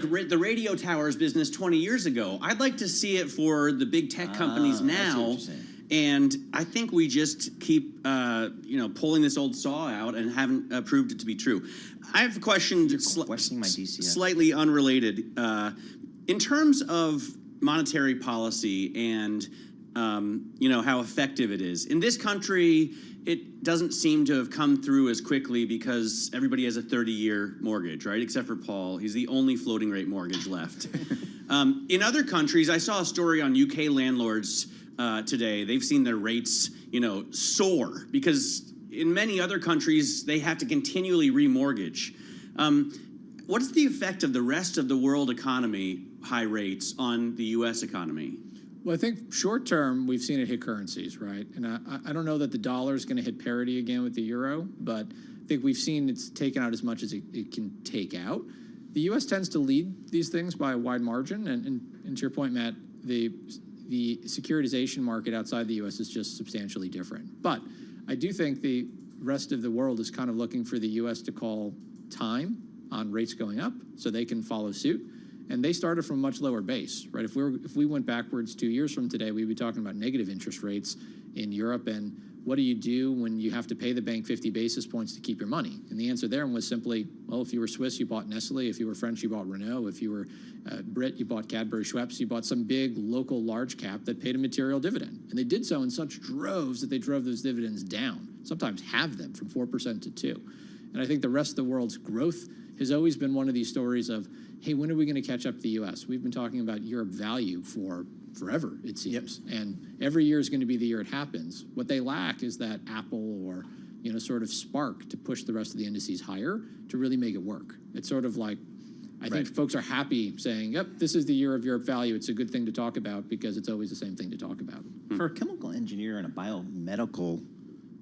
the radio towers business 20 years ago. I'd like to see it for the big tech companies now. And I think we just keep, pulling this old saw out and haven't proved it to be true. I have a question, questioning my DCF. Slightly unrelated. In terms of monetary policy and how effective it is in this country, it doesn't seem to have come through as quickly because everybody has a 30-year mortgage, right? Except for Paul. He's the only floating rate mortgage left. In other countries, I saw a story on UK landlords today. They've seen their rates, soar because in many other countries, they have to continually remortgage. What is the effect of the rest of the world economy, high rates, on the U.S. economy? Well, I think short term, we've seen it hit currencies, right? And I don't know that the dollar is going to hit parity again with the euro, but I think we've seen it's taken out as much as it can take out. The U.S. tends to lead these things by a wide margin. And to your point, Matt, the securitization market outside the U.S. is just substantially different. But I do think the rest of the world is kind of looking for the U.S. to call time on rates going up so they can follow suit. And they started from a much lower base, right? If we went backwards 2 years from today, we'd be talking about negative interest rates in Europe. And what do you do when you have to pay the bank 50 basis points to keep your money? And the answer there was simply, well, if you were Swiss, you bought Nestle. If you were French, you bought Renault. If you were Brit, you bought Cadbury Schweppes. You bought some big local large cap that paid a material dividend. And they did so in such droves that they drove those dividends down, sometimes halved them from 4% to 2%. And I think the rest of the world's growth has always been one of these stories of, hey, when are we going to catch up to the U.S.? We've been talking about Europe value for forever, it seems. Yep. And every year is going to be the year it happens. What they lack is that Apple or, sort of spark to push the rest of the indices higher to really make it work. It's sort of like, I think folks are happy saying, yep, this is the year of Europe value. It's a good thing to talk about because it's always the same thing to talk about. For a chemical engineer and a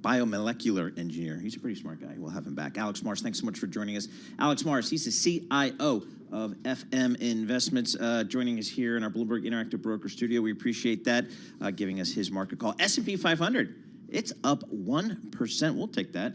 biomolecular engineer. He's a pretty smart guy. We'll have him back. Alex Morris, thanks so much for joining us. Alex Morris, he's the CIO of FM Investments, joining us here in our Bloomberg Interactive Broker Studio. We appreciate that, giving us his market call. S&P 500, it's up 1%. We'll take that.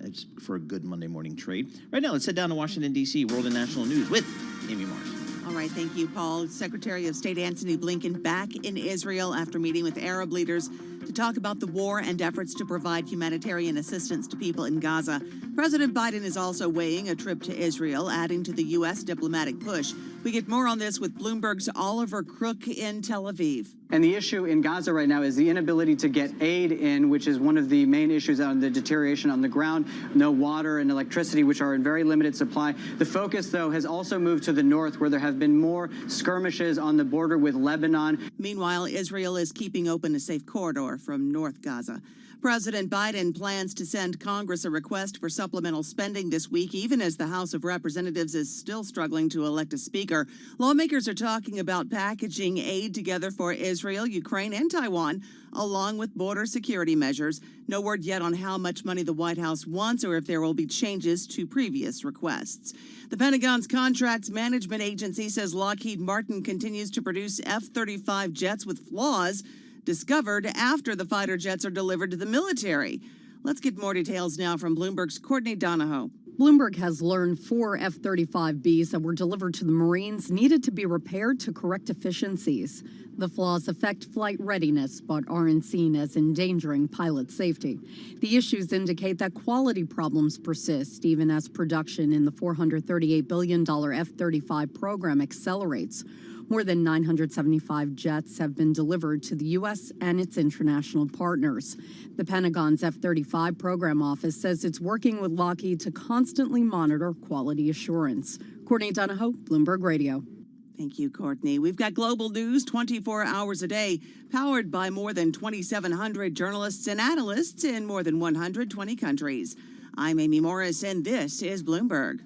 It's for a good Monday morning trade. Right now, let's head down to Washington, D.C., World and National News with Amy Morris. All right, thank you, Paul. Secretary of State Antony Blinken back in Israel after meeting with Arab leaders to talk about the war and efforts to provide humanitarian assistance to people in Gaza. President Biden is also weighing a trip to Israel, adding to the U.S. diplomatic push. We get more on this with Bloomberg's Oliver Crook in Tel Aviv. And the issue in Gaza right now is the inability to get aid in, which is one of the main issues on the deterioration on the ground. No water and electricity, which are in very limited supply. The focus, though, has also moved to the north, where there have been more skirmishes on the border with Lebanon. Meanwhile, Israel is keeping open a safe corridor from North Gaza. President Biden plans to send Congress a request for supplemental spending this week, even as the House of Representatives is still struggling to elect a speaker. Lawmakers are talking about packaging aid together for Israel, Ukraine, and Taiwan, along with border security measures. No word yet on how much money the White House wants or if there will be changes to previous requests. The Pentagon's Contracts Management Agency says Lockheed Martin continues to produce F-35 jets with flaws discovered after the fighter jets are delivered to the military. Let's get more details now from Bloomberg's Courtney Donahoe. Bloomberg has learned 4 F-35Bs that were delivered to the Marines needed to be repaired to correct deficiencies. The flaws affect flight readiness, but aren't seen as endangering pilot safety. The issues indicate that quality problems persist, even as production in the $438 billion F-35 program accelerates. More than 975 jets have been delivered to the U.S. and its international partners. The Pentagon's F-35 program office says it's working with Lockheed to constantly monitor quality assurance. Courtney Donahoe, Bloomberg Radio. Thank you, Courtney. We've got global news 24 hours a day, powered by more than 2,700 journalists and analysts in more than 120 countries. I'm Amy Morris, and this is Bloomberg.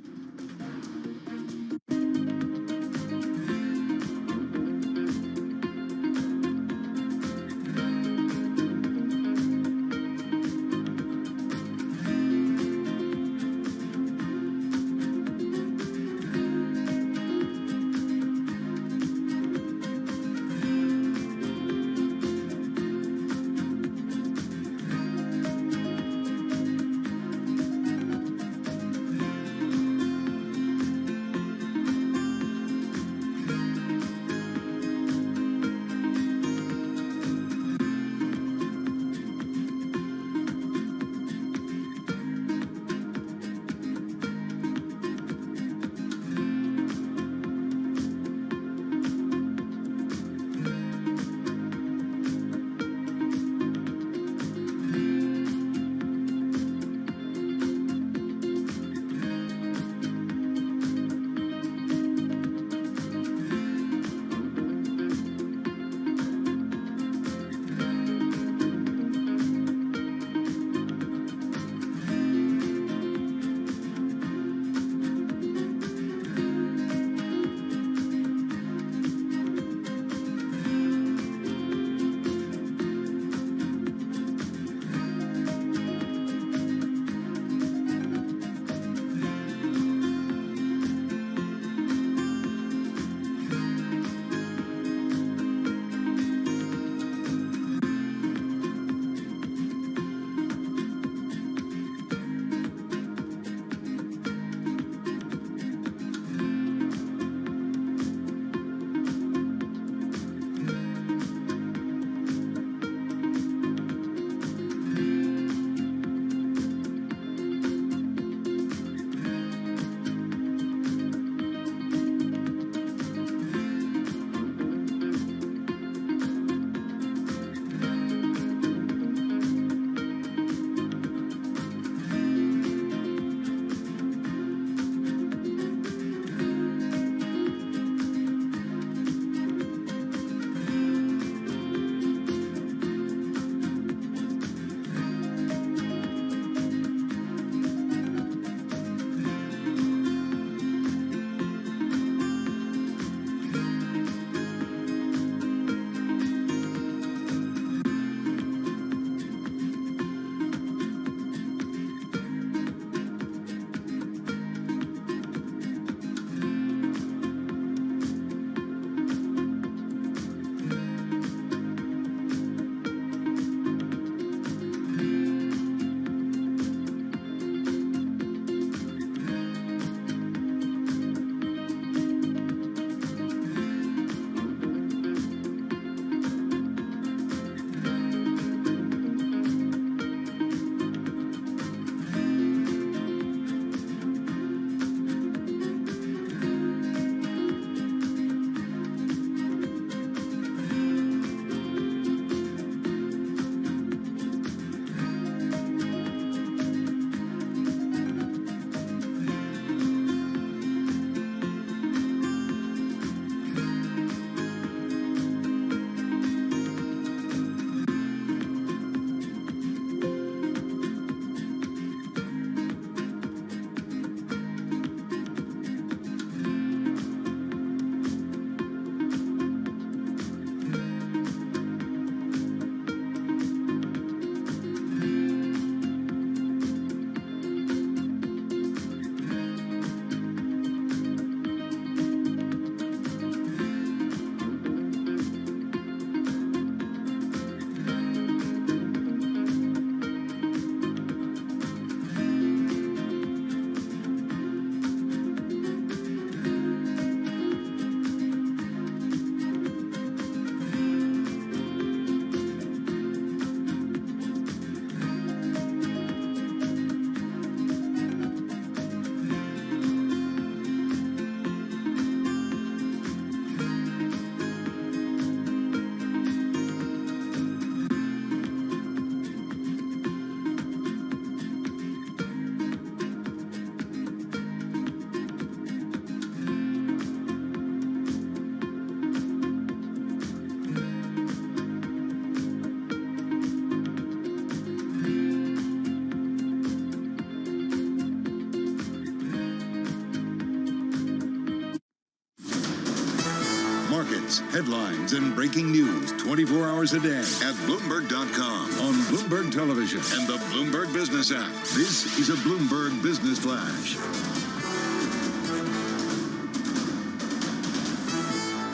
markets, headlines, and breaking news 24 hours a day at Bloomberg.com, on Bloomberg Television, and the Bloomberg Business app. This is a Bloomberg Business Flash.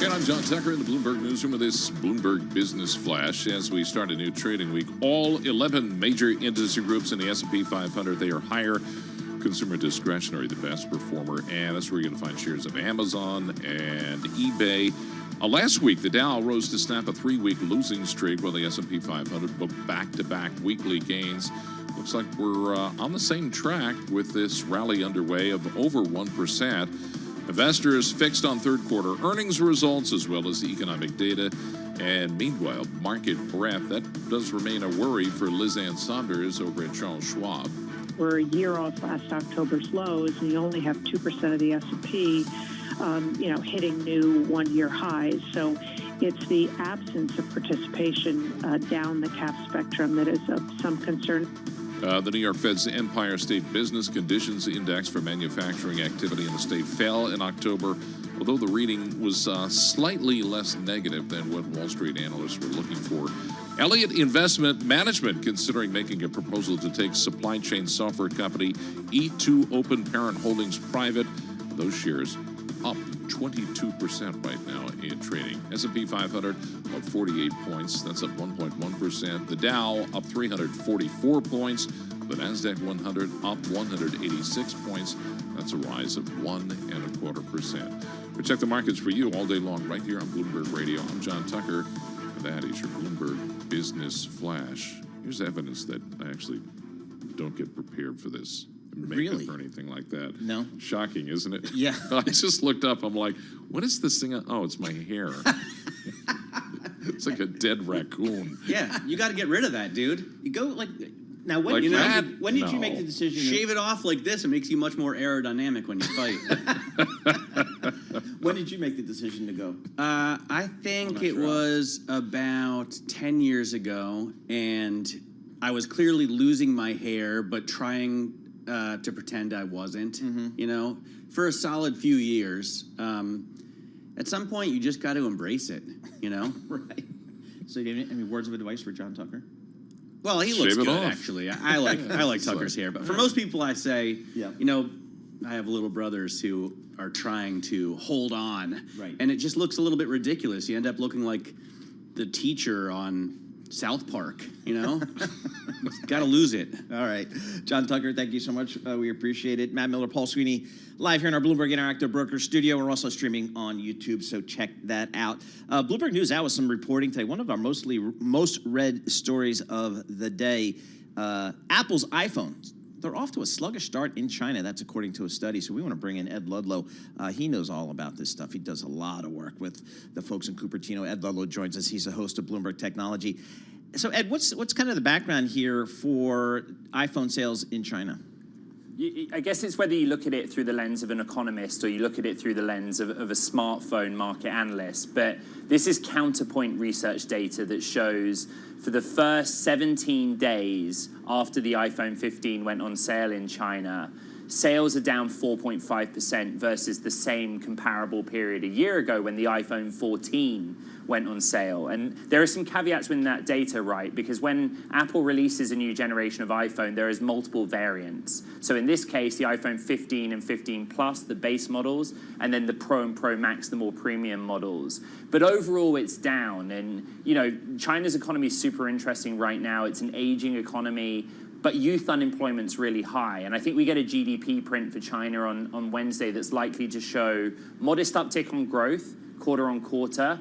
And I'm John Tucker in the Bloomberg Newsroom with this Bloomberg Business Flash. As we start a new trading week, all 11 major industry groups in the S&P 500, they are higher. Consumer discretionary, the best performer, and that's where you're going to find shares of Amazon and eBay. Last week, the Dow rose to snap a 3-week losing streak, while the S&P 500 booked back-to-back weekly gains. Looks like we're on the same track with this rally underway of over 1%. Investors fixed on third quarter earnings results as well as economic data. And meanwhile, market breadth, that does remain a worry for Liz Ann Saunders over at Charles Schwab. We're a year off last October's lows, and you only have 2% of the S&P, hitting new one-year highs. So it's the absence of participation down the cap spectrum that is of some concern. The New York Fed's Empire State Business Conditions Index for manufacturing activity in the state fell in October, although the reading was slightly less negative than what Wall Street analysts were looking for. Elliott Investment Management considering making a proposal to take supply chain software company E2 Open Parent Holdings private. Those shares up 22% right now in trading. S&P 500 up 48 points. That's up 1.1%. The Dow up 344 points. The NASDAQ 100 up 186 points. That's a rise of 1.25%. We check the markets for you all day long right here on Bloomberg Radio. I'm John Tucker. That is your Bloomberg Business Flash. Here's evidence that I actually don't get prepared for this. Makeup Really? or anything like that. No. Shocking, isn't it? Yeah. I just looked up. I'm like, what is this thing? Oh, it's my hair. It's like a dead raccoon. Yeah, you got to get rid of that, dude. You go now. When Like did, that? when did you No. make the decision? Shave it off like this. It makes you much more aerodynamic when you fight. When did you make the decision to go? I think it was about 10 years ago, and I was clearly losing my hair, but trying to pretend I wasn't, for a solid few years. At some point, you just got to embrace it, Right. So, do you have any words of advice for John Tucker? Well, he looks Shave it good, off. actually. I like Tucker's hair, but for most people, I say, Yeah. I have little brothers who are trying to hold on, Right. and it just looks a little bit ridiculous. You end up looking like the teacher on South Park, Got to lose it. All right. John Tucker, thank you so much. We appreciate it. Matt Miller, Paul Sweeney, live here in our Bloomberg Interactive Broker studio. We're also streaming on YouTube, so check that out. Bloomberg News out with some reporting today. One of our most read stories of the day, Apple's iPhones. They're off to a sluggish start in China. That's according to a study. So we want to bring in Ed Ludlow. He knows all about this stuff. He does a lot of work with the folks in Cupertino. Ed Ludlow joins us. He's a host of Bloomberg Technology. So, Ed, what's kind of the background here for iPhone sales in China? I guess it's whether you look at it through the lens of an economist or you look at it through the lens of a smartphone market analyst. But this is counterpoint research data that shows for the first 17 days after the iPhone 15 went on sale in China, sales are down 4.5% versus the same comparable period a year ago when the iPhone 14 went on sale. And there are some caveats in that data, right? Because when Apple releases a new generation of iPhone, there is multiple variants. So in this case, the iPhone 15 and 15 Plus, the base models, and then the Pro and Pro Max, the more premium models. But overall, it's down. And, China's economy is super interesting right now. It's an aging economy, but youth unemployment's really high. And I think we get a GDP print for China on Wednesday that's likely to show modest uptick on growth, quarter on quarter,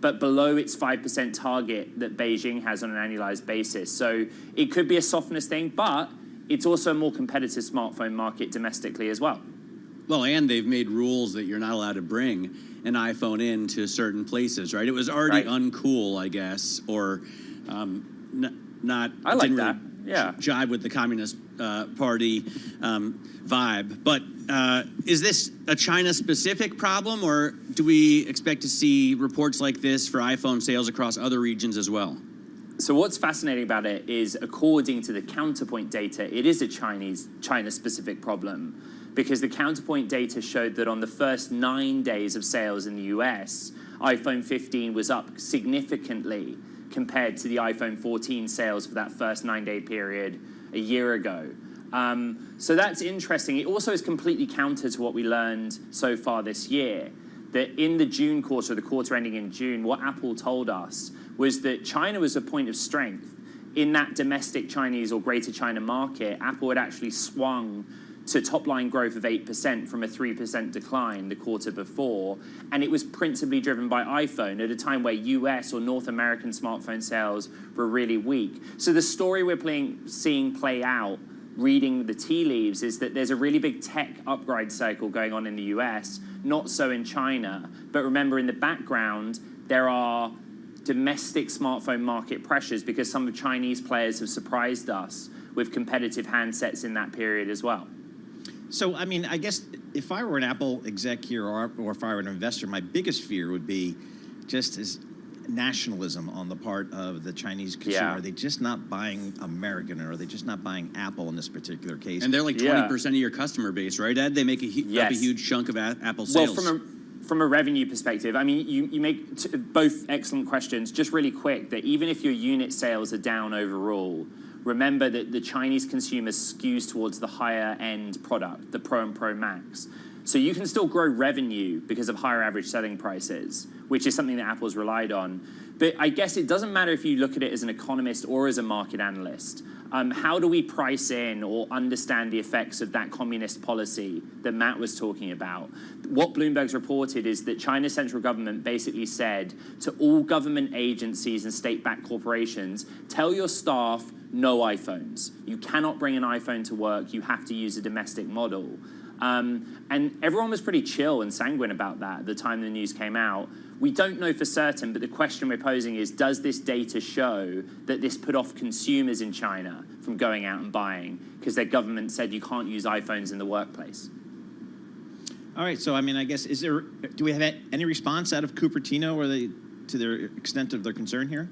but below its 5% target that Beijing has on an annualized basis. So it could be a softness thing, but it's also a more competitive smartphone market domestically as well. Well, and they've made rules that you're not allowed to bring an iPhone into certain places, right? It was already uncool, I guess, or not. I like didn't that. Really Yeah. jibe with the Communist Party vibe. But is this a China-specific problem, or do we expect to see reports like this for iPhone sales across other regions as well? So what's fascinating about it is, according to the Counterpoint data, it is a China-specific problem, because the Counterpoint data showed that on the first 9 days of sales in the US, iPhone 15 was up significantly compared to the iPhone 14 sales for that first 9-day period a year ago. So that's interesting. It also is completely counter to what we learned so far this year, that in the June quarter, the quarter ending in June, what Apple told us was that China was a point of strength. In that domestic Chinese or greater China market, Apple had actually swung to top-line growth of 8% from a 3% decline the quarter before, and it was principally driven by iPhone at a time where US or North American smartphone sales were really weak. So the story we're seeing play out, reading the tea leaves, is that there's a really big tech upgrade cycle going on in the US, not so in China. But remember, in the background, there are domestic smartphone market pressures because some of Chinese players have surprised us with competitive handsets in that period as well. So, I mean, I guess if I were an Apple exec here or if I were an investor, my biggest fear would be just as nationalism on the part of the Chinese consumer. Yeah. Are they just not buying American, or are they just not buying Apple in this particular case? And they're like 20% of your customer base, right, Ed? They make up a huge chunk of Apple sales. Well, from a revenue perspective, I mean, you make both excellent questions. Just really quick, that even if your unit sales are down overall, remember that the Chinese consumer skews towards the higher end product, the Pro and Pro Max. So you can still grow revenue because of higher average selling prices, which is something that Apple's relied on. But I guess it doesn't matter if you look at it as an economist or as a market analyst. How do we price in or understand the effects of that communist policy that Matt was talking about? What Bloomberg's reported is that China's central government basically said to all government agencies and state-backed corporations, tell your staff no iPhones. You cannot bring an iPhone to work. You have to use a domestic model. And everyone was pretty chill and sanguine about that at the time the news came out. We don't know for certain, but the question we're posing is, does this data show that this put off consumers in China from going out and buying because their government said you can't use iPhones in the workplace? All right, so I mean, I guess, do we have any response out of Cupertino to their extent of their concern here?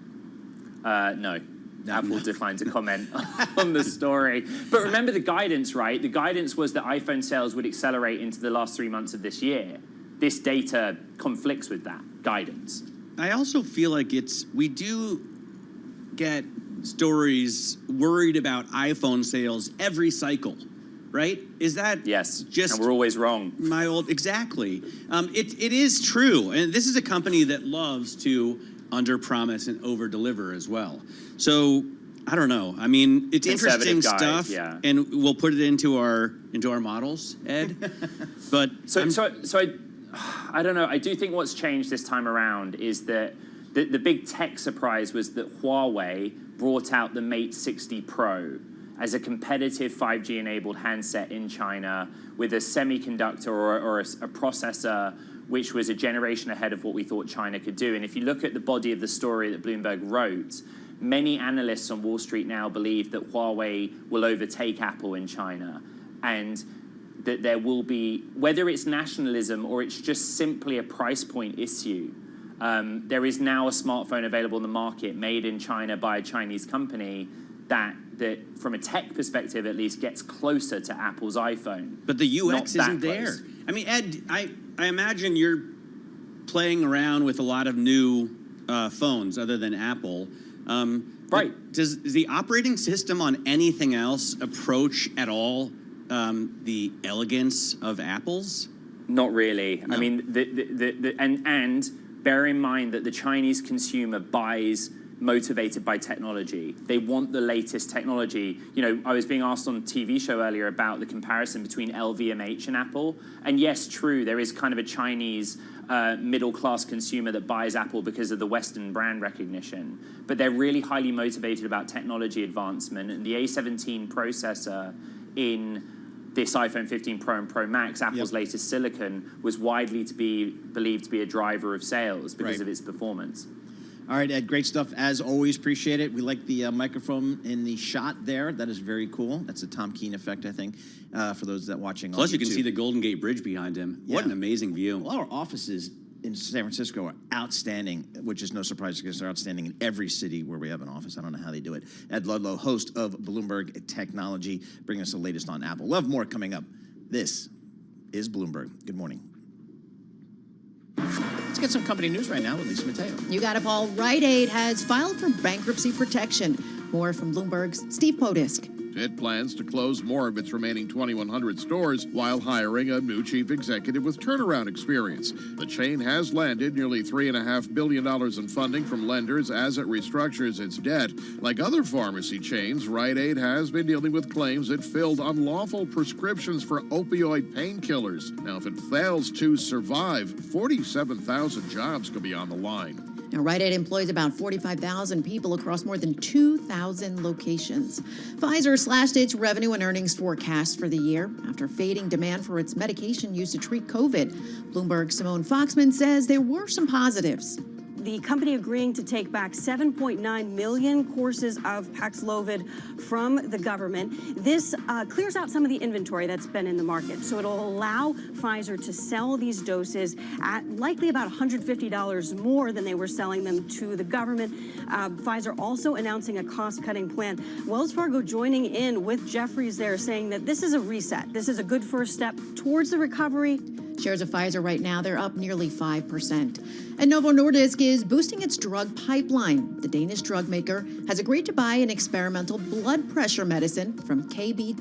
No. Apple declined to comment on the story. But remember the guidance, right? The guidance was that iPhone sales would accelerate into the last 3 months of this year. This data conflicts with that guidance. I also feel like we do get stories worried about iPhone sales every cycle, right? Is that yes? Just and we're always wrong. Exactly. It is true, and this is a company that loves to under-promise and over-deliver as well. So I don't know. I mean, it's interesting stuff, and we'll put it into our models, Ed. But I don't know. I do think what's changed this time around is that the big tech surprise was that Huawei brought out the Mate 60 Pro as a competitive 5G-enabled handset in China with a semiconductor or a processor which was a generation ahead of what we thought China could do. And if you look at the body of the story that Bloomberg wrote, many analysts on Wall Street now believe that Huawei will overtake Apple in China, and that there will be, whether it's nationalism or it's just simply a price point issue, there is now a smartphone available in the market made in China by a Chinese company that from a tech perspective at least gets closer to Apple's iPhone. But the UX isn't there. I mean, Ed, I imagine you're playing around with a lot of new phones other than Apple. Right. Does the operating system on anything else approach at all the elegance of Apple's? Not really. No. I mean, and bear in mind that the Chinese consumer buys motivated by technology. They want the latest technology. You know, I was being asked on a TV show earlier about the comparison between LVMH and Apple. And yes, true, there is kind of a Chinese middle-class consumer that buys Apple because of the Western brand recognition. But they're really highly motivated about technology advancement. And the A17 processor in this iPhone 15 Pro and Pro Max, Apple's latest silicon, was widely believed to be a driver of sales because of its performance. All right, Ed, great stuff. As always, appreciate it. We like the microphone in the shot there. That is very cool. That's a Tom Keane effect, I think, for those that watching on Plus, you YouTube. can see the Golden Gate Bridge behind him. What an amazing view. Well, our offices in San Francisco are outstanding, which is no surprise because they're outstanding in every city where we have an office. I don't know how they do it. Ed Ludlow, host of Bloomberg Technology, bringing us the latest on Apple. We'll have more coming up. This is Bloomberg. Good morning. Let's get some company news right now with Lisa Mateo. You got it, Paul. Rite Aid has filed for bankruptcy protection. More from Bloomberg's Steve Podisk. It plans to close more of its remaining 2,100 stores while hiring a new chief executive with turnaround experience. The chain has landed nearly $3.5 billion in funding from lenders as it restructures its debt. Like other pharmacy chains, Rite Aid has been dealing with claims it filled unlawful prescriptions for opioid painkillers. Now, if it fails to survive, 47,000 jobs could be on the line. Now, Rite Aid employs about 45,000 people across more than 2,000 locations. Pfizer slashed its revenue and earnings forecast for the year after fading demand for its medication used to treat COVID. Bloomberg's Simone Foxman says there were some positives. The company agreeing to take back 7.9 million courses of Paxlovid from the government. This clears out some of the inventory that's been in the market. So it'll allow Pfizer to sell these doses at likely about $150 more than they were selling them to the government. Pfizer also announcing a cost-cutting plan. Wells Fargo joining in with Jefferies there, saying that this is a reset. This is a good first step towards the recovery. Shares of Pfizer right now, they're up nearly 5%. And Novo Nordisk is boosting its drug pipeline. The Danish drug maker has agreed to buy an experimental blood pressure medicine from KBP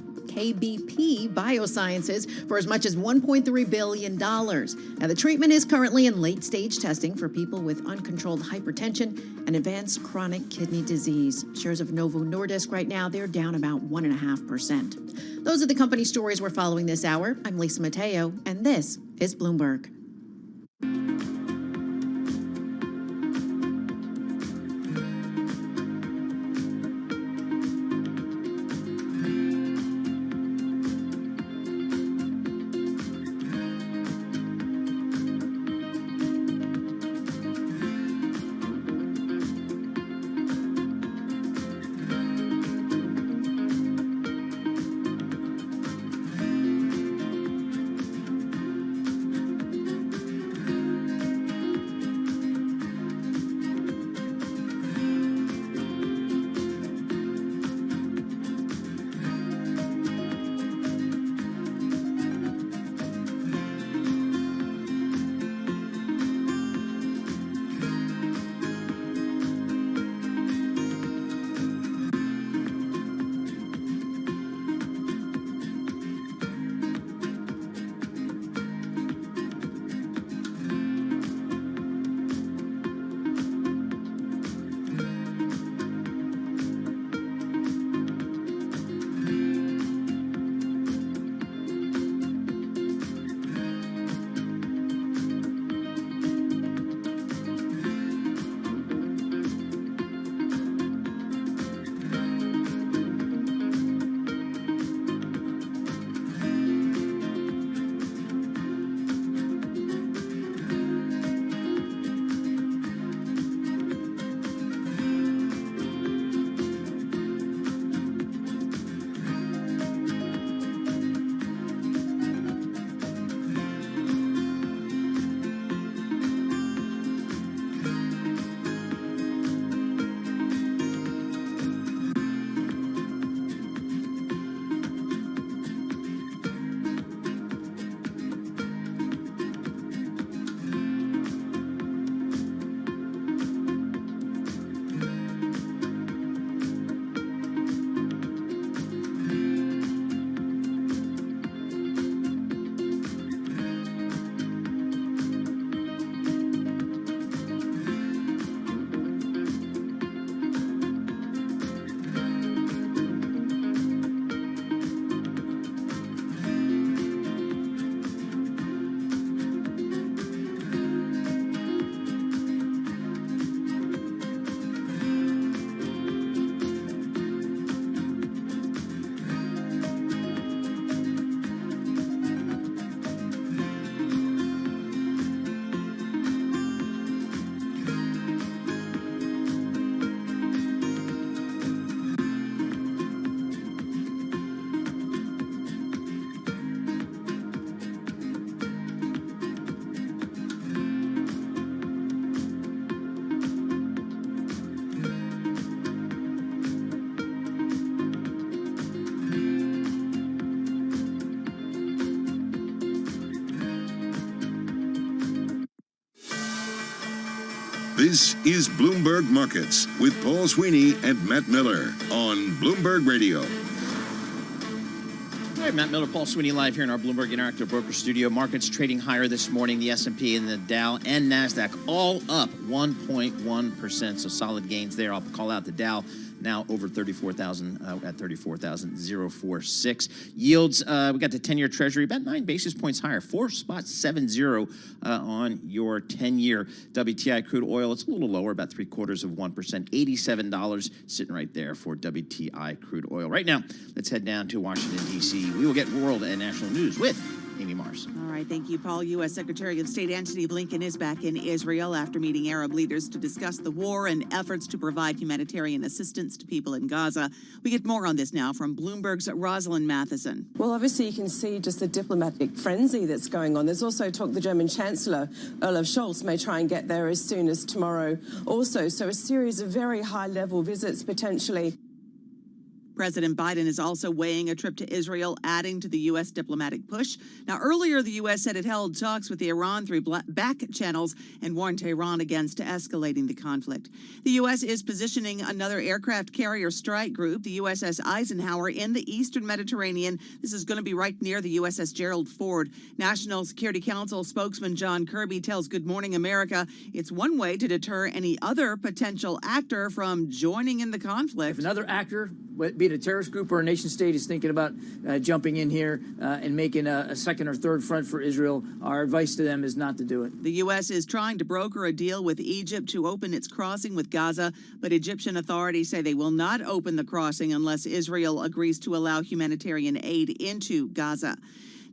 Biosciences for as much as $1.3 billion. Now, the treatment is currently in late-stage testing for people with uncontrolled hypertension and advanced chronic kidney disease. Shares of Novo Nordisk right now, they're down about 1.5%. Those are the company stories we're following this hour. I'm Lisa Mateo, and this is Bloomberg. This is Bloomberg Markets with Paul Sweeney and Matt Miller on Bloomberg Radio. All right, Matt Miller, Paul Sweeney live here in our Bloomberg Interactive Broker Studio. Markets trading higher this morning. The S&P and the Dow and NASDAQ all up 1.1%. So solid gains there. I'll call out the Dow now over 34,000 at 34,046. Yields, we got the 10-year Treasury about 9 basis points higher, 4.70 on your 10-year. WTI crude oil, it's a little lower, about 0.75%, $87 sitting right there for WTI crude oil. Right now, let's head down to Washington, D.C. We will get world and national news with Amy Mars. All right, thank you, Paul. U.S. Secretary of State Antony Blinken is back in Israel after meeting Arab leaders to discuss the war and efforts to provide humanitarian assistance to people in Gaza. We get more on this now from Bloomberg's Rosalind Matheson. Well, obviously, you can see just the diplomatic frenzy that's going on. There's also talk the German Chancellor, Olaf Scholz, may try and get there as soon as tomorrow also. So a series of very high-level visits potentially. President Biden is also weighing a trip to Israel, adding to the U.S. diplomatic push. Now, earlier, the U.S. said it held talks with Iran through back channels and warned Tehran against escalating the conflict. The U.S. is positioning another aircraft carrier strike group, the USS Eisenhower, in the eastern Mediterranean. This is going to be right near the USS Gerald Ford. National Security Council spokesman John Kirby tells Good Morning America it's one way to deter any other potential actor from joining in the conflict. If another actor, be it a terrorist group or a nation state, is thinking about jumping in here and making a second or third front for Israel, our advice to them is not to do it. The U.S. is trying to broker a deal with Egypt to open its crossing with Gaza, but Egyptian authorities say they will not open the crossing unless Israel agrees to allow humanitarian aid into Gaza.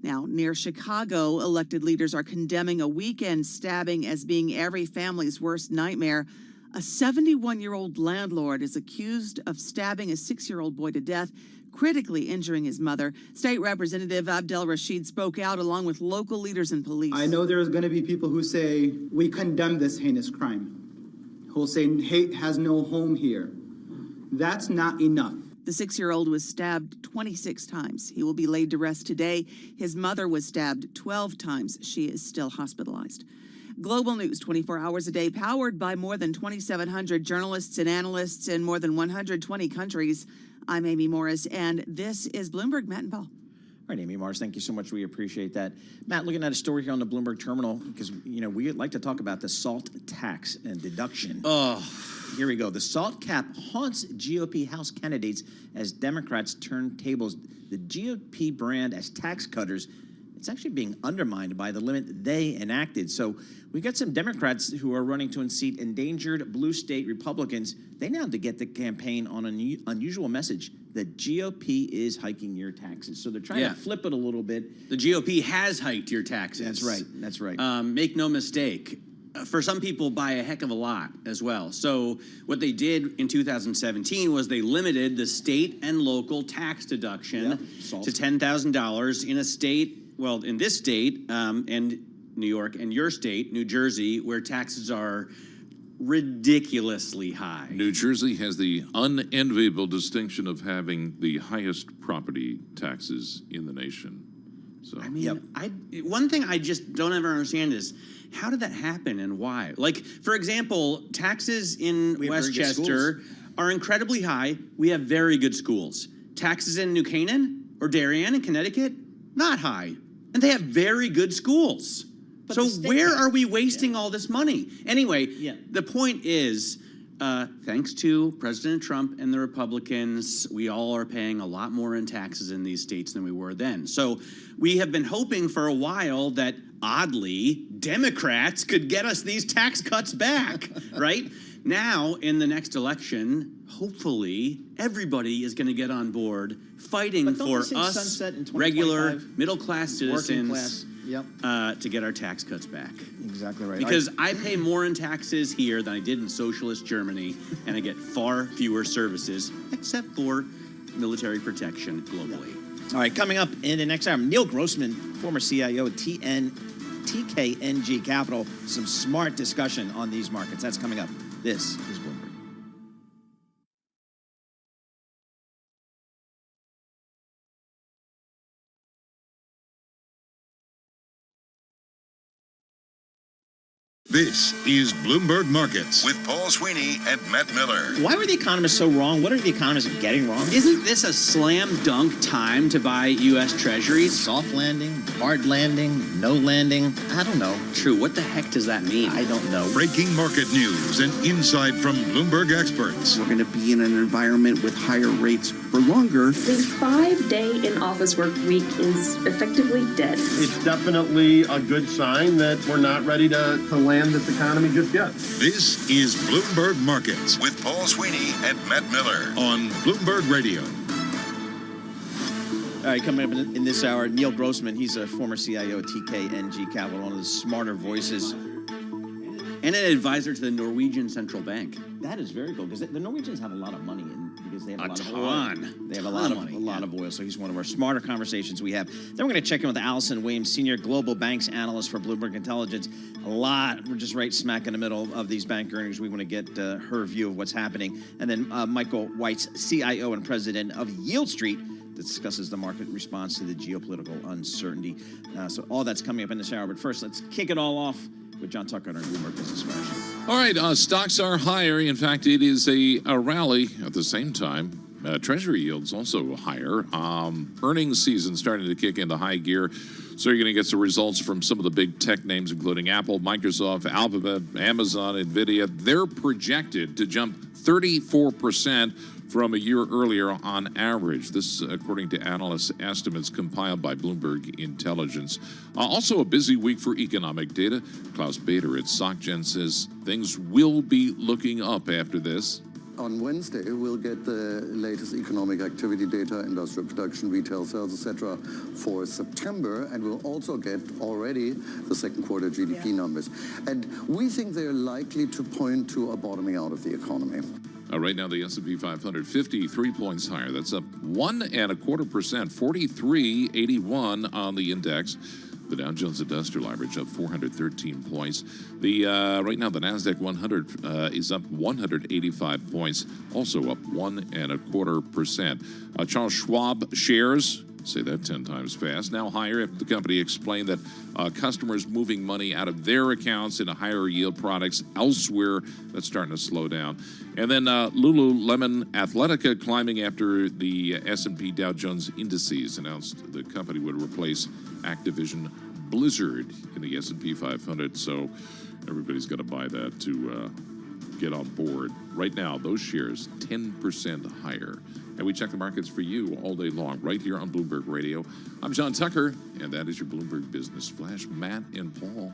Now, near Chicago, elected leaders are condemning a weekend stabbing as being every family's worst nightmare. A 71-year-old landlord is accused of stabbing a 6-year-old boy to death, critically injuring his mother. State Representative Abdel Rashid spoke out along with local leaders and police. I know there's going to be people who say, we condemn this heinous crime, who'll say hate has no home here. That's not enough. The 6-year-old was stabbed 26 times. He will be laid to rest today. His mother was stabbed 12 times. She is still hospitalized. Global news 24 hours a day, powered by more than 2,700 journalists and analysts in more than 120 countries. I'm Amy Morris, and this is Bloomberg. Matt and Paul. All right, Amy Mars, thank you so much. We appreciate that. Matt, looking at a story here on the Bloomberg terminal, because, we like to talk about the SALT tax and deduction. Oh, here we go. The SALT cap haunts GOP House candidates as Democrats turn tables. The GOP brand as tax cutters, it's actually being undermined by the limit they enacted. So we've got some Democrats who are running to unseat endangered blue state Republicans. They now have to get the campaign on an unusual message that GOP is hiking your taxes. So they're trying to flip it a little bit. The GOP has hiked your taxes. That's right. That's right. Make no mistake. For some people, by a heck of a lot as well. So what they did in 2017 was they limited the state and local tax deduction to $10,000 in a state, well, in this state and New York, and your state, New Jersey, where taxes are ridiculously high. New Jersey has the unenviable distinction of having the highest property taxes in the nation. So I mean, one thing I just don't ever understand is how did that happen and why? Like, for example, taxes in Westchester are incredibly high. We have very good schools. Taxes in New Canaan or Darien in Connecticut, not high. And they have very good schools. But so where are we wasting all this money? Anyway, the point is, thanks to President Trump and the Republicans, we all are paying a lot more in taxes in these states than we were then. So we have been hoping for a while that, oddly, Democrats could get us these tax cuts back, right? Now, in the next election, hopefully, everybody is going to get on board fighting for us, regular middle-class citizens, to get our tax cuts back. Exactly right. Because I pay more in taxes here than I did in socialist Germany, and I get far fewer services, except for military protection globally. All right, coming up in the next hour, Neil Grossman, former CIO at TKNG Capital, some smart discussion on these markets. That's coming up. This is Bloomberg. This is Bloomberg Markets with Paul Sweeney and Matt Miller. Why were the economists so wrong? What are the economists getting wrong? Isn't this a slam dunk time to buy U.S. Treasuries? Soft landing, hard landing, no landing. I don't know. True. What the heck does that mean? I don't know. Breaking market news and insight from Bloomberg experts. We're going to be in an environment with higher rates for longer. The 5-day in-office work week is effectively dead. It's definitely a good sign that we're not ready to land this economy just yet. This is Bloomberg Markets with Paul Sweeney and Matt Miller on Bloomberg Radio. All right, coming up in this hour, Neil Grossman. He's a former CIO at TKNG Capital, one of the smarter voices. And an advisor to the Norwegian Central Bank. That is very cool, because the Norwegians have a lot of money, because they have a lot of oil. They have a lot of oil, so he's one of our smarter conversations we have. Then we're going to check in with Allison Williams, Senior Global Banks Analyst for Bloomberg Intelligence. We're just right smack in the middle of these bank earnings. We want to get her view of what's happening. And then Michael Weitz, CIO and President of Yield Street, discusses the market response to the geopolitical uncertainty. So all that's coming up in this hour. But first, let's kick it all off with John Tucker on our Bloomberg Business Flash. All right, stocks are higher. In fact, it is a rally at the same time. Treasury yields also higher. Earnings season starting to kick into high gear. So you're going to get some results from some of the big tech names, including Apple, Microsoft, Alphabet, Amazon, NVIDIA. They're projected to jump 34% from a year earlier on average. This, according to analyst estimates compiled by Bloomberg Intelligence. Also a busy week for economic data. Klaus Bader at SocGen says things will be looking up after this. On Wednesday, we'll get the latest economic activity data, industrial production, retail sales, etc. for September, and we'll also get already the second quarter GDP numbers. And we think they're likely to point to a bottoming out of the economy. Right now, the S&P 500, 53 points higher. That's up 1.25%, 43.81 on the index. The Dow Jones Industrial Average up 413 points. Right now, the Nasdaq 100 is up 185 points, also up 1.25%. Charles Schwab shares, say that 10 times fast, now higher after the company explained that customers moving money out of their accounts into higher yield products elsewhere. That's starting to slow down. And then Lululemon Athletica climbing after the S&P Dow Jones indices announced the company would replace Activision Blizzard in the S&P 500. So everybody's got to buy that to get on board. Right now, those shares 10% higher. And we check the markets for you all day long, right here on Bloomberg Radio. I'm John Tucker, and that is your Bloomberg Business Flash. Matt and Paul.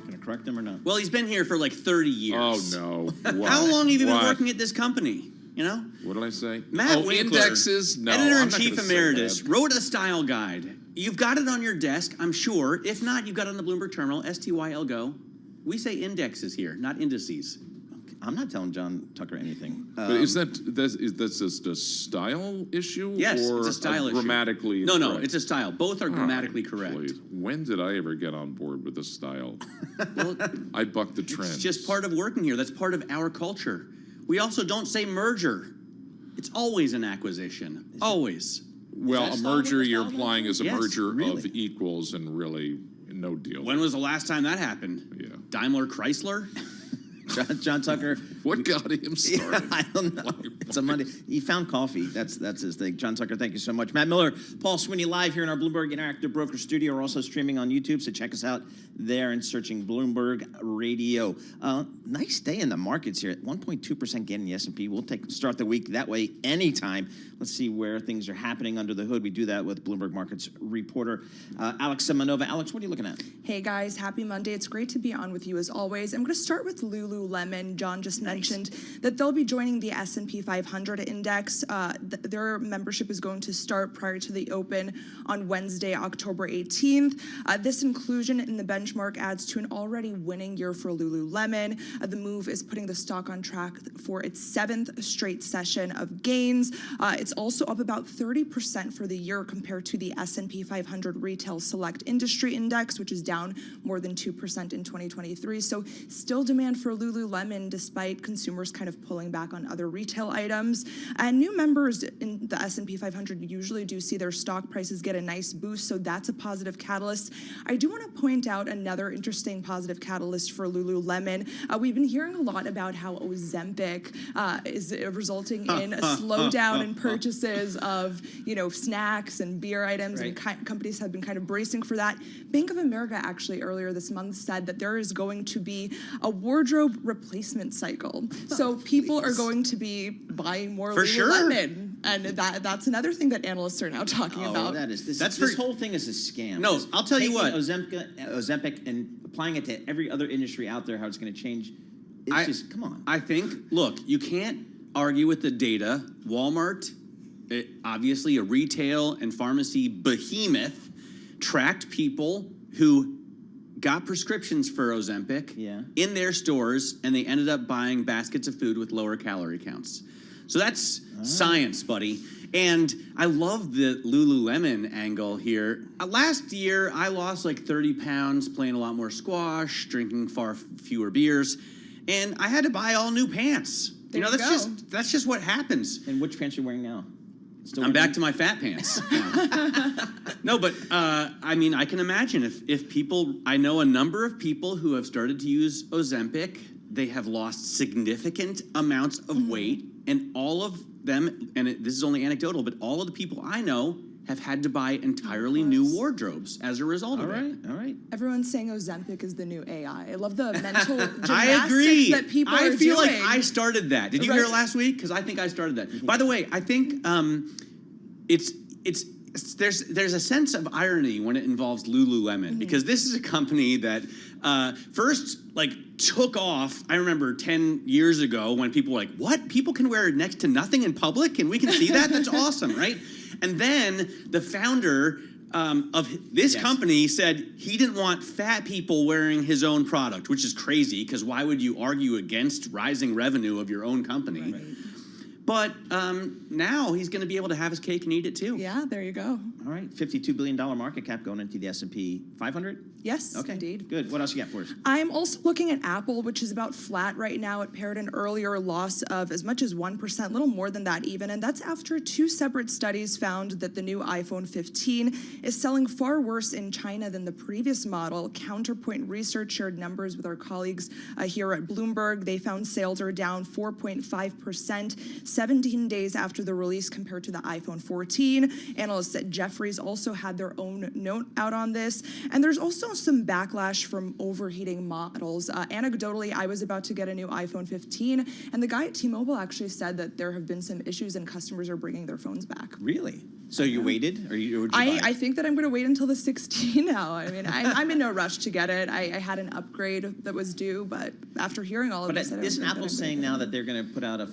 Going to correct them or not? Well, he's been here for like 30 years. Oh, no. What? How long have you been working at this company? You know? What did I say? Matt Winkler, indexes? No, Editor-in-Chief Emeritus, wrote a style guide. You've got it on your desk, I'm sure. If not, you've got it on the Bloomberg terminal, STYL Go. We say indexes here, not indices. I'm not telling John Tucker anything. But is that just a style issue? Yes, or it's a style issue. Grammatically No, correct? it's a style. Both are grammatically correct. Please. When did I ever get on board with a style? Well, I bucked the trend. It's just part of working here. That's part of our culture. We also don't say merger. It's always an acquisition. Always. Well, a merger you're implying is a merger really. of equals, and really no deal. When was the last time that happened? Yeah. Daimler Chrysler? John Tucker. What got him started? Yeah, I don't know. It's a Monday. He found coffee. That's his thing. John Tucker, thank you so much. Matt Miller, Paul Sweeney live here in our Bloomberg Interactive Broker Studio. We're also streaming on YouTube, so check us out there and searching Bloomberg Radio. Nice day in the markets here. At 1.2% gain in the S&P. We'll start the week that way anytime. Let's see where things are happening under the hood. We do that with Bloomberg Markets reporter Alex Semenova. Alex, what are you looking at? Hey guys, happy Monday. It's great to be on with you as always. I'm going to start with Lululemon. John just mentioned that they'll be joining the S&P 500 index. Their membership is going to start prior to the open on Wednesday, October 18th. This inclusion in the benchmark adds to an already winning year for Lululemon. The move is putting the stock on track for its 7th straight session of gains. It's also up about 30% for the year compared to the S&P 500 Retail Select Industry Index, which is down more than 2% in 2023. So still demand for Lululemon despite consumers kind of pulling back on other retail items. items. And new members in the S&P 500 usually do see their stock prices get a nice boost, so that's a positive catalyst. I do want to point out another interesting positive catalyst for Lululemon. We've been hearing a lot about how Ozempic is resulting in a slowdown in purchases of, snacks and beer items, and companies have been kind of bracing for that. Bank of America actually earlier this month said that there is going to be a wardrobe replacement cycle. So people are going to be buying more Lululemon. And that's another thing that analysts are now talking about. This whole thing is a scam. No, I'll tell you what. Ozempic and applying it to every other industry out there, how it's going to change. It's just, come on. I think, look, you can't argue with the data. Walmart, obviously a retail and pharmacy behemoth, tracked people who got prescriptions for Ozempic in their stores, and they ended up buying baskets of food with lower calorie counts. So that's science, buddy. And I love the Lululemon angle here. Last year, I lost like 30 pounds playing a lot more squash, drinking far fewer beers, and I had to buy all new pants. That's just what happens. And which pants are you wearing now? I'm back to my fat pants. No, but I mean, I can imagine if people, I know a number of people who have started to use Ozempic, they have lost significant amounts of weight, and all of them, and this is only anecdotal, but all of the people I know have had to buy entirely new wardrobes as a result of it. All right. Everyone's saying Ozempic is the new AI. I love the mental gymnastics I agree. that people are doing. I feel like I started that. Did you hear it last week? Because I think I started that. By the way, I think there's a sense of irony when it involves Lululemon, because this is a company that first took off. I remember 10 years ago when people were like, what? People can wear next to nothing in public and we can see that? That's awesome, right? And then the founder of this company said he didn't want fat people wearing his own product, which is crazy, because why would you argue against rising revenue of your own company? Right. But now he's going to be able to have his cake and eat it too. Yeah, there you go. All right, $52 billion market cap going into the S&P 500? Yes, okay. Indeed. Good. What else you got for us? I'm also looking at Apple, which is about flat right now. It paired an earlier loss of as much as 1%, a little more than that even, and that's after two separate studies found that the new iPhone 15 is selling far worse in China than the previous model. Counterpoint Research shared numbers with our colleagues here at Bloomberg. They found sales are down 4.5%, 17 days after the release compared to the iPhone 14. Analysts at Jefferies also had their own note out on this, and there's also some backlash from overheating models. Anecdotally, I was about to get a new iPhone 15, and the guy at T-Mobile actually said that there have been some issues and customers are bringing their phones back. Really? So you waited, or you? I think that I'm going to wait until the 16 now. I mean, I'm in no rush to get it. I had an upgrade that was due, but after hearing all of this, isn't Apple saying now that they're going to put out a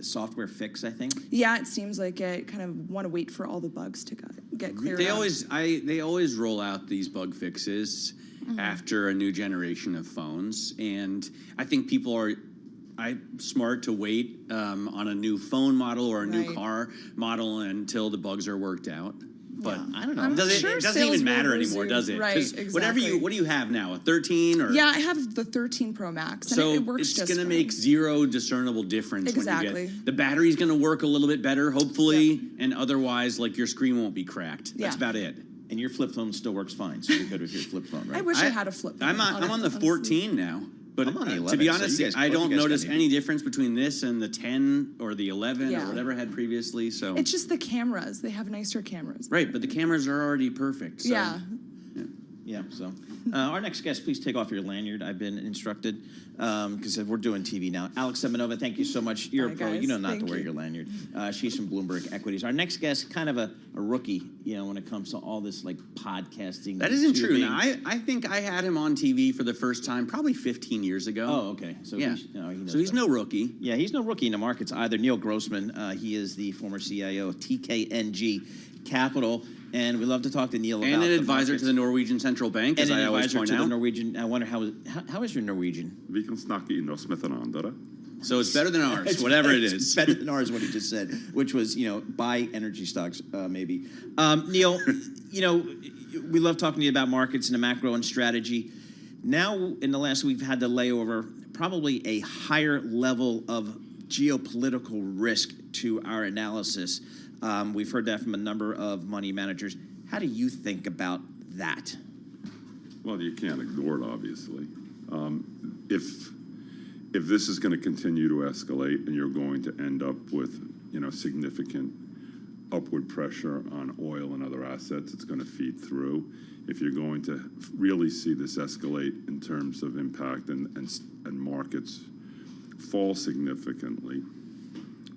software fix, I think? Yeah, it seems like it. Kind of want to wait for all the bugs to get cleared They out. they always roll out these bug fixes after a new generation of phones, and I think people are smart to wait on a new phone model or a new car model until the bugs are worked out. But I don't know. It doesn't even matter anymore, does it? Right, exactly. What do you have now? A 13 or? Yeah, I have the 13 Pro Max, and so it works just fine. It's going to make zero discernible difference Exactly. when you get the battery's going to work a little bit better, hopefully, and otherwise, your screen won't be cracked. That's about it. And your flip phone still works fine, so you're good with your flip phone, right? I wish I had a flip phone. I'm on the 14 now. But I'm on the 11, to be so honest, you guys I don't notice got any difference between this and the 10 or the 11 Yeah. or whatever I had previously. So It's just the cameras. They have nicer cameras. right, but the cameras are already perfect. So. Yeah. So our next guest, please take off your lanyard. I've been instructed because we're doing TV now. Alex Semenova, thank you so much. You're a pro. guys. You know not Thank to wear you. your lanyard. She's from Bloomberg Equities. Our next guest, kind of a rookie, when it comes to all this podcasting. That isn't true. Now, I think I had him on TV for the first time probably 15 years ago. Oh, okay. So yeah. He's no rookie. Yeah, he's no rookie in the markets either. Neil Grossman, he is the former CIO of TKNG Capital. And we love to talk to Neil about and an the advisor markets. to the Norwegian Central Bank, as I always point to the out. Norwegian. I wonder how is your Norwegian? Vi kan snakke inn oss med hverandre. So it's better than ours, whatever it is. It's better than ours, what he just said, which was, buy energy stocks, maybe. Neil, we love talking to you about markets and the macro and strategy. Now, in the last week, we've had to lay over probably a higher level of geopolitical risk to our analysis. We've heard that from a number of money managers. How do you think about that? Well, you can't ignore it, obviously. If this is going to continue to escalate and you're going to end up with, significant upward pressure on oil and other assets, it's going to feed through. If you're going to really see this escalate in terms of impact and markets fall significantly,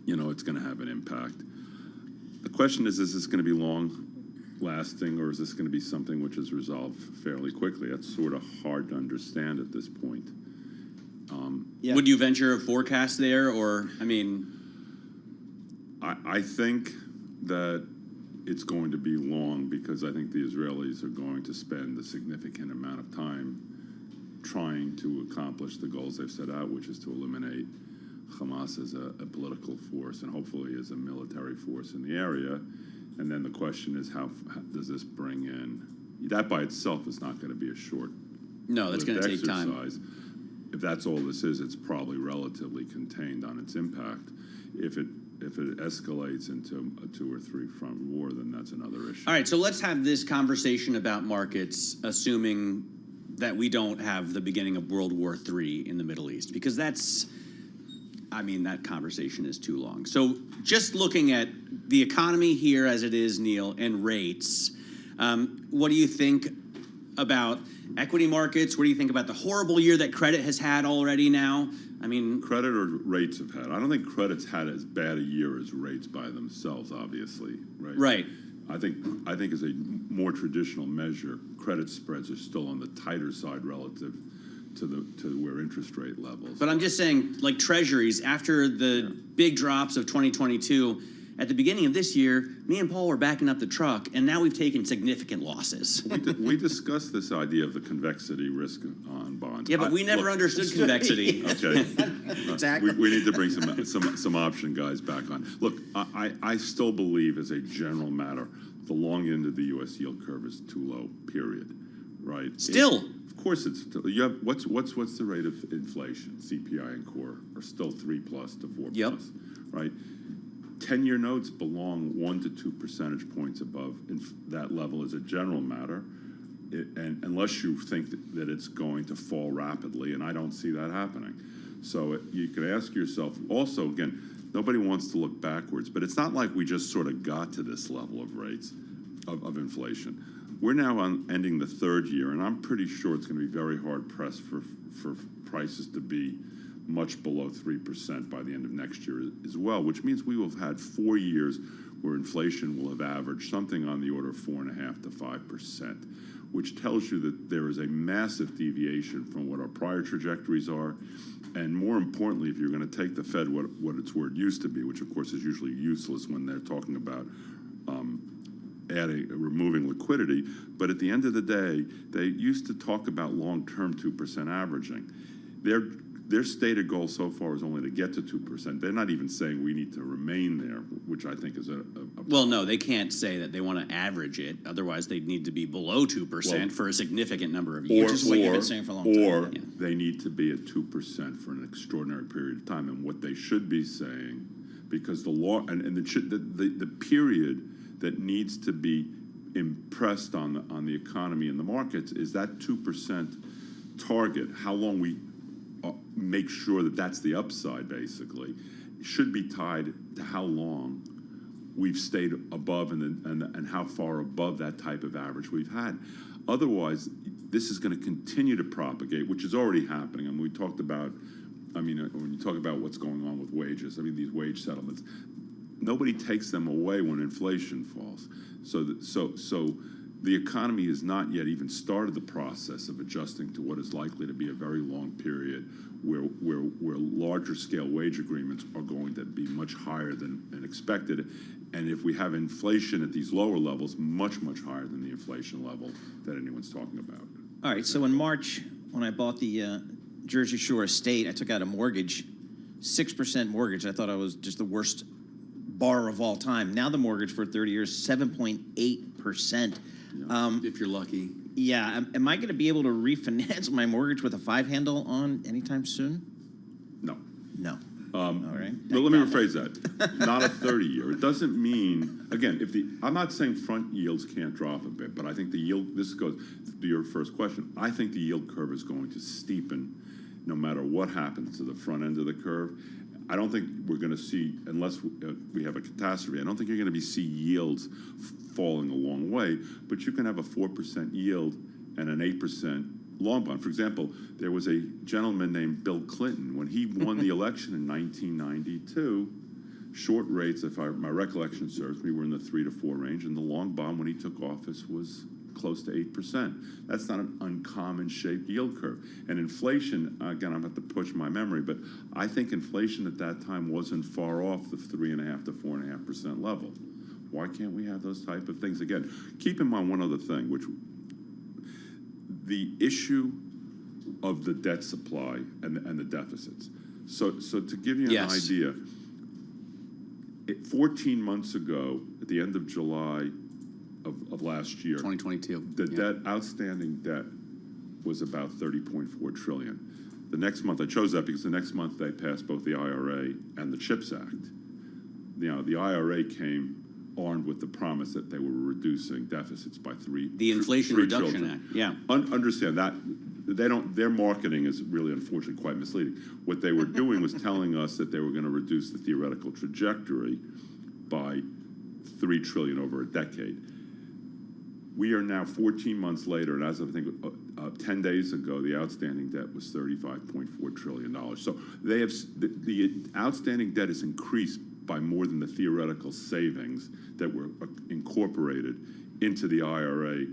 it's going to have an impact. The question is this going to be long-lasting, or is this going to be something which is resolved fairly quickly? That's sort of hard to understand at this point. Would you venture a forecast there, or, I think that it's going to be long because I think the Israelis are going to spend a significant amount of time trying to accomplish the goals they've set out, which is to eliminate Hamas as a political force and hopefully as a military force in the area. And then the question is, how does this bring in? That by itself is not going to be a short. No, that's going to take time. If that's all this is, it's probably relatively contained on its impact. If it escalates into a 2 or 3 front war, then that's another issue. All right, so let's have this conversation about markets, assuming that we don't have the beginning of World War III in the Middle East, because that conversation is too long. So just looking at the economy here as it is, Neil, and rates, what do you think about equity markets? What do you think about the horrible year that credit has had already now? Credit or rates have had. I don't think credit's had as bad a year as rates by themselves, obviously, right? Right. I think as a more traditional measure, credit spreads are still on the tighter side relative to where interest rate levels. But I'm just saying, like treasuries, after the big drops of 2022, at the beginning of this year, me and Paul were backing up the truck, and now we've taken significant losses. We discussed this idea of the convexity risk on bonds. Yeah, but we never understood convexity. Okay. Exactly. We need to bring some option guys back on. Look, I still believe, as a general matter, the long end of the U.S. yield curve is too low. Period. Right. Still. Of course, it's still. You have what's the rate of inflation? CPI and core are still 3+ to 4+. Yep. Right. 10-year notes belong 1 to 2 percentage points above that level as a general matter, and unless you think that it's going to fall rapidly, and I don't see that happening. So you could ask yourself, also, again, nobody wants to look backwards, but it's not like we just sort of got to this level of rates, of inflation. We're now ending the 3rd year, and I'm pretty sure it's going to be very hard-pressed for prices to be much below 3% by the end of next year as well, which means we will have had 4 years where inflation will have averaged something on the order of 4.5% to 5%, which tells you that there is a massive deviation from what our prior trajectories are. And more importantly, if you're going to take the Fed what its word used to be, which of course is usually useless when they're talking about removing liquidity, but at the end of the day, they used to talk about long-term 2% averaging. Their stated goal so far is only to get to 2%. They're not even saying we need to remain there, which I think is a well, no, they can't say that they want to average it. Otherwise, they'd need to be below 2% for a significant number of years. Or they need to be at 2% for an extraordinary period of time. And what they should be saying, because the law the period that needs to be impressed on the economy and the markets is that 2% target. How long we make sure that that's the upside, basically, should be tied to how long we've stayed above and how far above that type of average we've had. Otherwise, this is going to continue to propagate, which is already happening. And we talked about, when you talk about what's going on with wages, these wage settlements, nobody takes them away when inflation falls. So the economy has not yet even started the process of adjusting to what is likely to be a very long period where larger scale wage agreements are going to be much higher than expected. And if we have inflation at these lower levels, much, much higher than the inflation level that anyone's talking about. All right, so in March, when I bought the Jersey Shore estate, I took out a mortgage, 6% mortgage. I thought I was just the worst borrower of all time. Now the mortgage for 30 years, 7.8%. If you're lucky. Yeah, am I going to be able to refinance my mortgage with a 5 handle on anytime soon? No. No. All right. But let me rephrase that. Not a 30-year. It doesn't mean, again, I'm not saying front yields can't drop a bit, but I think the yield, this goes to your first question, I think the yield curve is going to steepen no matter what happens to the front end of the curve. I don't think we're going to see, unless we have a catastrophe, I don't think you're going to see yields falling a long way, but you can have a 4% yield and an 8% long bond. For example, there was a gentleman named Bill Clinton. When he won the election in 1992, short rates, if my recollection serves me, were in the 3 to 4 range, and the long bond when he took office was close to 8%. That's not an uncommon shaped yield curve. And inflation, again, I'm going to have to push my memory, but I think inflation at that time wasn't far off the 3.5% to 4.5% level. Why can't we have those type of things? Again, keep in mind one other thing, which the issue of the debt supply and the deficits. So to give you an idea, 14 months ago, at the end of July of last year, 2022, the outstanding debt was about $30.4 trillion. The next month, I chose that because the next month they passed both the IRA and the CHIPS Act. The IRA came armed with the promise that they were reducing deficits by the Inflation Reduction Act. Yeah, understand that their marketing is really, unfortunately, quite misleading. What they were doing was telling us that they were going to reduce the theoretical trajectory by $3 trillion over a decade. We are now 14 months later, and as of, I think, 10 days ago, the outstanding debt was $35.4 trillion. So they have the outstanding debt has increased by more than the theoretical savings that were incorporated into the IRA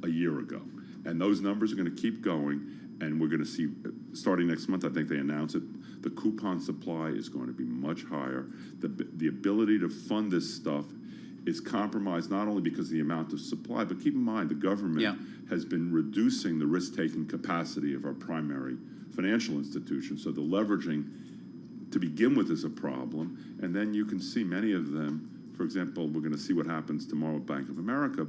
a year ago. And those numbers are going to keep going, and we're going to see, starting next month, I think they announce it, the coupon supply is going to be much higher. The ability to fund this stuff is compromised not only because of the amount of supply, but keep in mind the government has been reducing the risk-taking capacity of our primary financial institutions. So the leveraging to begin with is a problem, and then you can see many of them. For example, we're going to see what happens tomorrow at Bank of America,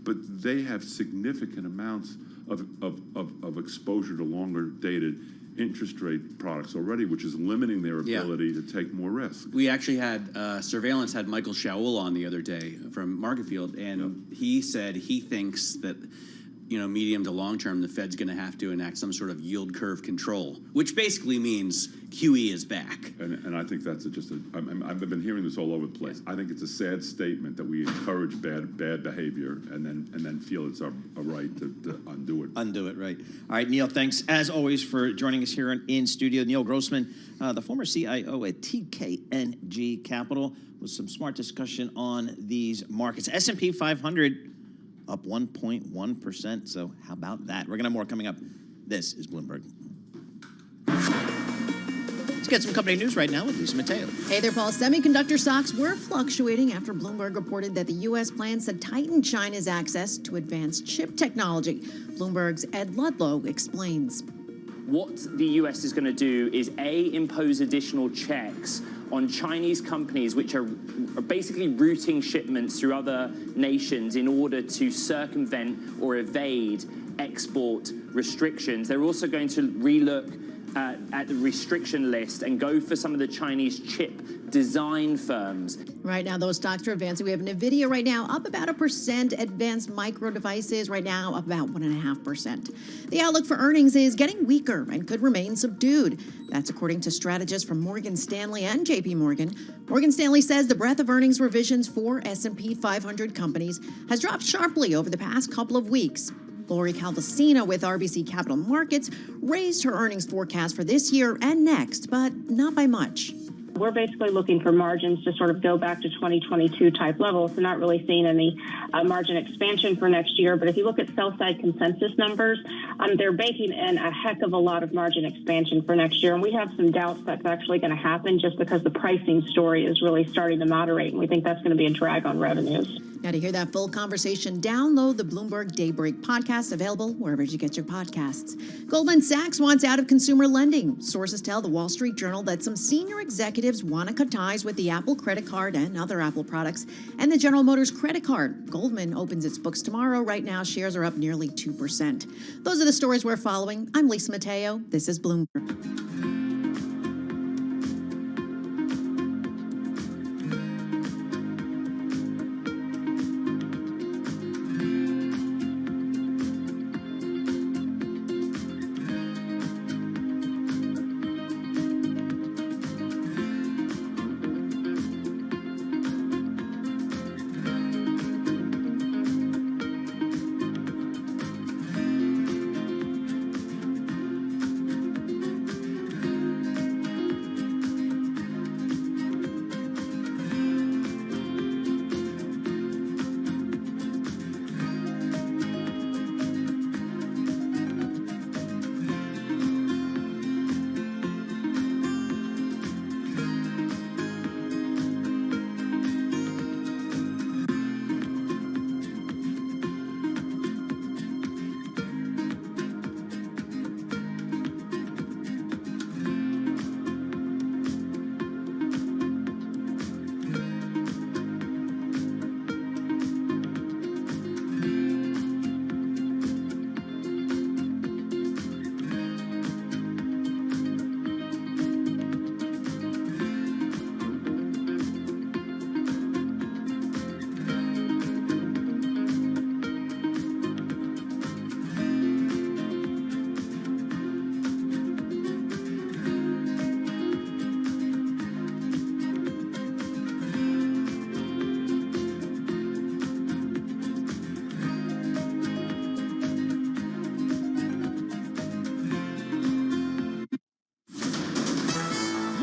but they have significant amounts of exposure to longer-dated interest rate products already, which is limiting their ability to take more risk. We actually had Surveillance had Michael Shaul on the other day from Marketfield, and he said he thinks that, medium to long term, the Fed's going to have to enact some sort of yield curve control, which basically means QE is back. And I think that's I've been hearing this all over the place. I think it's a sad statement that we encourage bad behavior and then feel it's our right to undo it. Undo it, right. All right, Neil, thanks as always for joining us here in studio. Neil Grossman, the former CIO at TKNG Capital, with some smart discussion on these markets. S&P 500 up 1.1%. So how about that? We're going to have more coming up. This is Bloomberg. Let's get some company news right now with Lisa Mateo. Hey there, Paul. Semiconductor stocks were fluctuating after Bloomberg reported that the U.S. plans to tighten China's access to advanced chip technology. Bloomberg's Ed Ludlow explains. What the US is going to do is, A, impose additional checks on Chinese companies which are basically routing shipments through other nations in order to circumvent or evade export restrictions. They're also going to relook at the restriction list and go for some of the Chinese chip design firms. Right now, those stocks are advancing. We have NVIDIA right now up about 1%. Advanced Micro Devices right now up about 1.5%. The outlook for earnings is getting weaker and could remain subdued. That's according to strategists from Morgan Stanley and JP Morgan. Morgan Stanley says the breadth of earnings revisions for S&P 500 companies has dropped sharply over the past couple of weeks. Lori Calvasina with RBC Capital Markets raised her earnings forecast for this year and next, but not by much. We're basically looking for margins to sort of go back to 2022 type levels. So not really seeing any margin expansion for next year. But if you look at sell-side consensus numbers, they're baking in a heck of a lot of margin expansion for next year. And we have some doubts that's actually going to happen just because the pricing story is really starting to moderate. And we think that's going to be a drag on revenues. Now, to hear that full conversation, download the Bloomberg Daybreak podcast, available wherever you get your podcasts. Goldman Sachs wants out of consumer lending. Sources tell the Wall Street Journal that some senior executives want to cut ties with the Apple credit card and other Apple products and the General Motors credit card. Goldman opens its books tomorrow. Right now, shares are up nearly 2%. Those are the stories we're following. I'm Lisa Mateo. This is Bloomberg.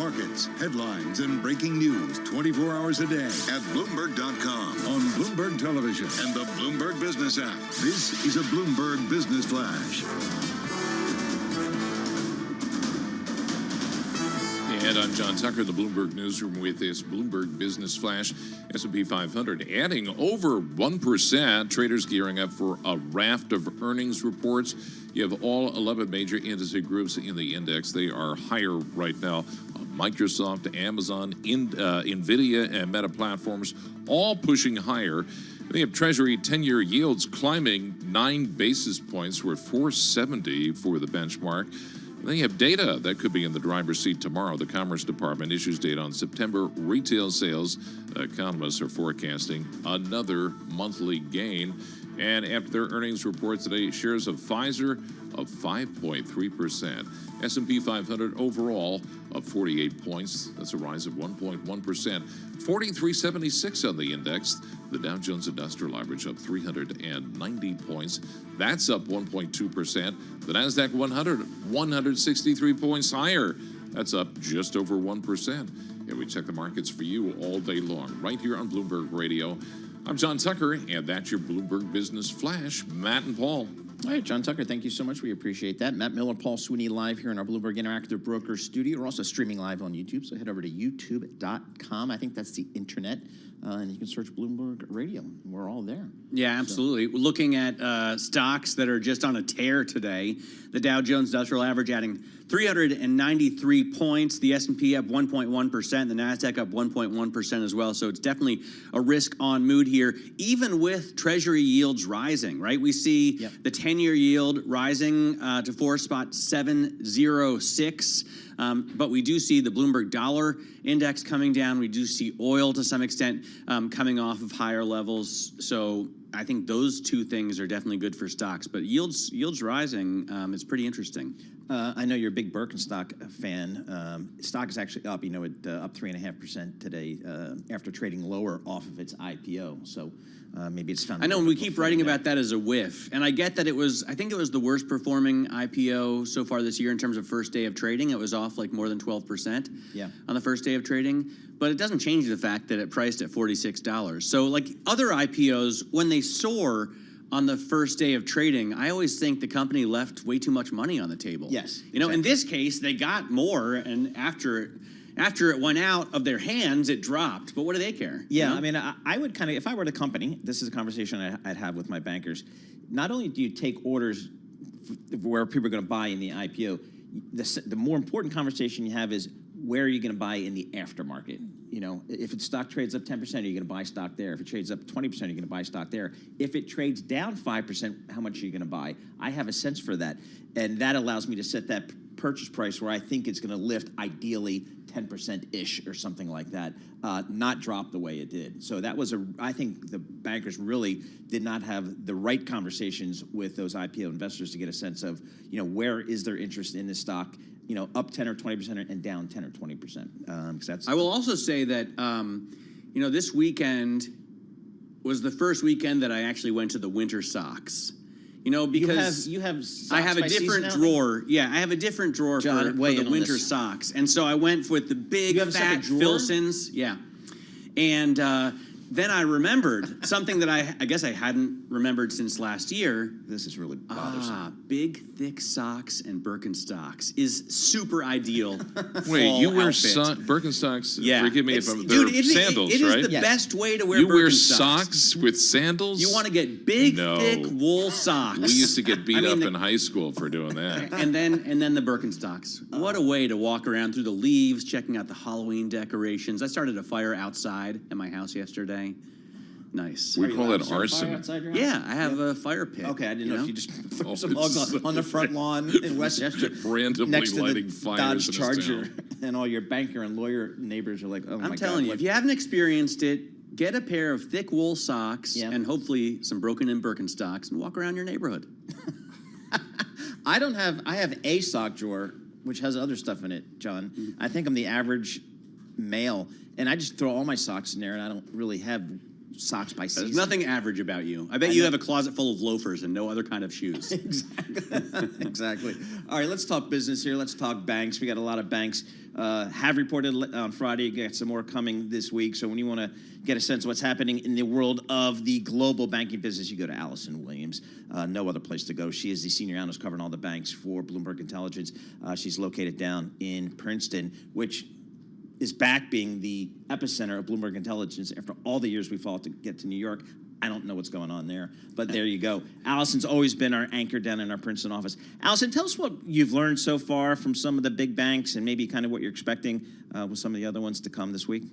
markets, headlines, and breaking news 24 hours a day at Bloomberg.com, on Bloomberg Television, and the Bloomberg Business app. This is a Bloomberg Business Flash. And I'm John Tucker in the Bloomberg Newsroom with this Bloomberg Business Flash. S&P 500 adding over 1%. Traders gearing up for a raft of earnings reports. You have all 11 major industry groups in the index. They are higher right now. Microsoft, Amazon, NVIDIA, and Meta Platforms all pushing higher. They have Treasury 10-year yields climbing 9 basis points. We're at 470 for the benchmark. They have data that could be in the driver's seat tomorrow. The Commerce Department issues data on September retail sales. Economists are forecasting another monthly gain. And after their earnings report today, shares of Pfizer of 5.3%. S&P 500 overall of 48 points. That's a rise of 1.1%. 4376 on the index. The Dow Jones Industrial Average up 390 points. That's up 1.2%. The NASDAQ 100, 163 points higher. That's up just over 1%. And we check the markets for you all day long, right here on Bloomberg Radio. I'm John Tucker, and that's your Bloomberg Business Flash. Matt and Paul. All right, John Tucker, thank you so much. We appreciate that. Matt Miller, Paul Sweeney live here in our Bloomberg Interactive Broker studio. We're also streaming live on YouTube, so head over to youtube.com. I think that's the internet, and you can search Bloomberg Radio. We're all there. Yeah, absolutely. We're looking at stocks that are just on a tear today. The Dow Jones Industrial Average adding 393 points. The S&P up 1.1%. The NASDAQ up 1.1% as well. So it's definitely a risk-on mood here, even with Treasury yields rising, right? We see the 10-year yield rising to 4.706. But we do see the Bloomberg Dollar Index coming down. We do see oil to some extent coming off of higher levels. So I think those two things are definitely good for stocks. But yields rising, it's pretty interesting. I know you're a big Birkenstock fan. Stock is actually up, up 3.5% today after trading lower off of its IPO. So maybe it's found. I know, and we keep writing about that as a whiff. And I get that I think it was the worst performing IPO so far this year in terms of first day of trading. It was off like more than 12% on the first day of trading. But it doesn't change the fact that it priced at $46. So like other IPOs, when they soar on the first day of trading, I always think the company left way too much money on the table. Yes. In this case, they got more, and after it went out of their hands, it dropped. But what do they care? Yeah, I mean, I would kind of, if I were the company, this is a conversation I'd have with my bankers. Not only do you take orders where people are going to buy in the IPO, the more important conversation you have is where are you going to buy in the aftermarket? If its stock trades up 10%, are you going to buy stock there? If it trades up 20%, are you going to buy stock there? If it trades down 5%, how much are you going to buy? I have a sense for that. And that allows me to set that purchase price where I think it's going to lift ideally 10%-ish or something like that, not drop the way it did. So that was I think the bankers really did not have the right conversations with those IPO investors to get a sense of, where is their interest in this stock, up 10 or 20% and down 10 or 20%. I will also say that, this weekend was the first weekend that I actually went to the winter socks. Because you have socks I have a different drawer. Yeah, I have a different drawer for the winter socks. And so I went with the big fat Filsons. Yeah. And then I remembered something that I guess I hadn't remembered since last year. This is really bothersome. Big, thick socks and Birkenstocks is super ideal. Wait, you wear Birkenstocks? Yeah. Forgive me if I'm... They're sandals, it right? It is the best way to wear Birkenstocks. You wear socks with sandals? You want to get big, thick wool socks. We used to get beat up in high school for doing that. And then the Birkenstocks. What a way to walk around through the leaves, checking out the Halloween decorations. I started a fire outside at my house yesterday. Nice. We call it arson. Yeah, I have a fire pit. Okay, I didn't know if you just threw some logs on the front lawn in Westchester. Randomly next to lighting the fires Dodge Charger. And all your banker and lawyer neighbors are like, oh my God. I'm telling you, if you haven't experienced it, get a pair of thick wool socks and hopefully some broken-in Birkenstocks and walk around your neighborhood. I have a sock drawer, which has other stuff in it, John. I think I'm the average male, and I just throw all my socks in there, and I don't really have socks by season. There's nothing average about you. I bet you have a closet full of loafers and no other kind of shoes. Exactly. All right, let's talk business here. Let's talk banks. We got a lot of banks have reported on Friday. Get some more coming this week. So when you want to get a sense of what's happening in the world of the global banking business, you go to Allison Williams. No other place to go. She is the senior analyst covering all the banks for Bloomberg Intelligence. She's located down in Princeton, which is back being the epicenter of Bloomberg Intelligence after all the years we fought to get to New York. I don't know what's going on there, but there you go. Allison's always been our anchor down in our Princeton office. Allison, tell us what you've learned so far from some of the big banks and maybe kind of what you're expecting with some of the other ones to come this week.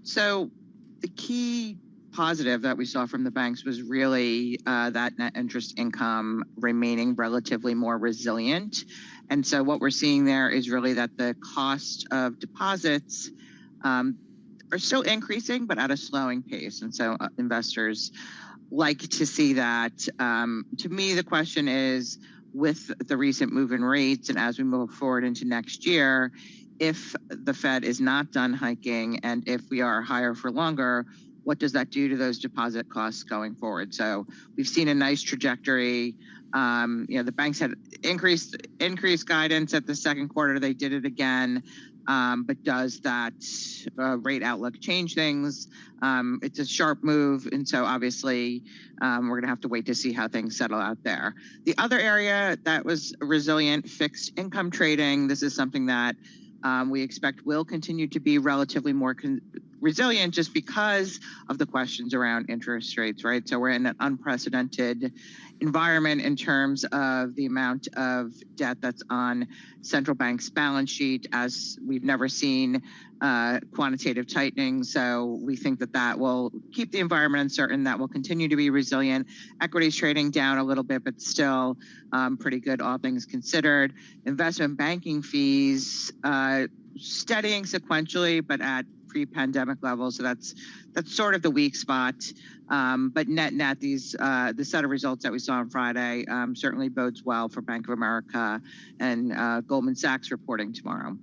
So the key positive that we saw from the banks was really that net interest income remaining relatively more resilient. And so what we're seeing there is really that the cost of deposits are still increasing, but at a slowing pace. And so investors like to see that. To me, the question is, with the recent move in rates and as we move forward into next year, if the Fed is not done hiking and if we are higher for longer, what does that do to those deposit costs going forward? So we've seen a nice trajectory. The banks had increased guidance at the second quarter. They did it again. But does that rate outlook change things? It's a sharp move, and so obviously we're going to have to wait to see how things settle out there. The other area that was resilient, fixed income trading. This is something that we expect will continue to be relatively more resilient just because of the questions around interest rates, right? So we're in an unprecedented environment in terms of the amount of debt that's on central banks' balance sheet, as we've never seen quantitative tightening. So we think that will keep the environment uncertain. That will continue to be resilient. Equities trading down a little bit, but still pretty good, all things considered. Investment banking fees steadying sequentially, but at pre-pandemic levels. So that's sort of the weak spot. But net, the set of results that we saw on Friday certainly bodes well for Bank of America and Goldman Sachs reporting tomorrow.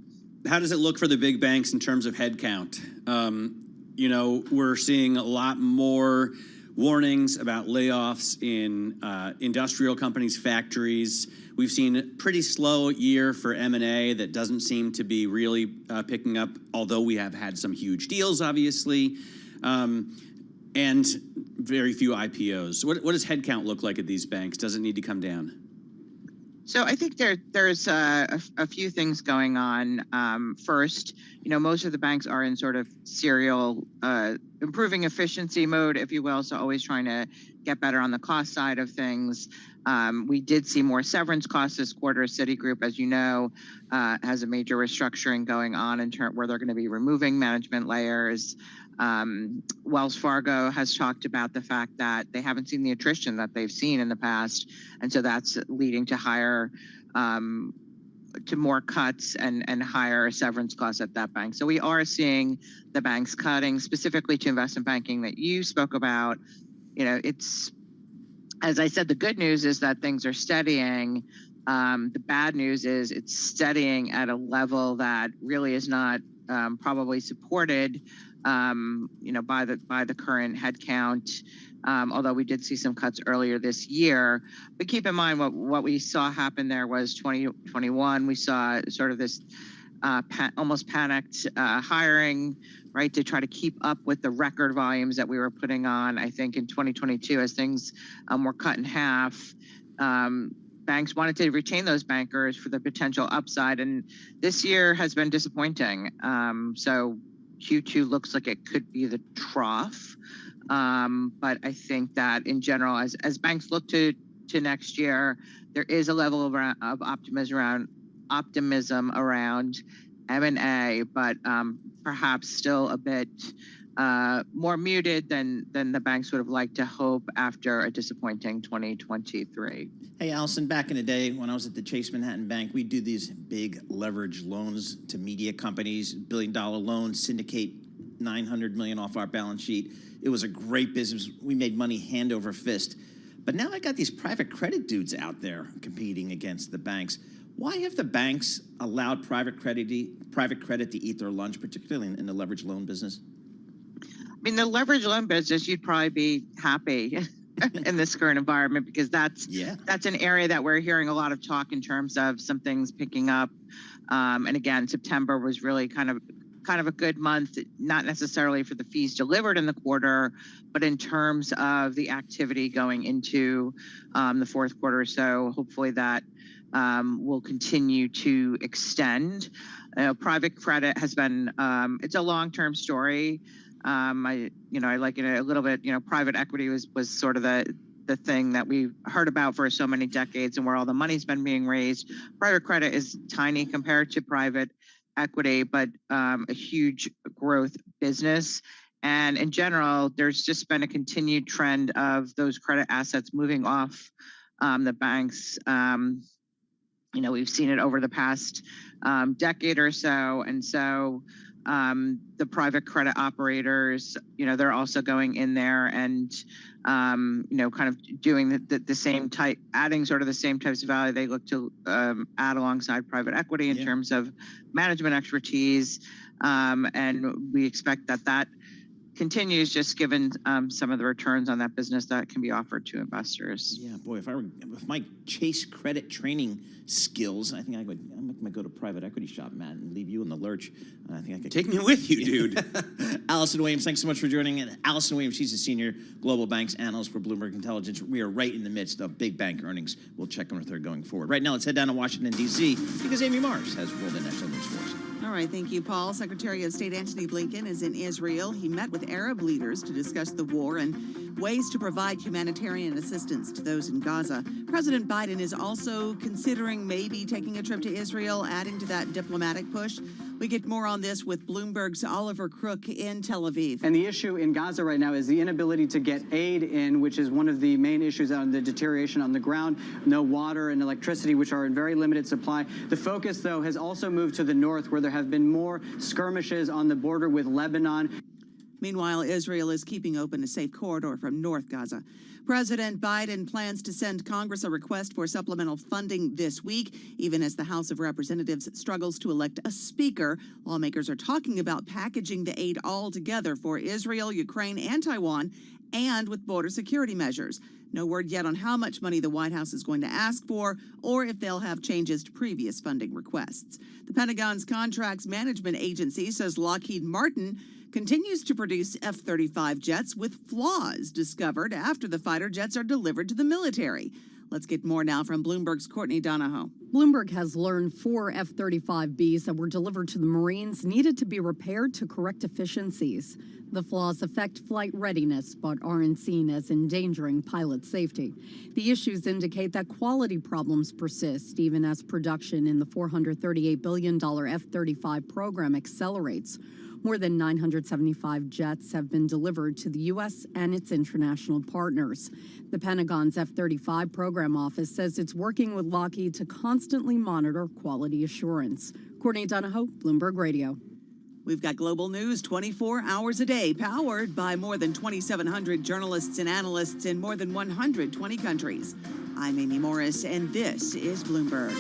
How does it look for the big banks in terms of headcount? We're seeing a lot more warnings about layoffs in industrial companies, factories. We've seen a pretty slow year for M&A that doesn't seem to be really picking up, although we have had some huge deals, obviously, and very few IPOs. What does headcount look like at these banks? Does it need to come down? So I think there's a few things going on. First, most of the banks are in sort of serial improving efficiency mode, if you will, so always trying to get better on the cost side of things. We did see more severance costs this quarter. Citigroup, as you know, has a major restructuring going on where they're going to be removing management layers. Wells Fargo has talked about the fact that they haven't seen the attrition that they've seen in the past, and so that's leading to more cuts and higher severance costs at that bank. So we are seeing the banks cutting, specifically to investment banking that you spoke about. It's, as I said, the good news is that things are steadying. The bad news is it's steadying at a level that really is not probably supported by the current headcount, although we did see some cuts earlier this year. But keep in mind what we saw happen there was 2021. We saw sort of this almost panicked hiring, right, to try to keep up with the record volumes that we were putting on. I think in 2022, as things were cut in half, banks wanted to retain those bankers for the potential upside, and this year has been disappointing. So Q2 looks like it could be the trough, but I think that in general, as banks look to next year, there is a level of optimism around M&A, but perhaps still a bit more muted than the banks would have liked to hope after a disappointing 2023. Hey, Allison, back in the day when I was at the Chase Manhattan Bank, we do these big leverage loans to media companies, billion-dollar loans, syndicate $900 million off our balance sheet. It was a great business. We made money hand over fist. But now I got these private credit dudes out there competing against the banks. Why have the banks allowed private credit to eat their lunch, particularly in the leverage loan business? mean, the leverage loan business, you'd probably be happy in this current environment because that's an area that we're hearing a lot of talk in terms of some things picking up. And again, September was really kind of a good month, not necessarily for the fees delivered in the quarter, but in terms of the activity going into the fourth quarter. So hopefully that will continue to extend. Private credit has been, it's a long-term story. I like it a little bit, private equity was sort of the thing that we heard about for so many decades and where all the money's been being raised. Private credit is tiny compared to private equity, but a huge growth business. And in general, there's just been a continued trend of those credit assets moving off the banks. We've seen it over the past decade or so. And so the private credit operators, they're also going in there and, kind of doing the same type, adding sort of the same types of value they look to add alongside private equity in terms of management expertise. And we expect that continues just given some of the returns on that business that can be offered to investors. Yeah, boy, with my Chase credit training skills, I think I might go to private equity shop, Matt, and leave you in the lurch. I think I could take me with you, dude. Allison Williams, thanks so much for joining in. Allison Williams, she's a senior global banks analyst for Bloomberg Intelligence. We are right in the midst of big bank earnings. We'll check on with her going forward. Right now, let's head down to Washington, D.C., because Amy Mars has World and National News for us. All right, thank you, Paul. Secretary of State Antony Blinken is in Israel. He met with Arab leaders to discuss the war and ways to provide humanitarian assistance to those in Gaza. President Biden is also considering maybe taking a trip to Israel, adding to that diplomatic push. We get more on this with Bloomberg's Oliver Crook in Tel Aviv. And the issue in Gaza right now is the inability to get aid in, which is one of the main issues on the deterioration on the ground. No water and electricity, which are in very limited supply. The focus, though, has also moved to the north, where there have been more skirmishes on the border with Lebanon. Meanwhile, Israel is keeping open a safe corridor from North Gaza. President Biden plans to send Congress a request for supplemental funding this week, even as the House of Representatives struggles to elect a speaker. Lawmakers are talking about packaging the aid all together for Israel, Ukraine, and Taiwan, and with border security measures. No word yet on how much money the White House is going to ask for, or if they'll have changes to previous funding requests. The Pentagon's Contracts Management Agency says Lockheed Martin continues to produce F-35 jets with flaws discovered after the fighter jets are delivered to the military. Let's get more now from Bloomberg's Courtney Donahoe. Bloomberg has learned 4 F-35Bs that were delivered to the Marines needed to be repaired to correct deficiencies. The flaws affect flight readiness, but aren't seen as endangering pilot safety. The issues indicate that quality problems persist, even as production in the $438 billion F-35 program accelerates. More than 975 jets have been delivered to the U.S. and its international partners. The Pentagon's F-35 program office says it's working with Lockheed to constantly monitor quality assurance. Courtney Donahoe, Bloomberg Radio. We've got global news 24 hours a day, powered by more than 2,700 journalists and analysts in more than 120 countries. I'm Amy Morris, and this is Bloomberg.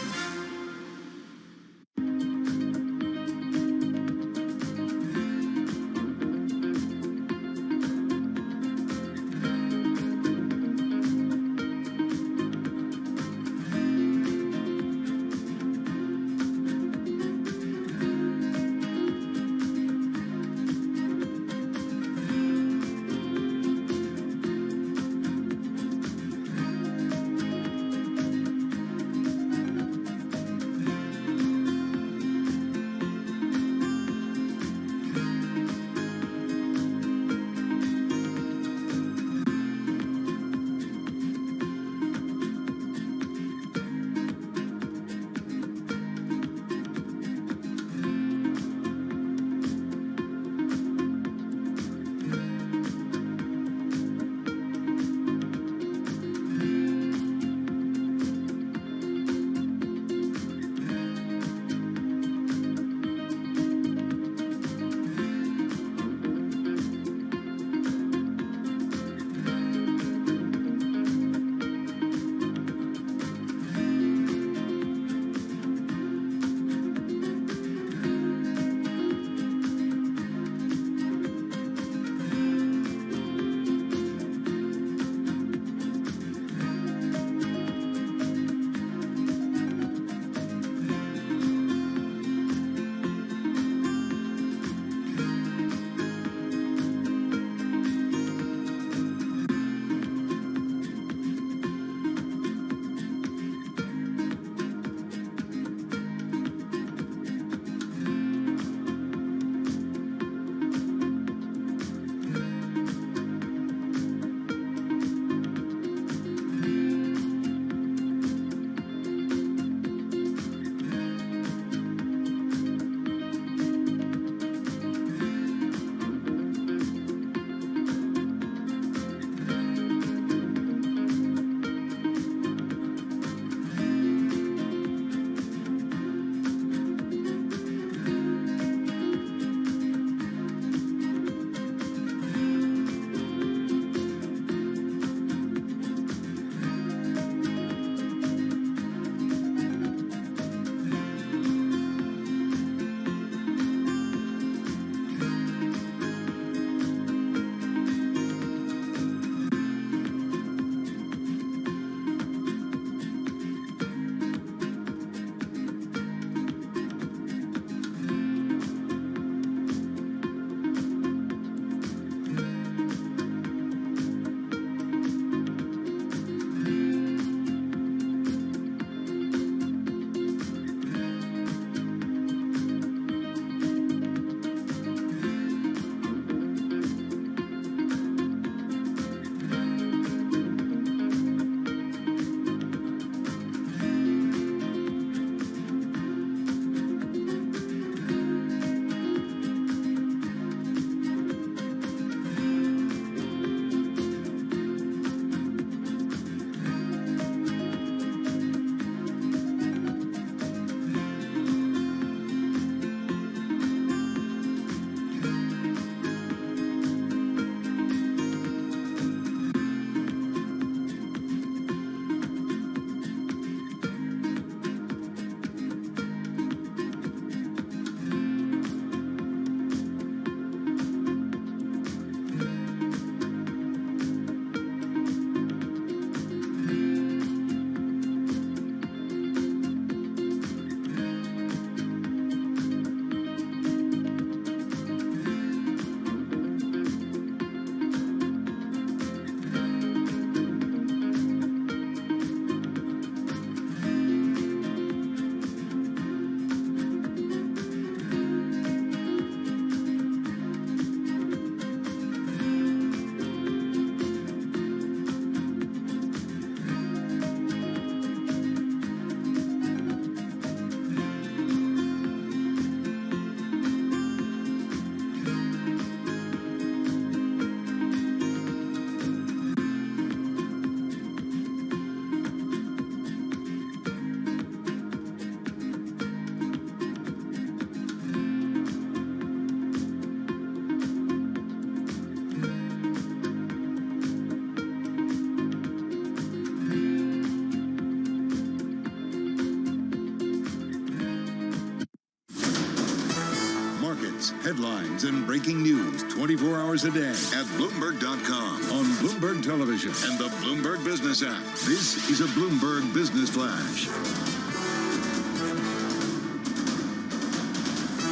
markets, headlines, and breaking news 24 hours a day at Bloomberg.com, on Bloomberg Television, and the Bloomberg Business app. This is a Bloomberg Business Flash.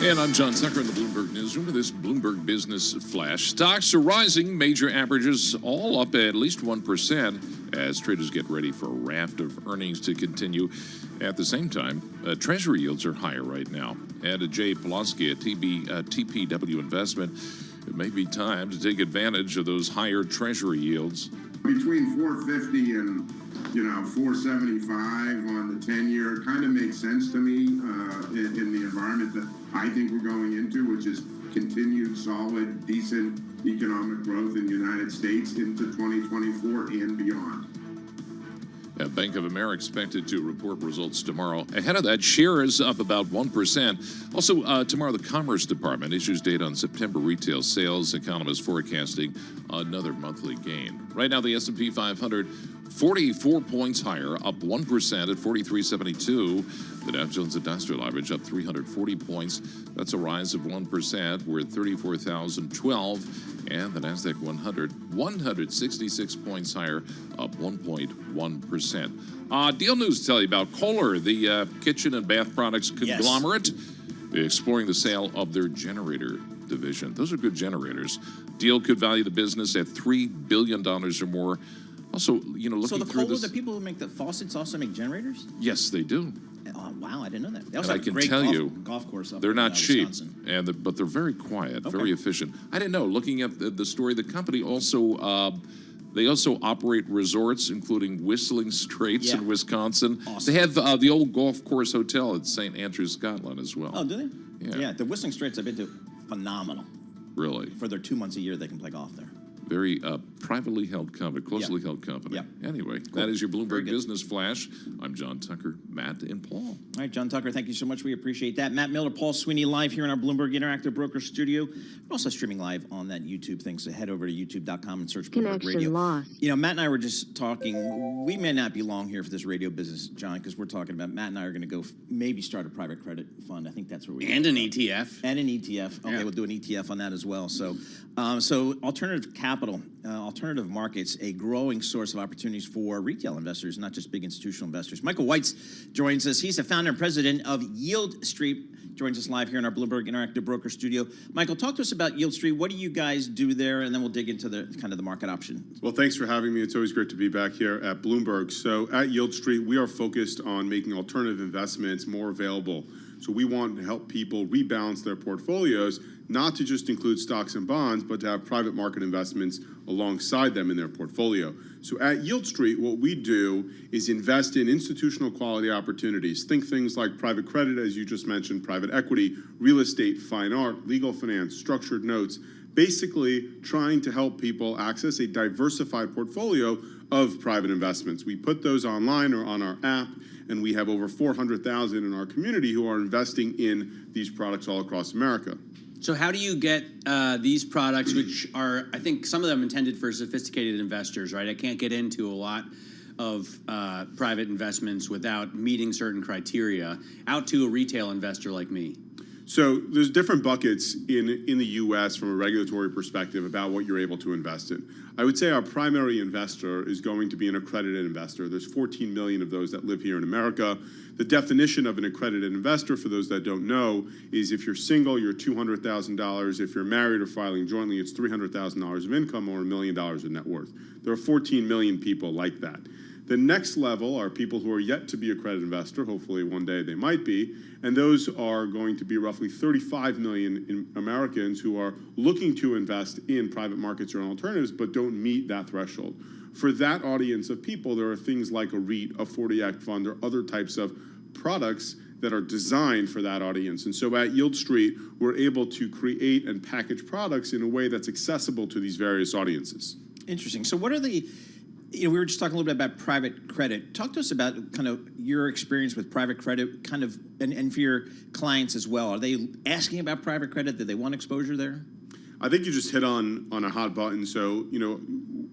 And I'm John Tucker in the Bloomberg Newsroom with this Bloomberg Business Flash. Stocks are rising, major averages all up at least 1% as traders get ready for a raft of earnings to continue. At the same time, Treasury yields are higher right now. And Jay Pulaski at TPW Investment, it may be time to take advantage of those higher Treasury yields. Between 450 and 475 on the 10-year kind of makes sense to me in the environment that I think we're going into, which is continued solid, decent economic growth in the United States into 2024 and beyond. Bank of America expected to report results tomorrow. Ahead of that, shares up about 1%. Also, tomorrow, the Commerce Department issues data on September retail sales. Economists forecasting another monthly gain. Right now, the S&P 500, 44 points higher, up 1% at 4372. The Dow Jones Industrial Average up 340 points. That's a rise of 1%. We're at 34,012. And the NASDAQ 100, 166 points higher, up 1.1%. Deal news to tell you about Kohler, the kitchen and bath products conglomerate, exploring the sale of their generator division. Those are good generators. Deal could value the business at $3 billion or more. Also, looking so the through Kohler, this, the people who make the faucets also make generators? yes, they do. Oh, wow, I didn't know that. They And also I have a can great tell you, golf course up they're in, not cheap, Wisconsin. but they're very quiet, Okay. very efficient. I didn't know. Looking at the story, the company also they also operate resorts, including Whistling Straits in Wisconsin. Awesome. They have the old golf course hotel at St. Andrews, Scotland, as well. Oh, do they? Yeah. The Whistling Straits I've been to, phenomenal. Really, For their 2 months a year, they can play golf there. very privately held company, closely held company. Anyway, that is your Bloomberg Business Flash. I'm John Tucker, Matt, and Paul. All right, John Tucker, thank you so much. We appreciate that. Matt Miller, Paul Sweeney live here in our Bloomberg Interactive Broker Studio. We're also streaming live on that YouTube thing, so head over to youtube.com and search Bloomberg Radio. lost. Matt and I were just talking. We may not be long here for this radio business, John, because we're talking about Matt and I are going to go maybe start a private credit fund. I think that's where we And an ETF. And an ETF. Okay, we'll do an ETF on that as well. So, alternative capital, alternative markets, a growing source of opportunities for retail investors, not just big institutional investors. Michael Weitz joins us. He's the founder and president of Yield Street. Joins us live here in our Bloomberg Interactive Broker Studio. Michael, talk to us about Yield Street. What do you guys do there? And then we'll dig into the kind of the market option. Well, thanks for having me. It's always great to be back here at Bloomberg. So at Yield Street, we are focused on making alternative investments more available. So we want to help people rebalance their portfolios, not to just include stocks and bonds, but to have private market investments alongside them in their portfolio. So at Yield Street, what we do is invest in institutional quality opportunities. Think things like private credit, as you just mentioned, private equity, real estate, fine art, legal finance, structured notes, basically trying to help people access a diversified portfolio of private investments. We put those online or on our app, and we have over 400,000 in our community who are investing in these products all across America. So how do you get these products, which are, I think, some of them intended for sophisticated investors, right? I can't get into a lot of private investments without meeting certain criteria, out to a retail investor like me? So there's different buckets in the U.S. from a regulatory perspective about what you're able to invest in. I would say our primary investor is going to be an accredited investor. There's 14 million of those that live here in America. The definition of an accredited investor, for those that don't know, is if you're single, you're $200,000. If you're married or filing jointly, it's $300,000 of income or $1 million of net worth. There are 14 million people like that. The next level are people who are yet to be accredited investor. Hopefully one day they might be. And those are going to be roughly 35 million Americans who are looking to invest in private markets or alternatives but don't meet that threshold. For that audience of people, there are things like a REIT, a 40 Act fund, or other types of products that are designed for that audience. And so at Yield Street, we're able to create and package products in a way that's accessible to these various audiences. Interesting. So what are the... we were just talking a little bit about private credit. Talk to us about kind of your experience with private credit, kind of, and for your clients as well. Are they asking about private credit? Do they want exposure there? I think you just hit on a hot button. So,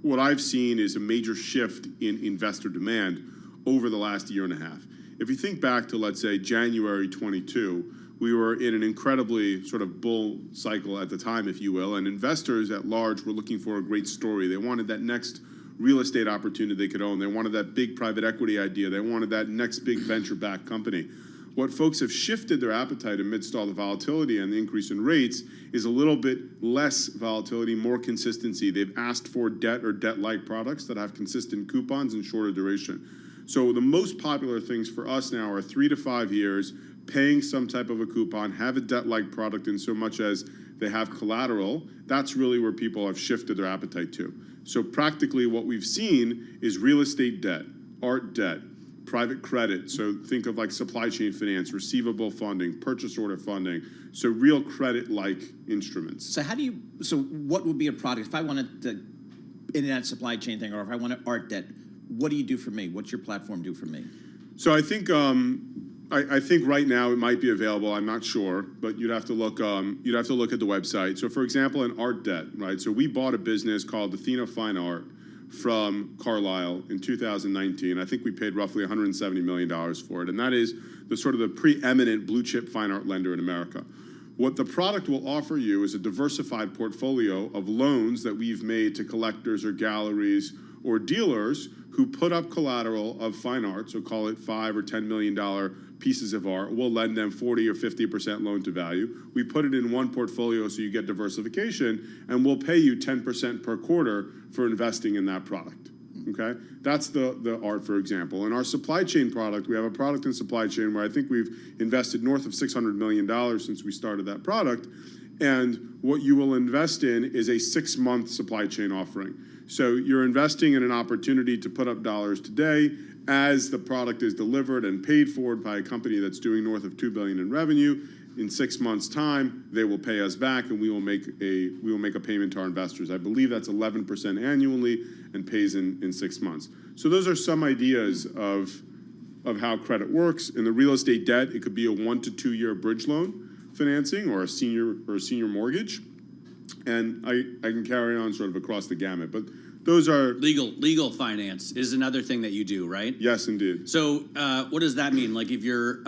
what I've seen is a major shift in investor demand over the last year and a half. If you think back to, let's say, January 22, we were in an incredibly sort of bull cycle at the time, if you will, and investors at large were looking for a great story. They wanted that next real estate opportunity they could own. They wanted that big private equity idea. They wanted that next big venture-backed company. What folks have shifted their appetite amidst all the volatility and the increase in rates is a little bit less volatility, more consistency. They've asked for debt or debt-like products that have consistent coupons and shorter duration. So the most popular things for us now are 3 to 5 years, paying some type of a coupon, have a debt-like product in so much as they have collateral. That's really where people have shifted their appetite to. So practically what we've seen is real estate debt, art debt, private credit. So think of like supply chain finance, receivable funding, purchase order funding. So real credit-like instruments. So so what would be a product if I wanted to, in that supply chain thing, or if I wanted art debt, what do you do for me? What's your platform do for me? So I think I think right now it might be available. I'm not sure, but you'd have to look. You'd have to look at the website. So, for example, in art debt, right? So we bought a business called Athena Fine Art from Carlyle in 2019. I think we paid roughly $170 million for it, and that is the sort of the preeminent blue chip fine art lender in America. What the product will offer you is a diversified portfolio of loans that we've made to collectors or galleries or dealers who put up collateral of fine art, so call it $5 or $10 million pieces of art. We'll lend them 40 or 50% loan to value. We put it in one portfolio so you get diversification, and we'll pay you 10% per quarter for investing in that product. Okay, that's the art, for example. In our supply chain product, we have a product in supply chain where I think we've invested north of $600 million since we started that product. And what you will invest in is a 6-month supply chain offering. So you're investing in an opportunity to put up dollars today as the product is delivered and paid for by a company that's doing north of $2 billion in revenue. In 6 months' time, they will pay us back, and we will make a payment to our investors. I believe that's 11% annually and pays in 6 months. So those are some ideas of how credit works. In the real estate debt, it could be a 1 to 2 year bridge loan financing or a senior mortgage, and I can carry on sort of across the gamut. But those are legal finance is another thing that you do, right? Yes, indeed. So what does that mean? Like if you're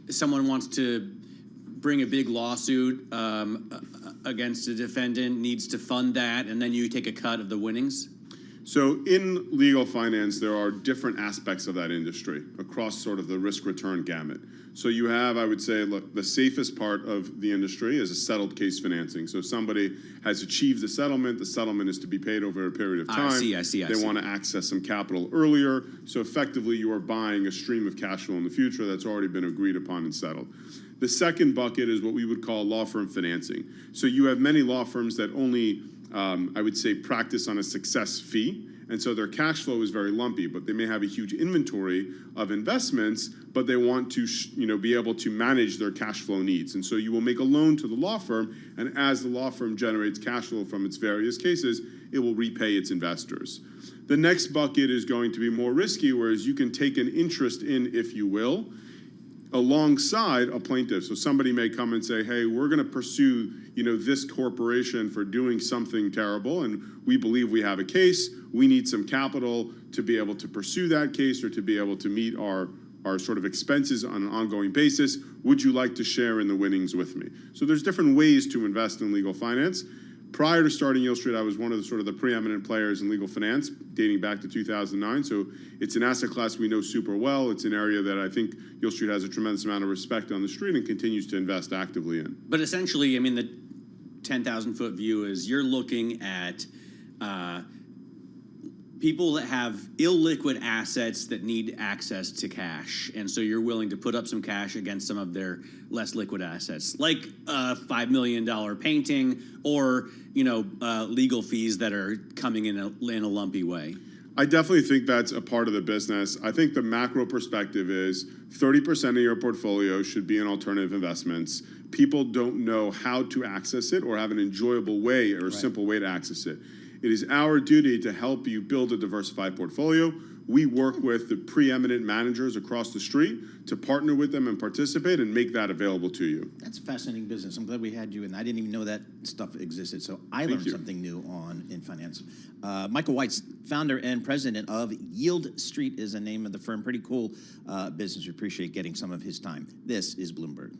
someone wants to bring a big lawsuit against a defendant, needs to fund that, and then you take a cut of the winnings? So in legal finance, there are different aspects of that industry across sort of the risk-return gamut. So you have, I would say, look, the safest part of the industry is a settled case financing. So if somebody has achieved the settlement is to be paid over a period of time. I see. They want to access some capital earlier. So effectively, you are buying a stream of cash flow in the future that's already been agreed upon and settled. The second bucket is what we would call law firm financing. So you have many law firms that only I would say practice on a success fee, and so their cash flow is very lumpy, but they may have a huge inventory of investments, but they want to be able to manage their cash flow needs. And so you will make a loan to the law firm, and as the law firm generates cash flow from its various cases, it will repay its investors. The next bucket is going to be more risky, whereas you can take an interest in, if you will, alongside a plaintiff. So somebody may come and say, hey, we're going to pursue this corporation for doing something terrible, and we believe we have a case. We need some capital to be able to pursue that case or to be able to meet our sort of expenses on an ongoing basis. Would you like to share in the winnings with me? So there's different ways to invest in legal finance. Prior to starting Yale Street, I was one of the preeminent players in legal finance, dating back to 2009. So it's an asset class we know super well. It's an area that I think Yale Street has a tremendous amount of respect on the street and continues to invest actively in. But essentially, I mean, the 10,000-foot view is you're looking at people that have illiquid assets that need access to cash. And so you're willing to put up some cash against some of their less liquid assets, like a $5 million painting or, legal fees that are coming in a lumpy way. I definitely think that's a part of the business. I think the macro perspective is 30% of your portfolio should be in alternative investments. People don't know how to access it or have an enjoyable way or a simple way to access it. It is our duty to help you build a diversified portfolio. We work with the preeminent managers across the street to partner with them and participate and make that available to you. That's a fascinating business. I'm glad we had you, and I didn't even know that stuff existed. So I learned something new in finance. Michael White's founder and president of Yield Street is the name of the firm. Pretty cool business. We appreciate getting some of his time. This is Bloomberg.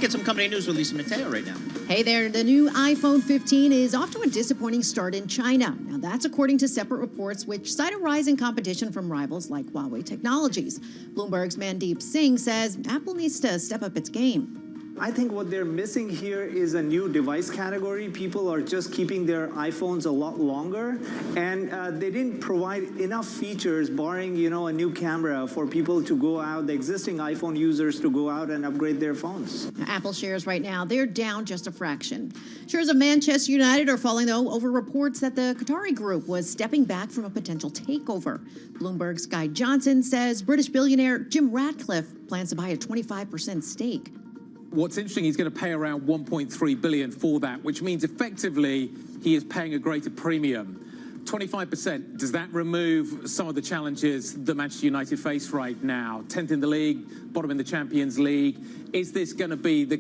get some company news with Lisa Mateo right now. Hey there, the new iPhone 15 is off to a disappointing start in China. Now, that's according to separate reports which cite a rise in competition from rivals like Huawei Technologies. Bloomberg's Mandeep Singh says Apple needs to step up its game. I think what they're missing here is a new device category. People are just keeping their iPhones a lot longer, and they didn't provide enough features, barring, a new camera for people to go out, the existing iPhone users to go out and upgrade their phones. Now, Apple shares right now, they're down just a fraction. Shares of Manchester United are falling, though, over reports that the Qatari group was stepping back from a potential takeover. Bloomberg's Guy Johnson says British billionaire Jim Ratcliffe plans to buy a 25% stake. What's interesting, he's going to pay around $1.3 billion for that, which means effectively he is paying a greater premium. 25%, does that remove some of the challenges that Manchester United face right now? 10th in the league, bottom in the Champions League. Is this going to be the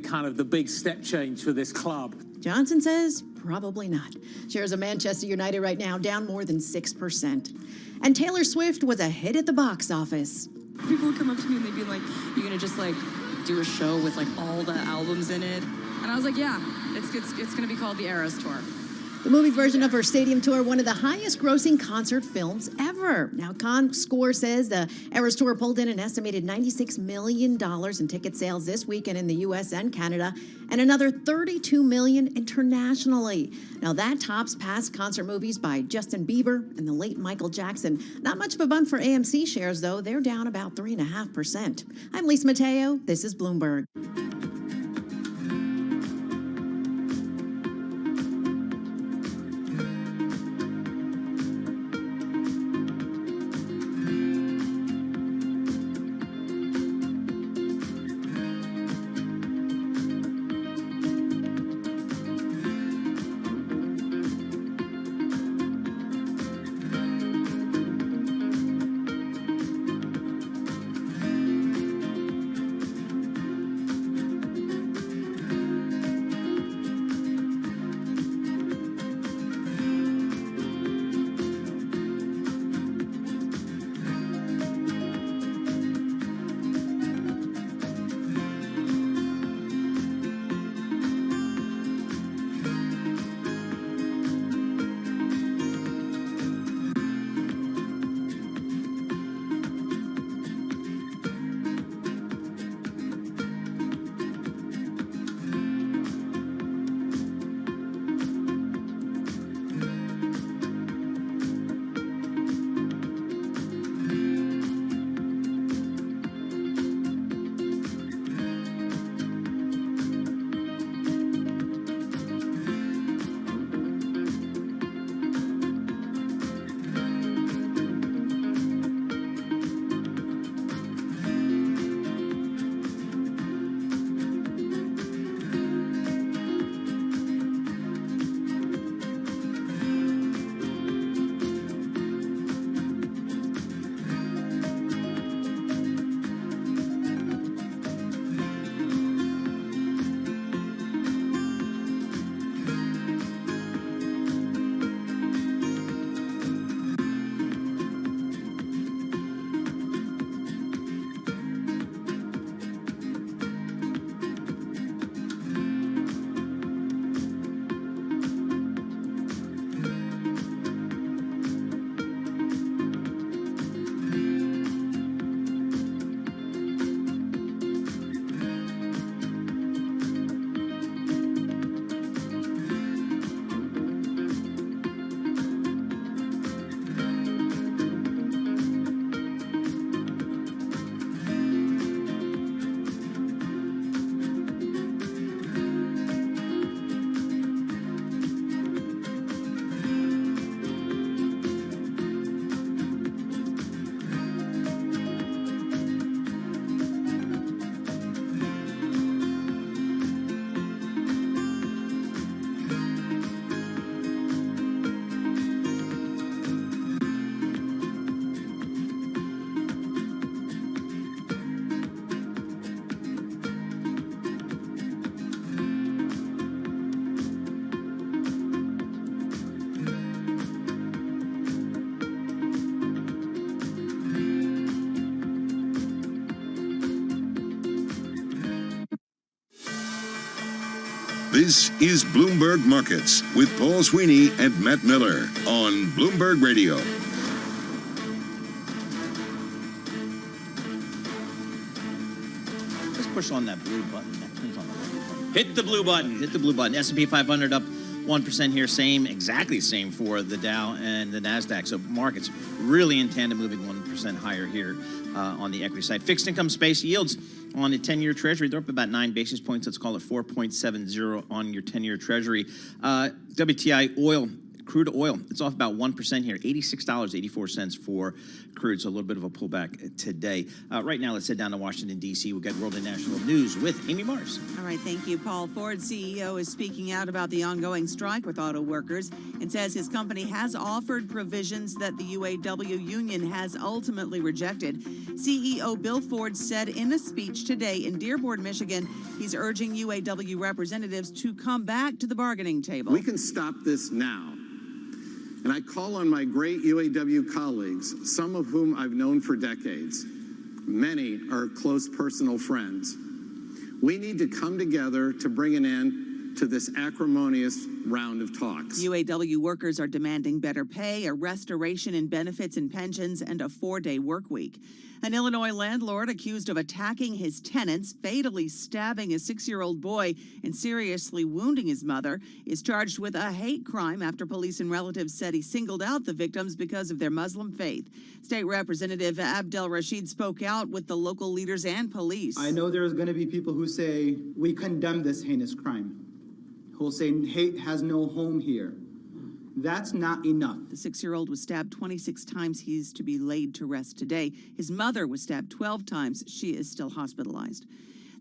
big step change for this club? Johnson says probably not. Shares of Manchester United right now down more than 6%. And Taylor Swift was a hit at the box office. People would come up to me and they'd be like, "You're going to just do a show with all the albums in it?" And I was like, yeah, it's going to be called the Eras Tour. The movie version of her stadium tour, one of the highest grossing concert films ever. Now, ComScore says the Eras Tour pulled in an estimated $96 million in ticket sales this weekend in the U.S. and Canada, and another $32 million internationally. Now, that tops past concert movies by Justin Bieber and the late Michael Jackson. Not much of a bump for AMC shares, though. They're down about 3.5%. I'm Lisa Mateo. This is Bloomberg. This is Bloomberg Markets with Paul Sweeney and Matt Miller on Bloomberg Radio. Let's push on that blue button. Hit the blue button. Hit the blue button. S&P 500 up 1% here. Exactly same for the Dow and the NASDAQ. So markets really in tandem, moving 1% higher here on the equity side. Fixed income space yields on the 10-year Treasury, they're up about 9 basis points. Let's call it 4.70 on your 10-year Treasury. WTI oil, crude oil, it's off about 1% here, $86.84 for crude, so a little bit of a pullback today. Right now, let's head down to Washington, D.C. We'll get world and national news with Amy Mars. All right, thank you, Paul. Ford's CEO is speaking out about the ongoing strike with auto workers and says his company has offered provisions that the UAW union has ultimately rejected. CEO Bill Ford said in a speech today in Dearborn, Michigan, he's urging UAW representatives to come back to the bargaining table. We can stop this now. And I call on my great UAW colleagues, some of whom I've known for decades. Many are close personal friends. We need to come together to bring an end to this acrimonious round of talks. UAW workers are demanding better pay, a restoration in benefits and pensions, and a 4-day work week. An Illinois landlord accused of attacking his tenants, fatally stabbing a 6-year-old boy, and seriously wounding his mother, is charged with a hate crime after police and relatives said he singled out the victims because of their Muslim faith. State Representative Abdel Rashid spoke out with the local leaders and police. I know there's going to be people who say, we condemn this heinous crime, who'll say hate has no home here. That's not enough. The 6-year-old was stabbed 26 times. He's to be laid to rest today. His mother was stabbed 12 times. She is still hospitalized.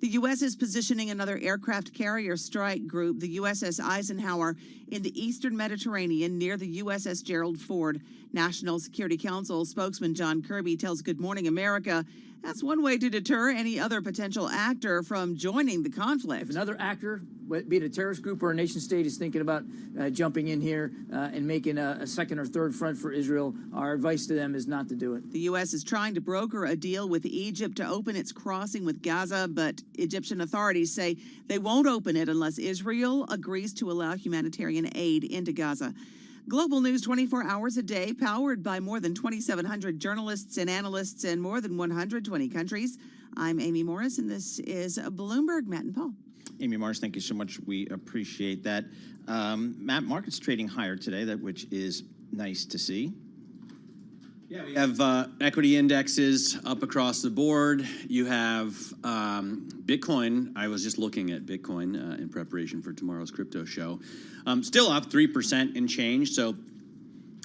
The U.S. is positioning another aircraft carrier strike group, the USS Eisenhower, in the eastern Mediterranean near the USS Gerald Ford. National Security Council spokesman John Kirby tells Good Morning America that's one way to deter any other potential actor from joining the conflict. If another actor, be it a terrorist group or a nation state, is thinking about jumping in here and making a second or third front for Israel, our advice to them is not to do it. The U.S. is trying to broker a deal with Egypt to open its crossing with Gaza, but Egyptian authorities say they won't open it unless Israel agrees to allow humanitarian aid into Gaza. Global news 24 hours a day, powered by more than 2,700 journalists and analysts in more than 120 countries. I'm Amy Morris, and this is Bloomberg. Matt and Paul. Amy Mars, thank you so much. We appreciate that. Matt, market's trading higher today, which is nice to see. Yeah, we have equity indexes up across the board. You have Bitcoin. I was just looking at Bitcoin in preparation for tomorrow's crypto show. Still up 3% and change, so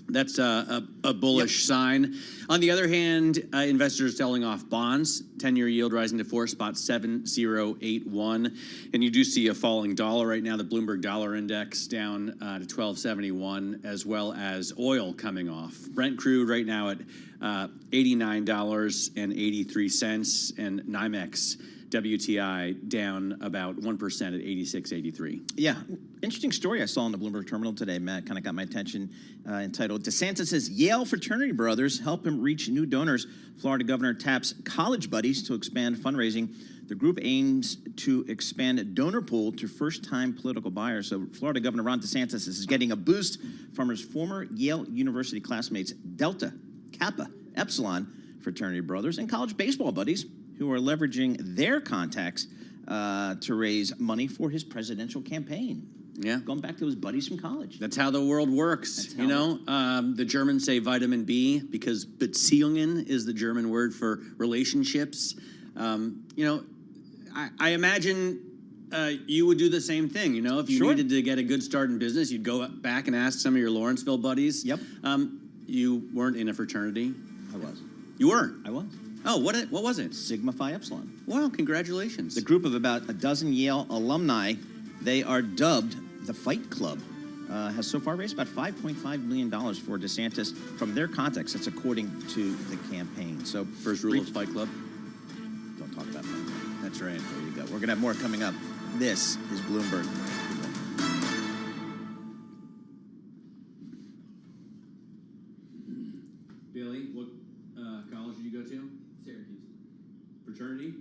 that's a bullish sign. On the other hand, investors selling off bonds. 10-year yield rising to 4.7081. And you do see a falling dollar right now. The Bloomberg Dollar Index down to 1271, as well as oil coming off. Brent crude right now at $89.83, and NYMEX WTI down about 1% at 86.83. Yeah, interesting story I saw on the Bloomberg terminal today, Matt, kind of got my attention, entitled, DeSantis' Yale fraternity brothers help him reach new donors. Florida governor taps college buddies to expand fundraising. The group aims to expand a donor pool to first-time political buyers. So Florida Governor Ron DeSantis is getting a boost from his former Yale University classmates, Delta, Kappa, Epsilon fraternity brothers, and college baseball buddies, who are leveraging their contacts to raise money for his presidential campaign. Yeah. Going back to his buddies from college. That's how the world works, you know? The Germans say vitamin B because Beziehungen is the German word for relationships. You know, I imagine you would do the same thing, you know? If you needed to get a good start in business, you'd go back and ask some of your Lawrenceville buddies. Yep. You weren't in a fraternity? I was. You were? I was. Oh, what was it? Sigma Phi Epsilon. Wow, congratulations. The group of about a dozen Yale alumni, they are dubbed the Fight Club, has so far raised about $5.5 million for DeSantis from their contacts. That's according to the campaign. So first rule of Fight Club? Don't talk about Fight Club. That's right. There you go. We're going to have more coming up. This is Bloomberg. Billy, what college did you go to? Syracuse. Fraternity?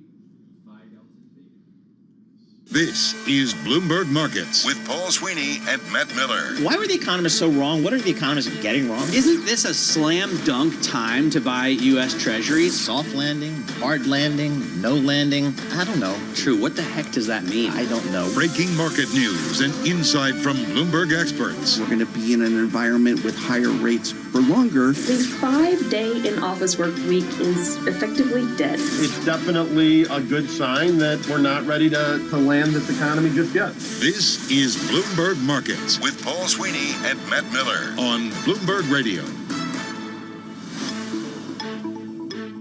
Phi Delta Theta. This is Bloomberg Markets with Paul Sweeney and Matt Miller. Why were the economists so wrong? What are the economists getting wrong? Isn't this a slam dunk time to buy U.S. Treasuries? Soft landing, hard landing, no landing. I don't know. True. What the heck does that mean? I don't know. Breaking market news and insight from Bloomberg experts. We're going to be in an environment with higher rates for longer. The 5-day in-office work week is effectively dead. It's definitely a good sign that we're not ready to land this economy just yet. This is Bloomberg Markets with Paul Sweeney and Matt Miller on Bloomberg Radio.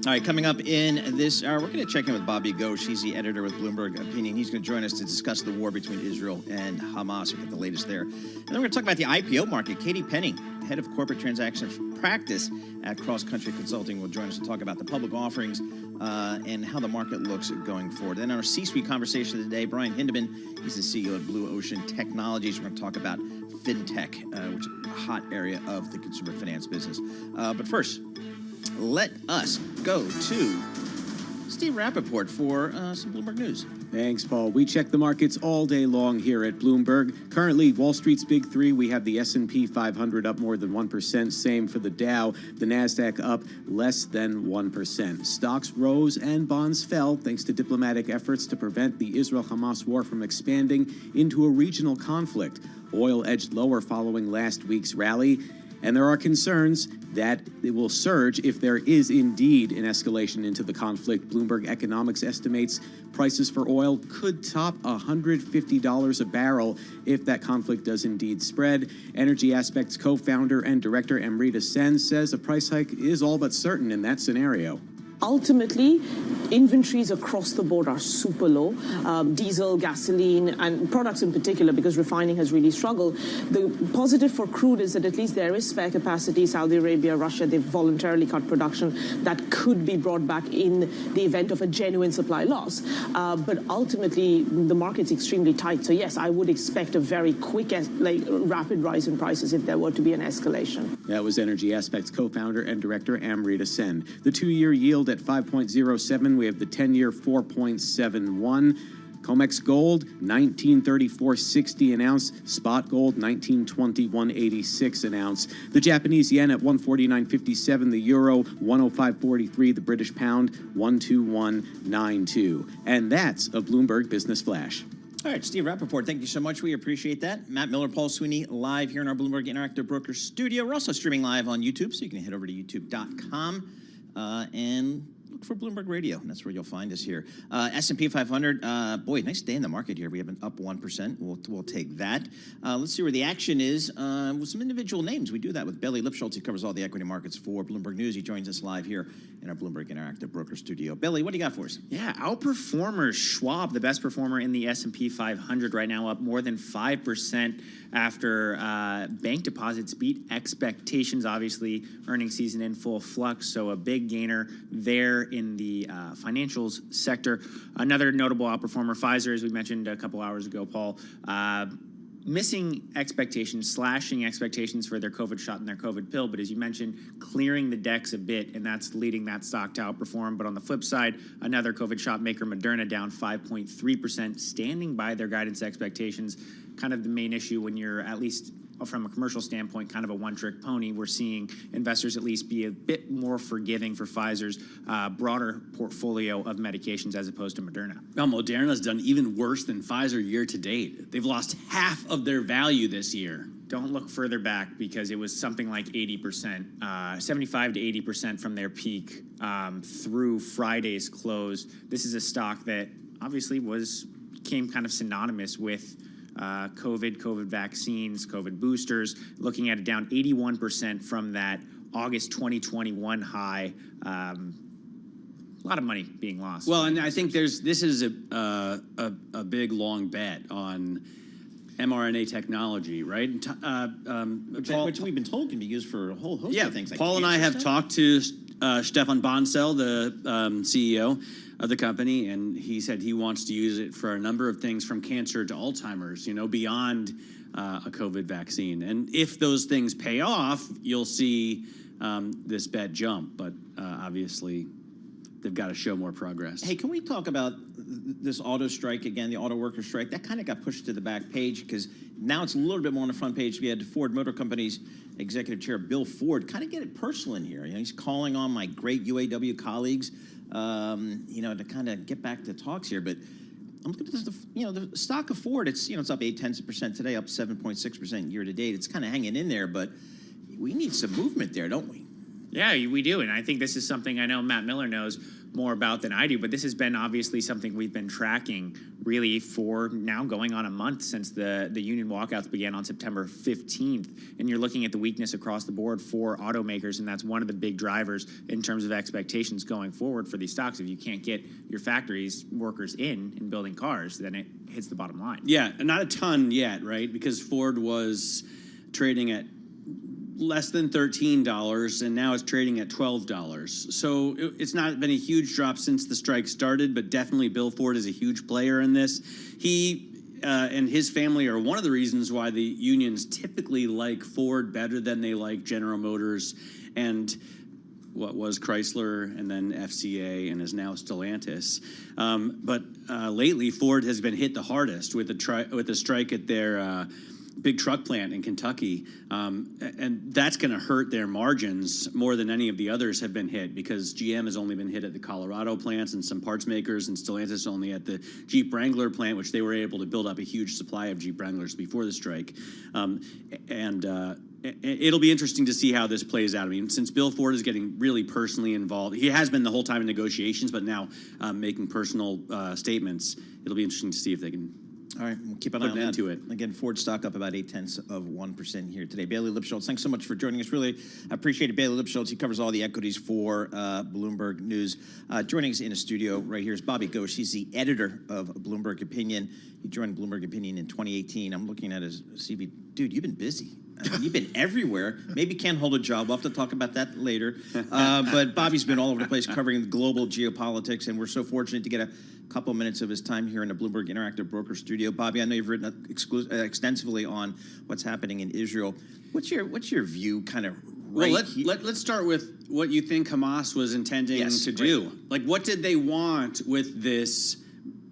All right, coming up in this hour, we're going to check in with Bobby Ghosh. He's the editor with Bloomberg Opinion. He's going to join us to discuss the war between Israel and Hamas. We'll get the latest there. And then we're going to talk about the IPO market. Katie Penny, head of corporate transactions practice at Cross Country Consulting, will join us to talk about the public offerings and how the market looks going forward. Then our C-suite conversation of the day, Brian Hindeman, he's the CEO of Blue Ocean Technologies. We're going to talk about fintech, which is a hot area of the consumer finance business. But first, let us go to Steve Rappaport for some Bloomberg News. Thanks, Paul. We check the markets all day long here at Bloomberg. Currently, Wall Street's big three. We have the S&P 500 up more than 1%. Same for the Dow. The NASDAQ up less than 1%. Stocks rose and bonds fell thanks to diplomatic efforts to prevent the Israel-Hamas war from expanding into a regional conflict. Oil edged lower following last week's rally. And there are concerns that it will surge if there is indeed an escalation into the conflict. Bloomberg Economics estimates prices for oil could top $150 a barrel if that conflict does indeed spread. Energy Aspects co-founder and director Amrita Sen says a price hike is all but certain in that scenario. Ultimately, inventories across the board are super low. Diesel, gasoline, and products in particular, because refining has really struggled. The positive for crude is that at least there is spare capacity. Saudi Arabia, Russia, they've voluntarily cut production that could be brought back in the event of a genuine supply loss. But ultimately, the market's extremely tight. So yes, I would expect a very quick, rapid rise in prices if there were to be an escalation. That was Energy Aspects co-founder and director Amrita Sen. The 2-year yield at 5.07. We have the 10-year 4.71. COMEX gold 1934.60 an ounce. Spot gold 1921.86 an ounce. The Japanese yen at 149.57. The euro 105.43. The British pound 121.92. And that's a Bloomberg Business Flash. All right, Steve Rappaport, thank you so much. We appreciate that. Matt Miller, Paul Sweeney, live here in our Bloomberg Interactive Brokers studio. We're also streaming live on YouTube, so you can head over to youtube.com and look for Bloomberg Radio. And that's where you'll find us here. S&P 500, boy, nice day in the market here. We have an up 1%. We'll take that. Let's see where the action is with some individual names. We do that with Billy Lipschultz. He covers all the equity markets for Bloomberg News. He joins us live here in our Bloomberg Interactive Broker studio. Billy, what do you got for us? Yeah, outperformers. Schwab, the best performer in the S&P 500 right now, up more than 5% after bank deposits beat expectations. Obviously, earnings season in full flux, so a big gainer there in the financials sector. Another notable outperformer, Pfizer, as we mentioned a couple hours ago, Paul, missing expectations, slashing expectations for their COVID shot and their COVID pill. But as you mentioned, clearing the decks a bit, and that's leading that stock to outperform. But on the flip side, another COVID shot maker, Moderna, down 5.3%, standing by their guidance expectations. Kind of the main issue when you're, at least from a commercial standpoint, kind of a one-trick pony. We're seeing investors at least be a bit more forgiving for Pfizer's broader portfolio of medications as opposed to Moderna. Well, Moderna's done even worse than Pfizer year to date. They've lost half of their value this year. Don't look further back because it was something like 80%, 75 to 80% from their peak through Friday's close. This is a stock that obviously became kind of synonymous with COVID vaccines, COVID boosters, looking at it down 81% from that August 2021 high. A lot of money being lost. Well, and I think this is a big long bet on mRNA technology, right? Which we've been told can be used for a whole host of things. Like Paul and I have talked to Stefan Bonsell, the CEO of the company, and he said he wants to use it for a number of things from cancer to Alzheimer's, beyond a COVID vaccine. And if those things pay off, you'll see this bet jump. But obviously, they've got to show more progress. Hey, can we talk about this auto strike again, the auto worker strike, that kind of got pushed to the back page because now it's a little bit more on the front page. We had Ford Motor Company's executive chair, Bill Ford, kind of get it personal in here. He's calling on my great UAW colleagues, to kind of get back to talks here. But I'm looking at the stock of Ford. It's up 0.8% today, up 7.6% year to date. It's kind of hanging in there, but we need some movement there, don't we? Yeah, we do, and I think this is something I know Matt Miller knows more about than I do, but this has been obviously something we've been tracking really for now going on a month since the union walkouts began on September 15th, and you're looking at the weakness across the board for automakers, and that's one of the big drivers in terms of expectations going forward for these stocks. If you can't get your factories workers in building cars, then it hits the bottom line. Yeah, and not a ton yet, right? Because Ford was trading at less than $13, and now it's trading at $12. So it's not been a huge drop since the strike started, but definitely Bill Ford is a huge player in this. He and his family are one of the reasons why the unions typically like Ford better than they like General Motors and what was Chrysler and then FCA and is now Stellantis. But lately, Ford has been hit the hardest with the strike at their big truck plant in Kentucky, and that's going to hurt their margins more than any of the others have been hit because GM has only been hit at the Colorado plants and some parts makers, and Stellantis only at the Jeep Wrangler plant, which they were able to build up a huge supply of Jeep Wranglers before the strike. It'll be interesting to see how this plays out. I mean, since Bill Ford is getting really personally involved, he has been the whole time in negotiations, but now making personal statements, it'll be interesting to see if they can. All right, we'll keep an eye on that. Again, Ford stock up about 0.8% here today. Bailey Lipschultz, thanks so much for joining us. Really appreciate it. Bailey Lipschultz, he covers all the equities for Bloomberg News. Joining us in the studio right here is Bobby Ghosh. He's the editor of Bloomberg Opinion. He joined Bloomberg Opinion in 2018. I'm looking at his CV. Dude, you've been busy. You've been everywhere. Maybe can't hold a job. We'll have to talk about that later. But Bobby's been all over the place covering global geopolitics, and we're so fortunate to get a couple minutes of his time here in the Bloomberg Interactive Broker Studio. Bobby, I know you've written extensively on what's happening in Israel. What's your view, kind of? Well, let's start with what you think Hamas was intending to do. Like, what did they want with this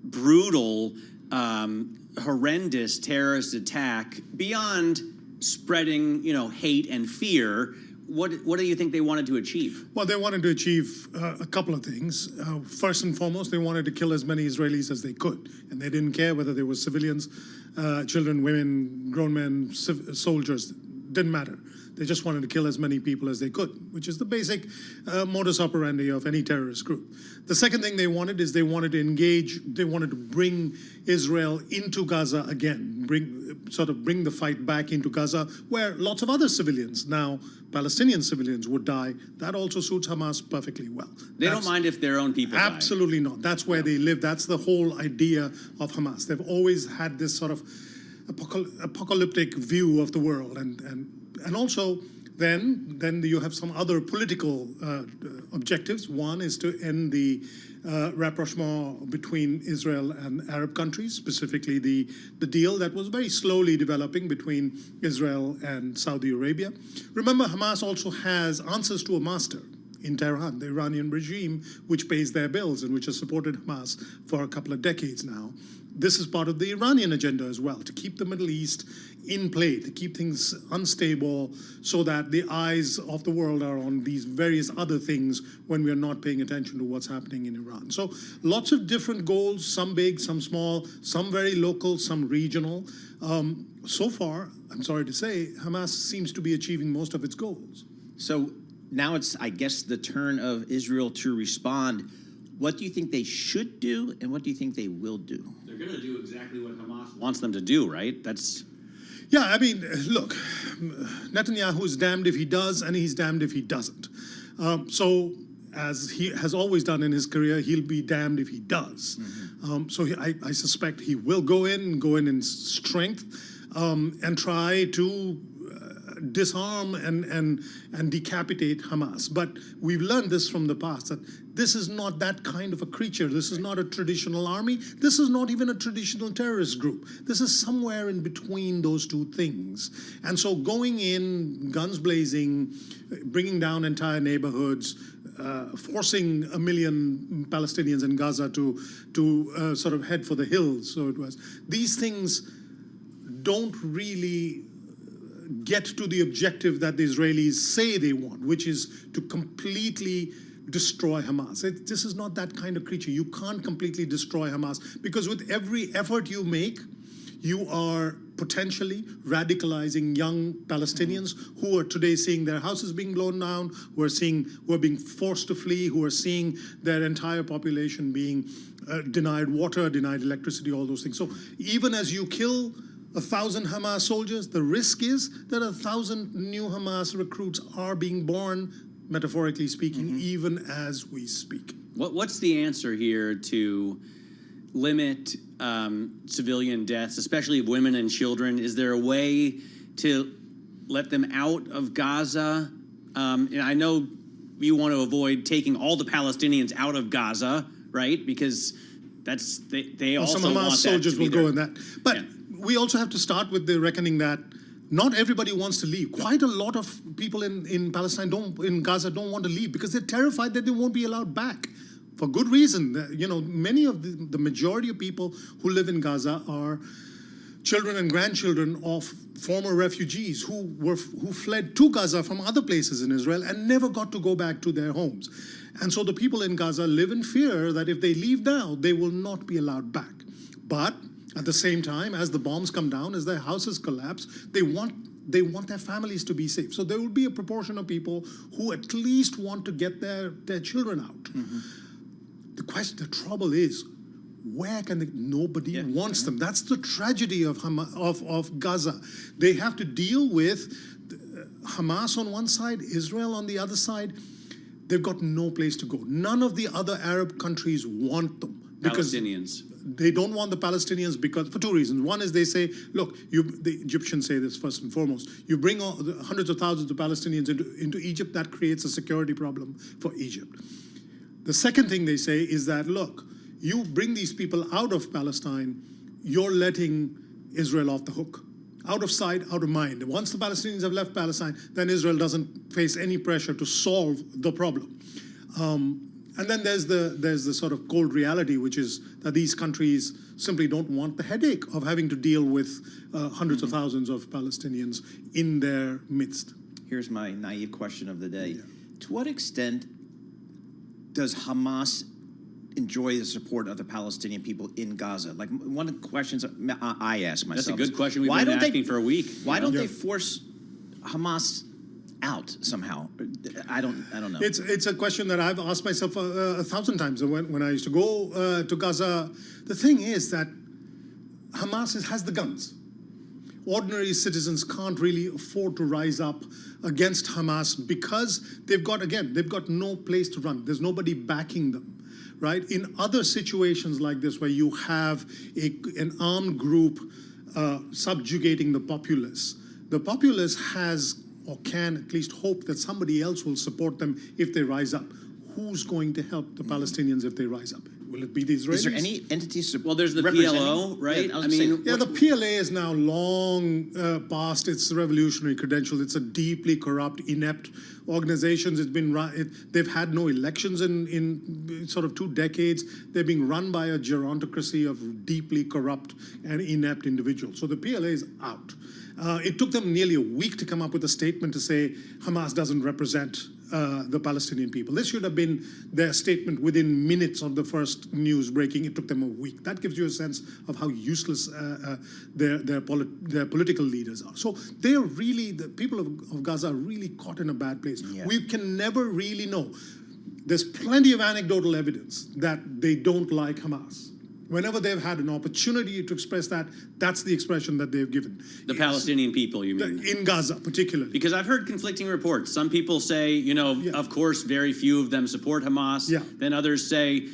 brutal, horrendous terrorist attack beyond spreading, hate and fear? What do you think they wanted to achieve? Well, they wanted to achieve a couple of things. First and foremost, they wanted to kill as many Israelis as they could, and they didn't care whether they were civilians, children, women, grown men, soldiers. Didn't matter. They just wanted to kill as many people as they could, which is the basic modus operandi of any terrorist group. The second thing they wanted is they wanted to engage, they wanted to bring Israel into Gaza again, bring the fight back into Gaza, where lots of other civilians, now Palestinian civilians, would die. That also suits Hamas perfectly well. They don't mind if their own people die. Absolutely not. That's where they live. That's the whole idea of Hamas. They've always had this sort of apocalyptic view of the world, and also then you have some other political objectives. One is to end the rapprochement between Israel and Arab countries, specifically the deal that was very slowly developing between Israel and Saudi Arabia. Remember, Hamas also has answers to a master in Tehran, the Iranian regime, which pays their bills and which has supported Hamas for a couple of decades now. This is part of the Iranian agenda as well, to keep the Middle East in play, to keep things unstable so that the eyes of the world are on these various other things when we're not paying attention to what's happening in Iran. So lots of different goals, some big, some small, some very local, some regional. So far, I'm sorry to say, Hamas seems to be achieving most of its goals. So now it's, I guess, the turn of Israel to respond. What do you think they should do, and what do you think they will do? They're going to do exactly what Hamas wants them to do, right? Yeah, I mean, look, Netanyahu is damned if he does, and he's damned if he doesn't. So, as he has always done in his career, he'll be damned if he does. Mm-hmm. I suspect he will go in strength, and try to disarm and decapitate Hamas. But we've learned this from the past, that this is not that kind of a creature. This is not a traditional army. This is not even a traditional terrorist group. This is somewhere in between those two things. And so going in, guns blazing, bringing down entire neighborhoods, forcing 1 million Palestinians in Gaza to sort of head for the hills. So it was. These things don't really get to the objective that the Israelis say they want, which is to completely destroy Hamas. This is not that kind of creature. You can't completely destroy Hamas, because with every effort you make, you are potentially radicalizing young Palestinians who are today seeing their houses being blown down, who are being forced to flee, who are seeing their entire population being denied water, denied electricity, all those things. So even as you kill 1,000 Hamas soldiers, the risk is that 1,000 new Hamas recruits are being born, metaphorically speaking, even as we speak. What's the answer here to limit civilian deaths, especially of women and children? Is there a way to let them out of Gaza? And I know you want to avoid taking all the Palestinians out of Gaza, right? Because that's they also some Hamas want soldiers that to be will go in that. But we also have to start with the reckoning that not everybody wants to leave. Quite a lot of people in Palestine in Gaza don't want to leave because they're terrified that they won't be allowed back. For good reason. You know, many of the majority of people who live in Gaza are children and grandchildren of former refugees who fled to Gaza from other places in Israel and never got to go back to their homes. And so the people in Gaza live in fear that if they leave now, they will not be allowed back. But at the same time, as the bombs come down, as their houses collapse, they want their families to be safe. So there will be a proportion of people who at least want to get their children out. The trouble is, where can nobody wants them? That's the tragedy of Gaza. They have to deal with Hamas on one side, Israel on the other side. They've got no place to go. None of the other Arab countries want them. Palestinians. They don't want the Palestinians for two reasons. One is they say, look, the Egyptians say this first and foremost, you bring hundreds of thousands of Palestinians into Egypt, that creates a security problem for Egypt. The second thing they say is that, look, you bring these people out of Palestine, you're letting Israel off the hook. Out of sight, out of mind. Once the Palestinians have left Palestine, then Israel doesn't face any pressure to solve the problem. And then there's the sort of cold reality, which is that these countries simply don't want the headache of having to deal with hundreds of thousands of Palestinians in their midst. Here's my naive question of the day. To what extent does Hamas enjoy the support of the Palestinian people in Gaza? Like, one of the questions I ask myself. That's a good question we've been asking for a week. Why don't they force Hamas out somehow? I don't know. It's a question that I've asked myself 1,000 times when I used to go to Gaza. The thing is that Hamas has the guns. Ordinary citizens can't really afford to rise up against Hamas because they've got no place to run. There's nobody backing them. Right? In other situations like this, where you have an armed group subjugating the populace has or can at least hope that somebody else will support them if they rise up. Who's going to help the Palestinians if they rise up? Will it be the Israelis? Is there any entities? Well, there's the PLO, right? Yeah, the PLA is now long past its revolutionary credential. It's a deeply corrupt, inept organization. They've had no elections in sort of 2 decades. They're being run by a gerontocracy of deeply corrupt and inept individuals. So the PLA is out. It took them nearly a week to come up with a statement to say Hamas doesn't represent the Palestinian people. This should have been their statement within minutes of the first news breaking. It took them a week. That gives you a sense of how useless their political leaders are. So they are really, the people of Gaza are really caught in a bad place. Yeah. We can never really know. There's plenty of anecdotal evidence that they don't like Hamas. Whenever they've had an opportunity to express that, that's the expression that they've given. The Palestinian people, you mean? In Gaza, particularly. Because I've heard conflicting reports. Some people say, of course, very few of them support Hamas. Yeah. Then others say,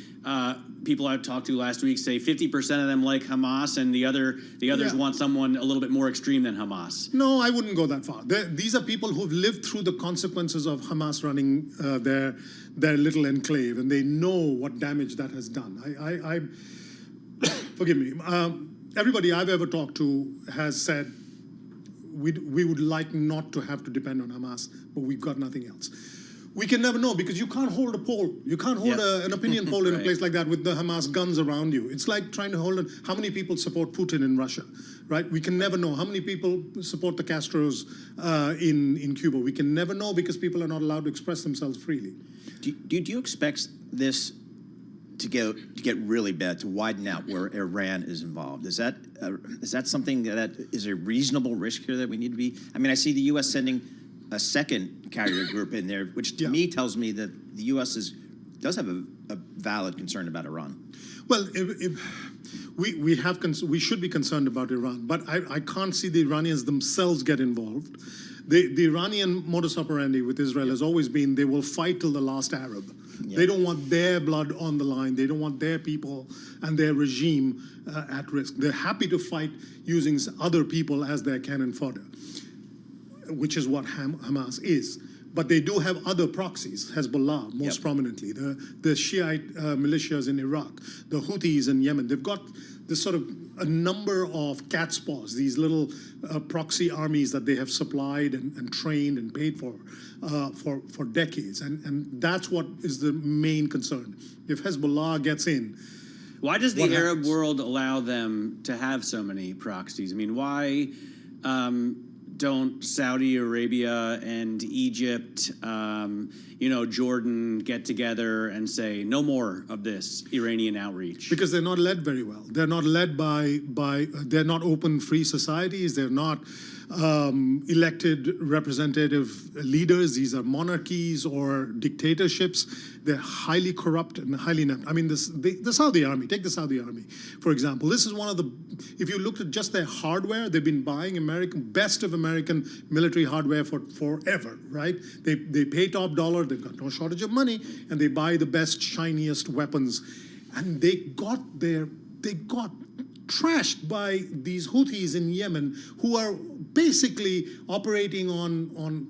people I've talked to last week say 50% of them like Hamas, and the others want someone a little bit more extreme than Hamas. No, I wouldn't go that far. These are people who've lived through the consequences of Hamas running their little enclave, and they know what damage that has done. Forgive me. Everybody I've ever talked to has said we would like not to have to depend on Hamas, but we've got nothing else. We can never know because you can't hold a poll. You can't hold an opinion poll in a place like that with the Hamas guns around you. It's like trying to hold how many people support Putin in Russia, right? We can never know how many people support the Castros in Cuba. We can never know because people are not allowed to express themselves freely. Do you expect this to get really bad, to widen out where Iran is involved? Is that something that is a reasonable risk here that we need to be? I mean, I see the U.S. sending a second carrier group in there, which to me tells me that the U.S. does have a valid concern about Iran. Well, we should be concerned about Iran, but I can't see the Iranians themselves get involved. The Iranian modus operandi with Israel has always been they will fight till the last Arab. They don't want their blood on the line. They don't want their people and their regime at risk. They're happy to fight using other people as their cannon fodder, which is what Hamas is. But they do have other proxies, Hezbollah most prominently, the Shiite militias in Iraq, the Houthis in Yemen. They've got this sort of a number of cat's paws, these little proxy armies that they have supplied and trained and paid for decades. And that's what is the main concern. If Hezbollah gets in, why does the Arab world allow them to have so many proxies? I mean, why don't Saudi Arabia and Egypt, Jordan get together and say no more of this Iranian outreach? Because they're not led very well. They're not led by they're not open, free societies. They're not elected representative leaders. These are monarchies or dictatorships. They're highly corrupt and highly inept. I mean, the Saudi army, take the Saudi army, for example. This is one of the, if you looked at just their hardware, they've been buying best of American military hardware for forever, right? They pay top dollar, they've got no shortage of money, and they buy the best, shiniest weapons. And they got trashed by these Houthis in Yemen, who are basically operating on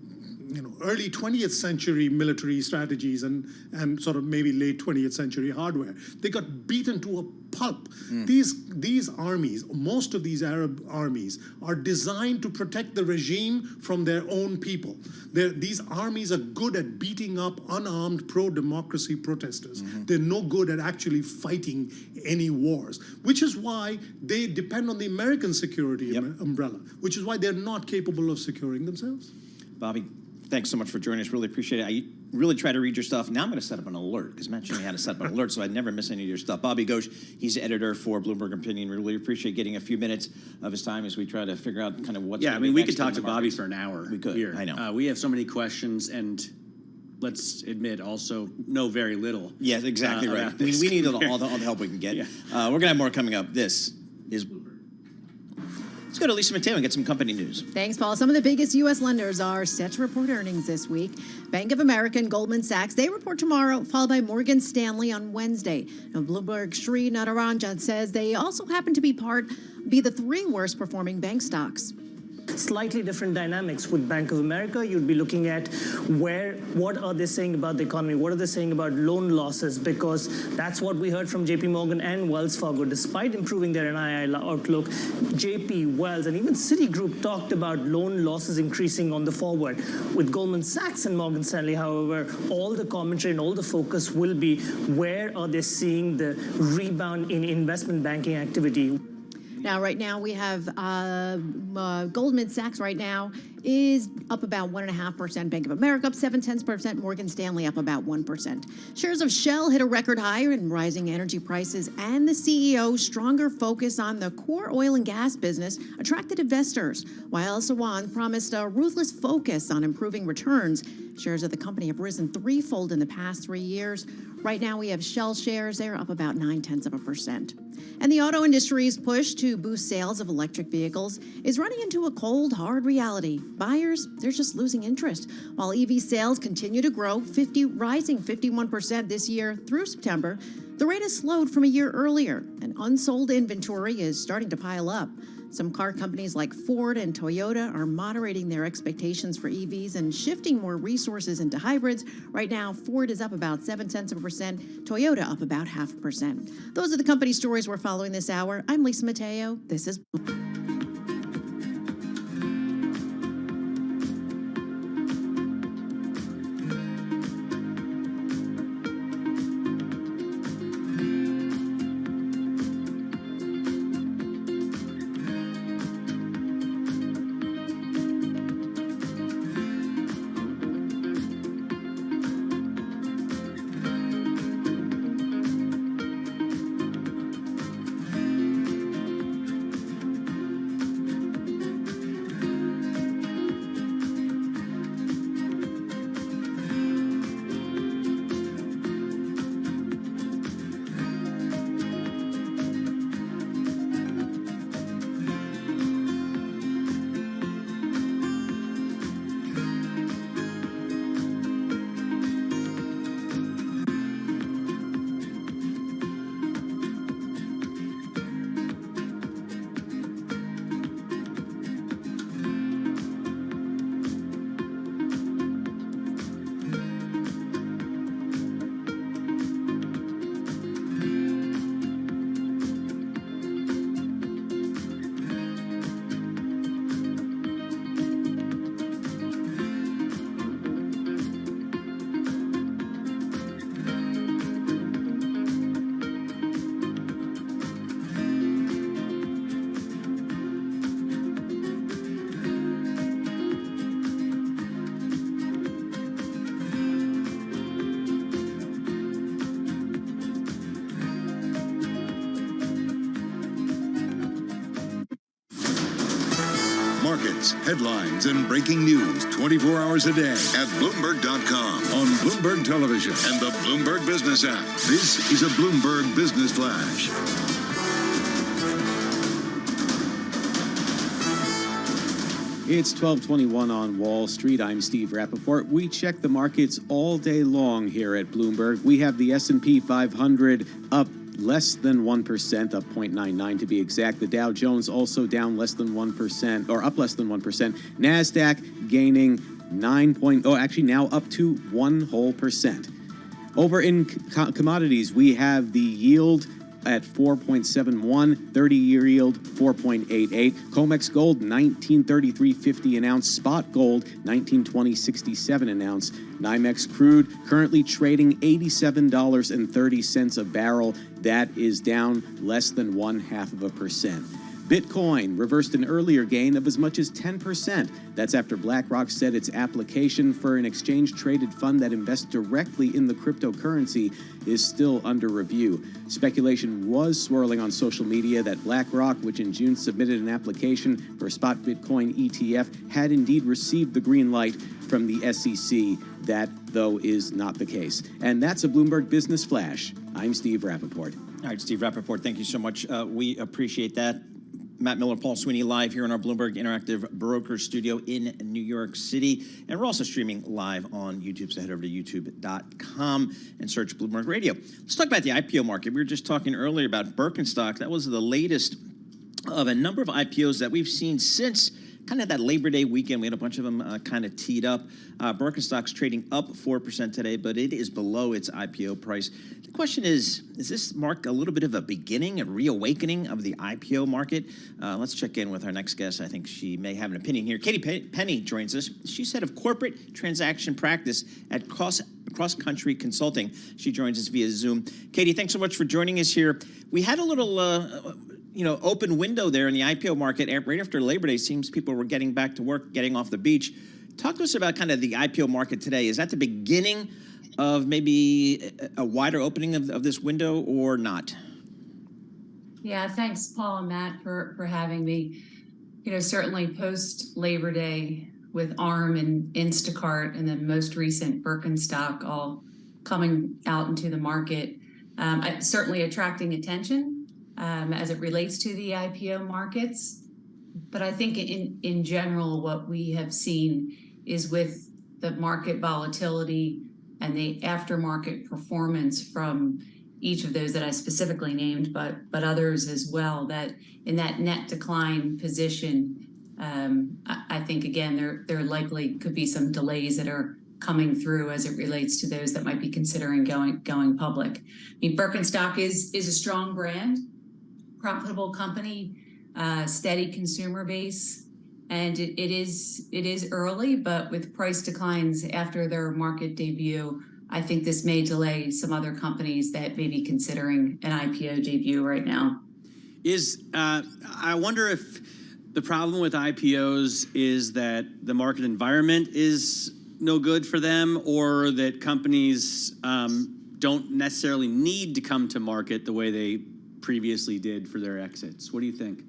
early 20th century military strategies and sort of maybe late 20th century hardware. They got beaten to a pulp. These armies, most of these Arab armies, are designed to protect the regime from their own people. These armies are good at beating up unarmed pro-democracy protesters. They're no good at actually fighting any wars, which is why they depend on the American security umbrella, which is why they're not capable of securing themselves. Bobby, thanks so much for joining us. Really appreciate it. I really try to read your stuff. Now I'm going to set up an alert because Matt showed me how to set up an alert so I'd never miss any of your stuff. Bobby Ghosh, he's the editor for Bloomberg Opinion. Really appreciate getting a few minutes of his time as we try to figure out kind of what's going to be next. we could talk to Bobby for an hour. We could. Here. I know. We have so many questions and let's admit also know very little. Yes, exactly right. We need all the help we can get. We're going to have more coming up. This is Bloomberg. Let's go to Lisa Mateo and get some company news. Thanks, Paul. Some of the biggest U.S. lenders are set to report earnings this week. Bank of America and Goldman Sachs, they report tomorrow, followed by Morgan Stanley on Wednesday. Now, Bloomberg Sri Nararanjan says they also happen to be the three worst performing bank stocks. Slightly different dynamics. With Bank of America, you'd be looking at what are they saying about the economy? What are they saying about loan losses? Because that's what we heard from JP Morgan and Wells Fargo. Despite improving their NII outlook, JP, Wells, and even Citigroup talked about loan losses increasing on the forward. With Goldman Sachs and Morgan Stanley, however, all the commentary and all the focus will be where are they seeing the rebound in investment banking activity. Now, right now, we have Goldman Sachs right now is up about 1.5%. Bank of America up 0.7%. Morgan Stanley up about 1%. Shares of Shell hit a record high in rising energy prices, and the CEO's stronger focus on the core oil and gas business attracted investors, while Sawan promised a ruthless focus on improving returns. Shares of the company have risen threefold in the past 3 years. Right now, we have Shell shares. They're up about 0.9%. And the auto industry's push to boost sales of electric vehicles is running into a cold, hard reality. Buyers, they're just losing interest. While EV sales continue to grow, rising 51% this year through September, the rate has slowed from a year earlier, and unsold inventory is starting to pile up. Some car companies like Ford and Toyota are moderating their expectations for EVs and shifting more resources into hybrids. Right now, Ford is up about 0.7%, Toyota up about 0.5%. Those are the company stories we're following this hour. I'm Lisa Mateo. This is markets, headlines, and breaking news 24 hours a day at Bloomberg.com, on Bloomberg Television, and the Bloomberg Business app. This is a Bloomberg Business Flash. It's 12:21 on Wall Street. I'm Steve Rappaport. We check the markets all day long here at Bloomberg. We have the S&P 500 up less than 1%, up 0.99 to be exact. The Dow Jones also down less than 1%, or up less than 1%. NASDAQ gaining now up to 1%. Over in commodities, we have the yield at 4.71, 30-year yield 4.88. COMEX gold 1933.50 an ounce, spot gold 1920.67 an ounce. NYMEX crude currently trading $87.30 a barrel. That is down less than 0.5%. Bitcoin reversed an earlier gain of as much as 10%. That's after BlackRock said its application for an exchange-traded fund that invests directly in the cryptocurrency is still under review. Speculation was swirling on social media that BlackRock, which in June submitted an application for a spot Bitcoin ETF, had indeed received the green light from the SEC. That, though, is not the case. And that's a Bloomberg Business Flash. I'm Steve Rappaport. All right, Steve Rappaport, thank you so much. We appreciate that. Matt Miller, Paul Sweeney live here in our Bloomberg Interactive Broker Studio in New York City. And we're also streaming live on YouTube, so head over to youtube.com and search Bloomberg Radio. Let's talk about the IPO market. We were just talking earlier about Birkenstock. That was the latest of a number of IPOs that we've seen since kind of that Labor Day weekend. We had a bunch of them kind of teed up. Birkenstock's trading up 4% today, but it is below its IPO price. The question is this mark a little bit of a beginning, a reawakening of the IPO market? Let's check in with our next guest. I think she may have an opinion here. Katie Penny joins us. She's head of corporate transaction practice at Cross Country Consulting. She joins us via Zoom. Katie, thanks so much for joining us here. We had a little open window there in the IPO market right after Labor Day. Seems people were getting back to work, getting off the beach. Talk to us about kind of the IPO market today. Is that the beginning of maybe a wider opening of this window or not? Yeah, thanks, Paul and Matt, for having me. Certainly post Labor Day with ARM and Instacart and the most recent Birkenstock all coming out into the market, certainly attracting attention as it relates to the IPO markets. But I think in general, what we have seen is with the market volatility and the aftermarket performance from each of those that I specifically named, but others as well, that in that net decline position, I think, again, there likely could be some delays that are coming through as it relates to those that might be considering going public. I mean, Birkenstock is a strong brand, profitable company, steady consumer base, and it is early, but with price declines after their market debut, I think this may delay some other companies that may be considering an IPO debut right now. I wonder if the problem with IPOs is that the market environment is no good for them, or that companies don't necessarily need to come to market the way they previously did for their exits. What do you think?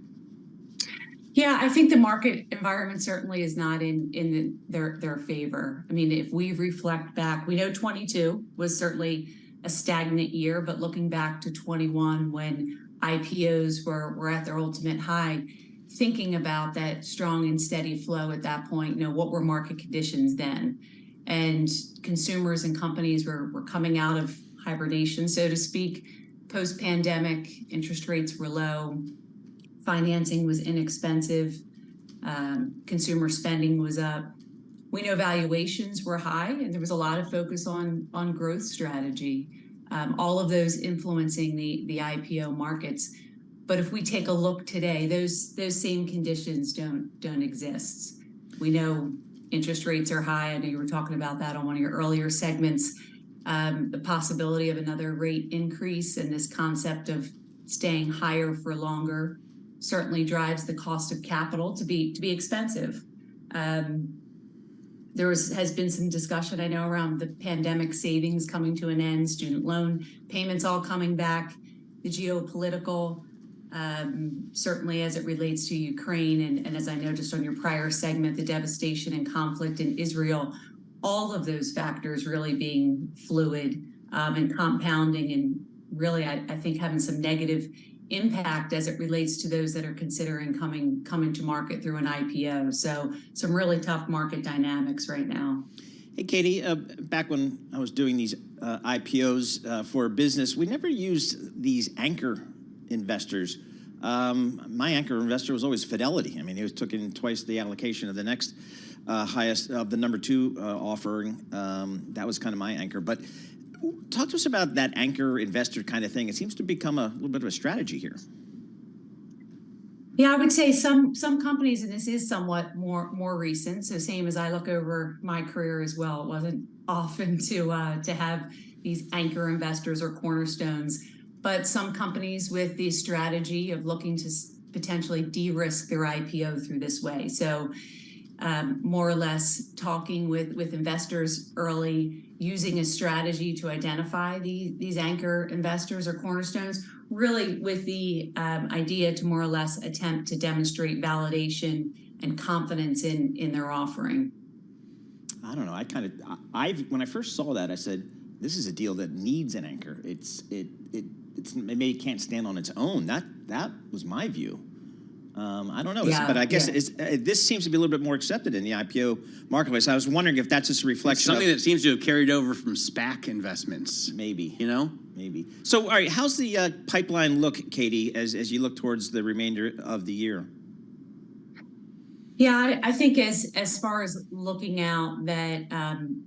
Yeah, I think the market environment certainly is not in their favor. I mean, if we reflect back, we know 22 was certainly a stagnant year, but looking back to 21 when IPOs were at their ultimate high, thinking about that strong and steady flow at that point, what were market conditions then? And consumers and companies were coming out of hibernation, so to speak. Post-pandemic, interest rates were low, financing was inexpensive, consumer spending was up. We know valuations were high, and there was a lot of focus on growth strategy, all of those influencing the IPO markets. But if we take a look today, those same conditions don't exist. We know interest rates are high. I know you were talking about that on one of your earlier segments. The possibility of another rate increase and this concept of staying higher for longer certainly drives the cost of capital to be expensive. There has been some discussion, I know, around the pandemic savings coming to an end, student loan payments all coming back, the geopolitical certainly as it relates to Ukraine, and as I noticed on your prior segment, the devastation and conflict in Israel, all of those factors really being fluid and compounding, and really, I think, having some negative impact as it relates to those that are considering coming to market through an IPO. So some really tough market dynamics right now. Hey, Katie, back when I was doing these IPOs for business, we never used these anchor investors. My anchor investor was always Fidelity. I mean, he took in twice the allocation of the next highest of the number 2 offering. That was kind of my anchor. But talk to us about that anchor investor kind of thing. It seems to become a little bit of a strategy here. Yeah, I would say some companies, and this is somewhat more recent. So same as I look over my career as well, it wasn't often to have these anchor investors or cornerstones, but some companies with the strategy of looking to potentially de-risk their IPO through this way. So more or less talking with investors early, using a strategy to identify these anchor investors or cornerstones, really with the idea to more or less attempt to demonstrate validation and confidence in their offering. I don't know. When I first saw that, I said, this is a deal that needs an anchor. It maybe can't stand on its own. That was my view. I don't know, but I guess this seems to be a little bit more accepted in the IPO marketplace. I was wondering if that's just a reflection something that seems to have carried over from SPAC investments. Maybe. Maybe. So, all right, how's the pipeline look, Katie, as you look towards the remainder of the year? Yeah, I think as far as looking out, that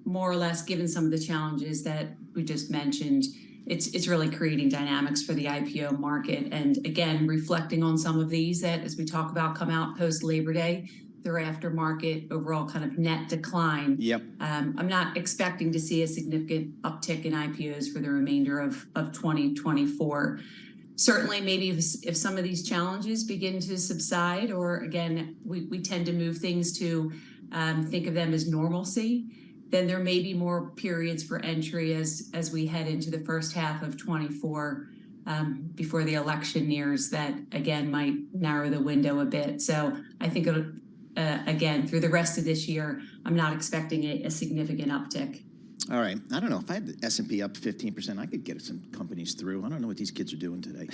more or less, given some of the challenges that we just mentioned, it's really creating dynamics for the IPO market. And again, reflecting on some of these that, as we talk about, come out post Labor Day, their aftermarket overall kind of net decline. Yep. I'm not expecting to see a significant uptick in IPOs for the remainder of 2024. Certainly, maybe if some of these challenges begin to subside, or again, we tend to move things to think of them as normalcy, then there may be more periods for entry as we head into the first half of 24 before the election nears, that again might narrow the window a bit. So I think it'll, again, through the rest of this year, I'm not expecting a significant uptick. All right. I don't know. If I had the S&P up 15%, I could get some companies through. I don't know what these kids are doing today.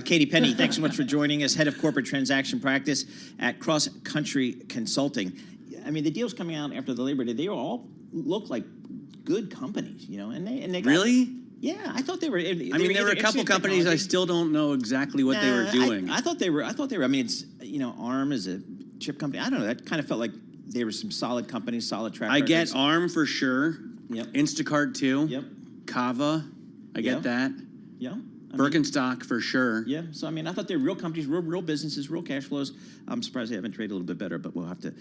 Katie Penny, thanks so much for joining us, Head of Corporate Transaction Practice at Cross Country Consulting. I mean, the deals coming out after the Labor Day, they all look like good companies, and they got, really? Yeah, I thought they were. There were a couple companies I still don't know exactly what they were doing. I thought they were. I mean, it's ARM is a chip company. I don't know. That kind of felt like they were some solid companies, solid track records. I get ARM for sure. Yep. Instacart too. Yep. Kava, I get that. Yeah. Birkenstock for sure. Yeah. So I mean, I thought they were real companies, real businesses, real cash flows. I'm surprised they haven't traded a little bit better, but we'll have to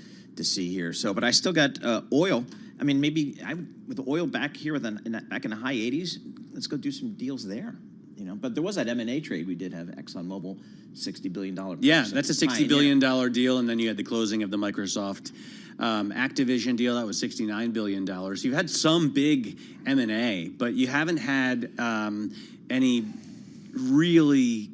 see here. So, but I still got oil. I mean, maybe with the oil back here back in the high 80s. Let's go do some deals there. But there was that M&A trade we did have. ExxonMobil, $60 billion. Yeah, that's a $60 billion deal, and then you had the closing of the Microsoft Activision deal. That was $69 billion. You've had some big M&A, but you haven't had any really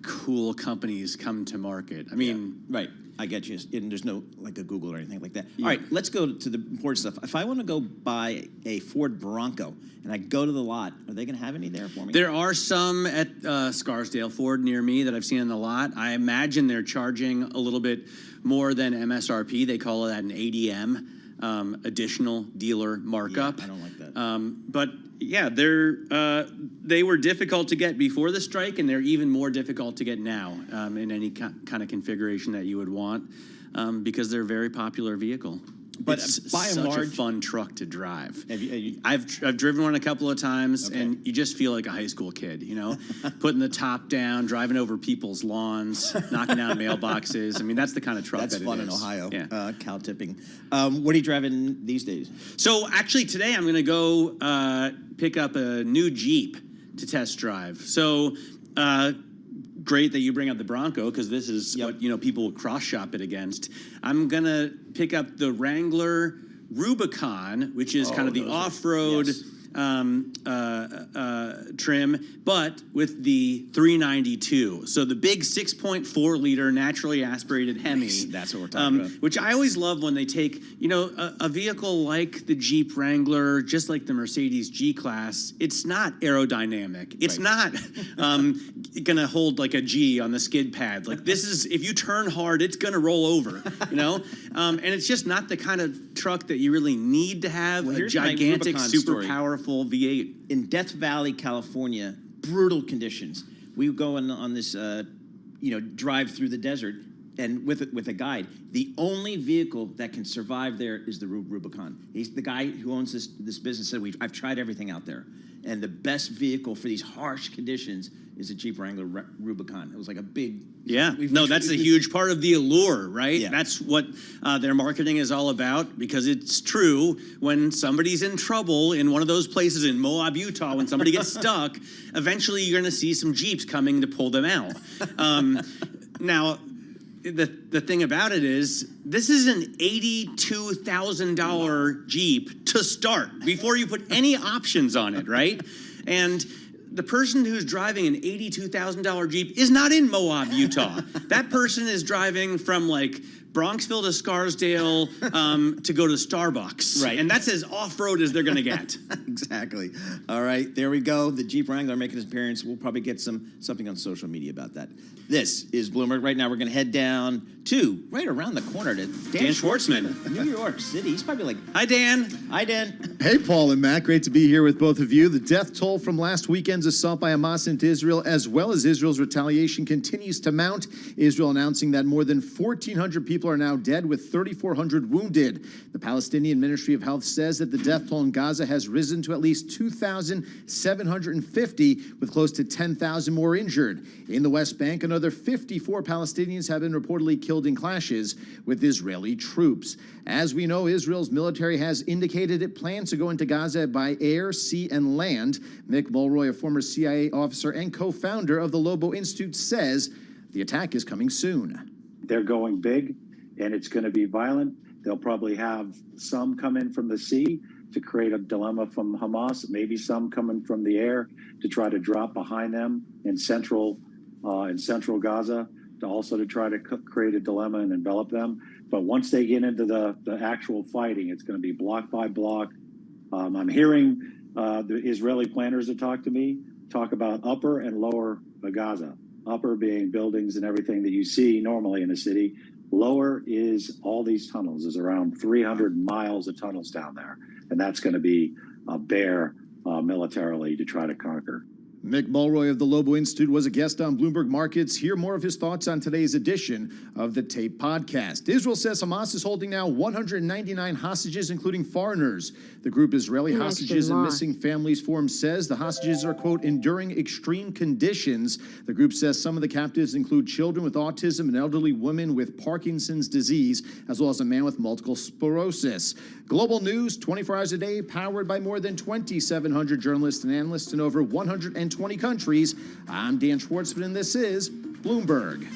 cool companies come to market. I mean, right. I get you. And there's no like a Google or anything like that. Yeah. All right, let's go to the important stuff. If I want to go buy a Ford Bronco and I go to the lot, are they going to have any there for me? There are some at Scarsdale Ford near me that I've seen in the lot. I imagine they're charging a little bit more than MSRP. They call that an ADM, additional dealer markup. Yeah, I don't like that. But yeah, they were difficult to get before the strike, and they're even more difficult to get now in any kind of configuration that you would want, because they're a very popular vehicle. But it's by and large, such a fun truck to drive. Have you, I've driven one a couple of times, and you just feel like a high school kid, putting the top down, driving over people's lawns, knocking down mailboxes. I mean, that's the kind of truck that's that fun it is. in Ohio. Yeah. Cow tipping. What are you driving these days? So actually today I'm going to go pick up a new Jeep to test drive. So great that you bring up the Bronco, because this is what people will cross shop it against. I'm going to pick up the Wrangler Rubicon, which is kind of the off-road trim, but with the 392. So the big 6.4 liter naturally aspirated Hemi. That's what we're talking about. Which I always love when they take, a vehicle like the Jeep Wrangler, just like the Mercedes G-Class, it's not aerodynamic. It's not gonna hold like a G on the skid pad. Like this is, if you turn hard, it's gonna roll over, and it's just not the kind of truck that you really need to have a gigantic, super powerful V8. In Death Valley, California, brutal conditions. We go on this, drive through the desert, and with a guide. The only vehicle that can survive there is the Rubicon. He's the guy who owns this business. Said I've tried everything out there, and the best vehicle for these harsh conditions is a Jeep Wrangler Rubicon. It was like a big. Yeah, that's a huge part of the allure, right? Yeah. That's what their marketing is all about, because it's true. When somebody's in trouble in one of those places in Moab, Utah, when somebody gets stuck, eventually you're going to see some Jeeps coming to pull them out. Now, the thing about it is, this is an $82,000 Jeep to start before you put any options on it, right? And the person who's driving an $82,000 Jeep is not in Moab, Utah. That person is driving from like Bronxville to Scarsdale to go to Starbucks. Right. And that's as off-road as they're going to get. Exactly. All right, there we go. The Jeep Wrangler making his appearance. We'll probably get something on social media about that. This is Bloomberg. Right now, we're going to head down to right around the corner to Dan Schwartzman, New York City. He's probably like, "Hi, Dan." Hi, Dan. Hey, Paul and Matt. Great to be here with both of you. The death toll from last weekend's assault by Hamas into Israel, as well as Israel's retaliation, continues to mount. Israel announcing that more than 1,400 people are now dead, with 3,400 wounded. The Palestinian Ministry of Health says that the death toll in Gaza has risen to at least 2,750, with close to 10,000 more injured. In the West Bank, another 54 Palestinians have been reportedly killed in clashes with Israeli troops. As we know, Israel's military has indicated it plans to go into Gaza by air, sea, and land. Mick Mulroy, a former CIA officer and co-founder of the Lobo Institute, says the attack is coming soon. They're going big, and it's going to be violent. They'll probably have some come in from the sea to create a dilemma from Hamas, maybe some coming from the air to try to drop behind them in central Gaza, to try to create a dilemma and envelop them. But once they get into the actual fighting, it's going to be block by block. I'm hearing the Israeli planners that talk to me talk about upper and lower Gaza. Upper being buildings and everything that you see normally in a city. Lower is all these tunnels. There's around 300 miles of tunnels down there. And that's going to be bare militarily to try to conquer. Mick Mulroy of the Lobo Institute was a guest on Bloomberg Markets. Hear more of his thoughts on today's edition of the Tape Podcast. Israel says Hamas is holding now 199 hostages, including foreigners. The group Israeli Hostages and Missing Families Forum says the hostages are, quote, enduring extreme conditions. The group says some of the captives include children with autism and elderly women with Parkinson's disease, as well as a man with multiple sclerosis. Global news, 24 hours a day, powered by more than 2,700 journalists and analysts in over 120 countries. I'm Dan Schwartzman, and this is Bloomberg.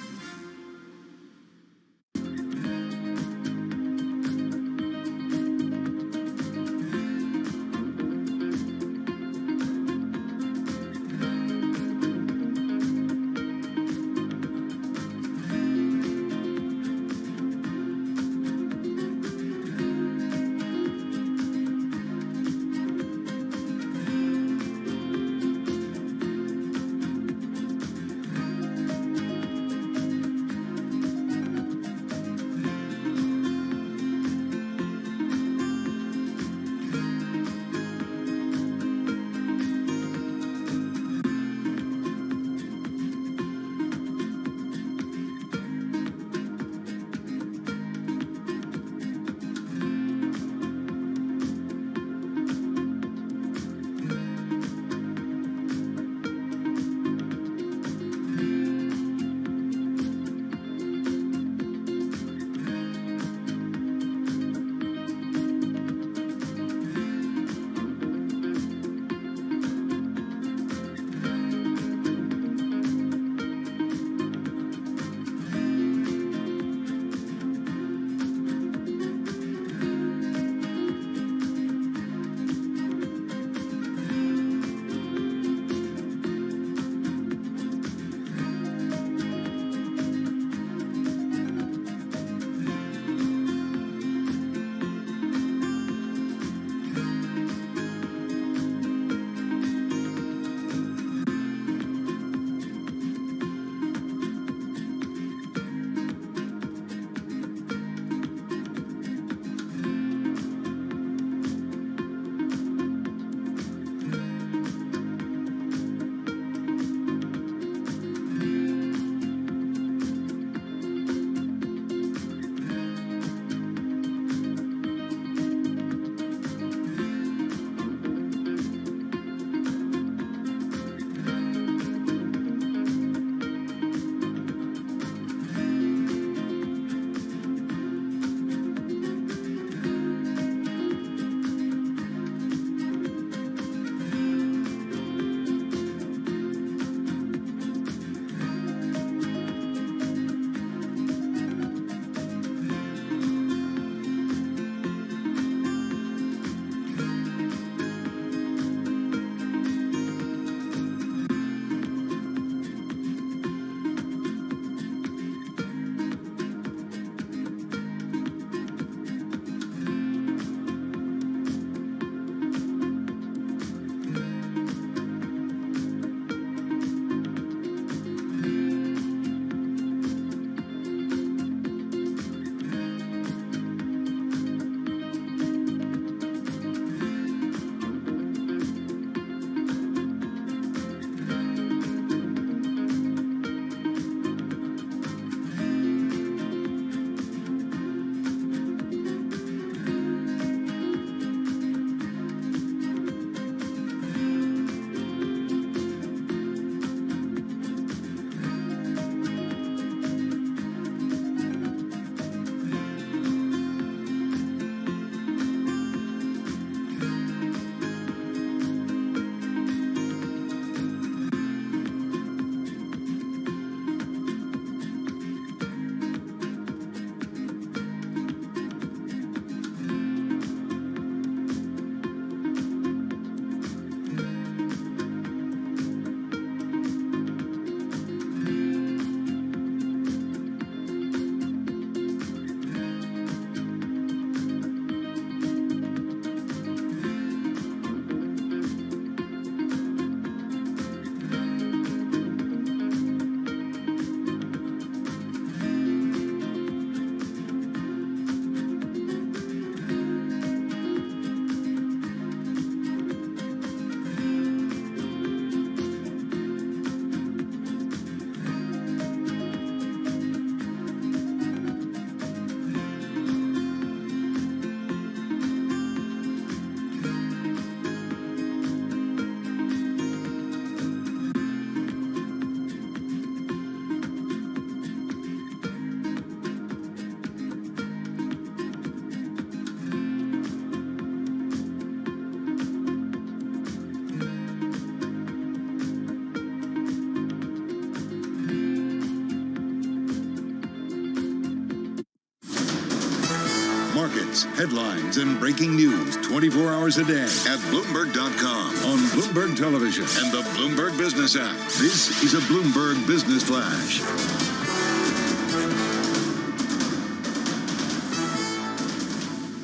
Markets, headlines, and breaking news 24 hours a day at Bloomberg.com, on Bloomberg Television, and the Bloomberg Business app. This is a Bloomberg Business Flash.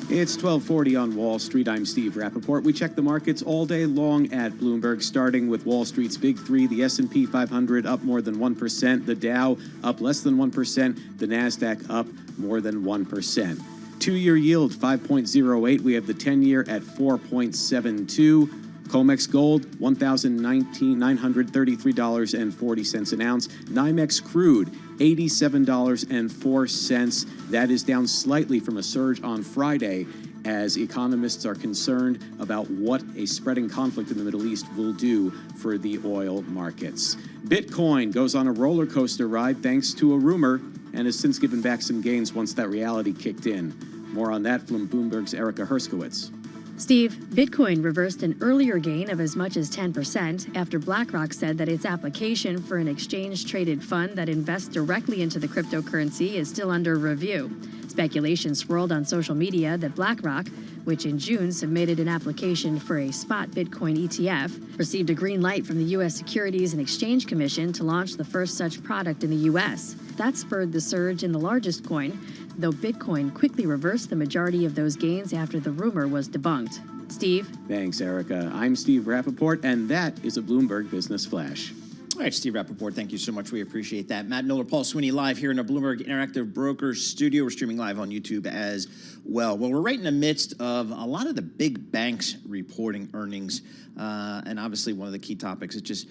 It's 1240 on Wall Street. I'm Steve Rappaport. We check the markets all day long at Bloomberg, starting with Wall Street's big three. The S&P 500 up more than 1%. The Dow up less than 1%. The NASDAQ up more than 1%. Two-year yield, 5.08. We have the 10-year at 4.72. COMEX Gold, $1,933.40 an ounce. NYMEX Crude, $87.04. That is down slightly from a surge on Friday as economists are concerned about what a spreading conflict in the Middle East will do for the oil markets. Bitcoin goes on a roller coaster ride thanks to a rumor and has since given back some gains once that reality kicked in. More on that from Bloomberg's Erica Herskowitz. Steve, Bitcoin reversed an earlier gain of as much as 10% after BlackRock said that its application for an exchange-traded fund that invests directly into the cryptocurrency is still under review. Speculation swirled on social media that BlackRock, which in June submitted an application for a spot Bitcoin ETF, received a green light from the U.S. Securities and Exchange Commission to launch the first such product in the U.S. That spurred the surge in the largest coin, though Bitcoin quickly reversed the majority of those gains after the rumor was debunked. Steve? Thanks, Erica. I'm Steve Rappaport, and that is a Bloomberg Business Flash. All right, Steve Rappaport, thank you so much. We appreciate that. Matt Miller, Paul Sweeney live here in our Bloomberg Interactive Brokers studio. We're streaming live on YouTube as well. Well, we're right in the midst of a lot of the big banks reporting earnings. And obviously one of the key topics is just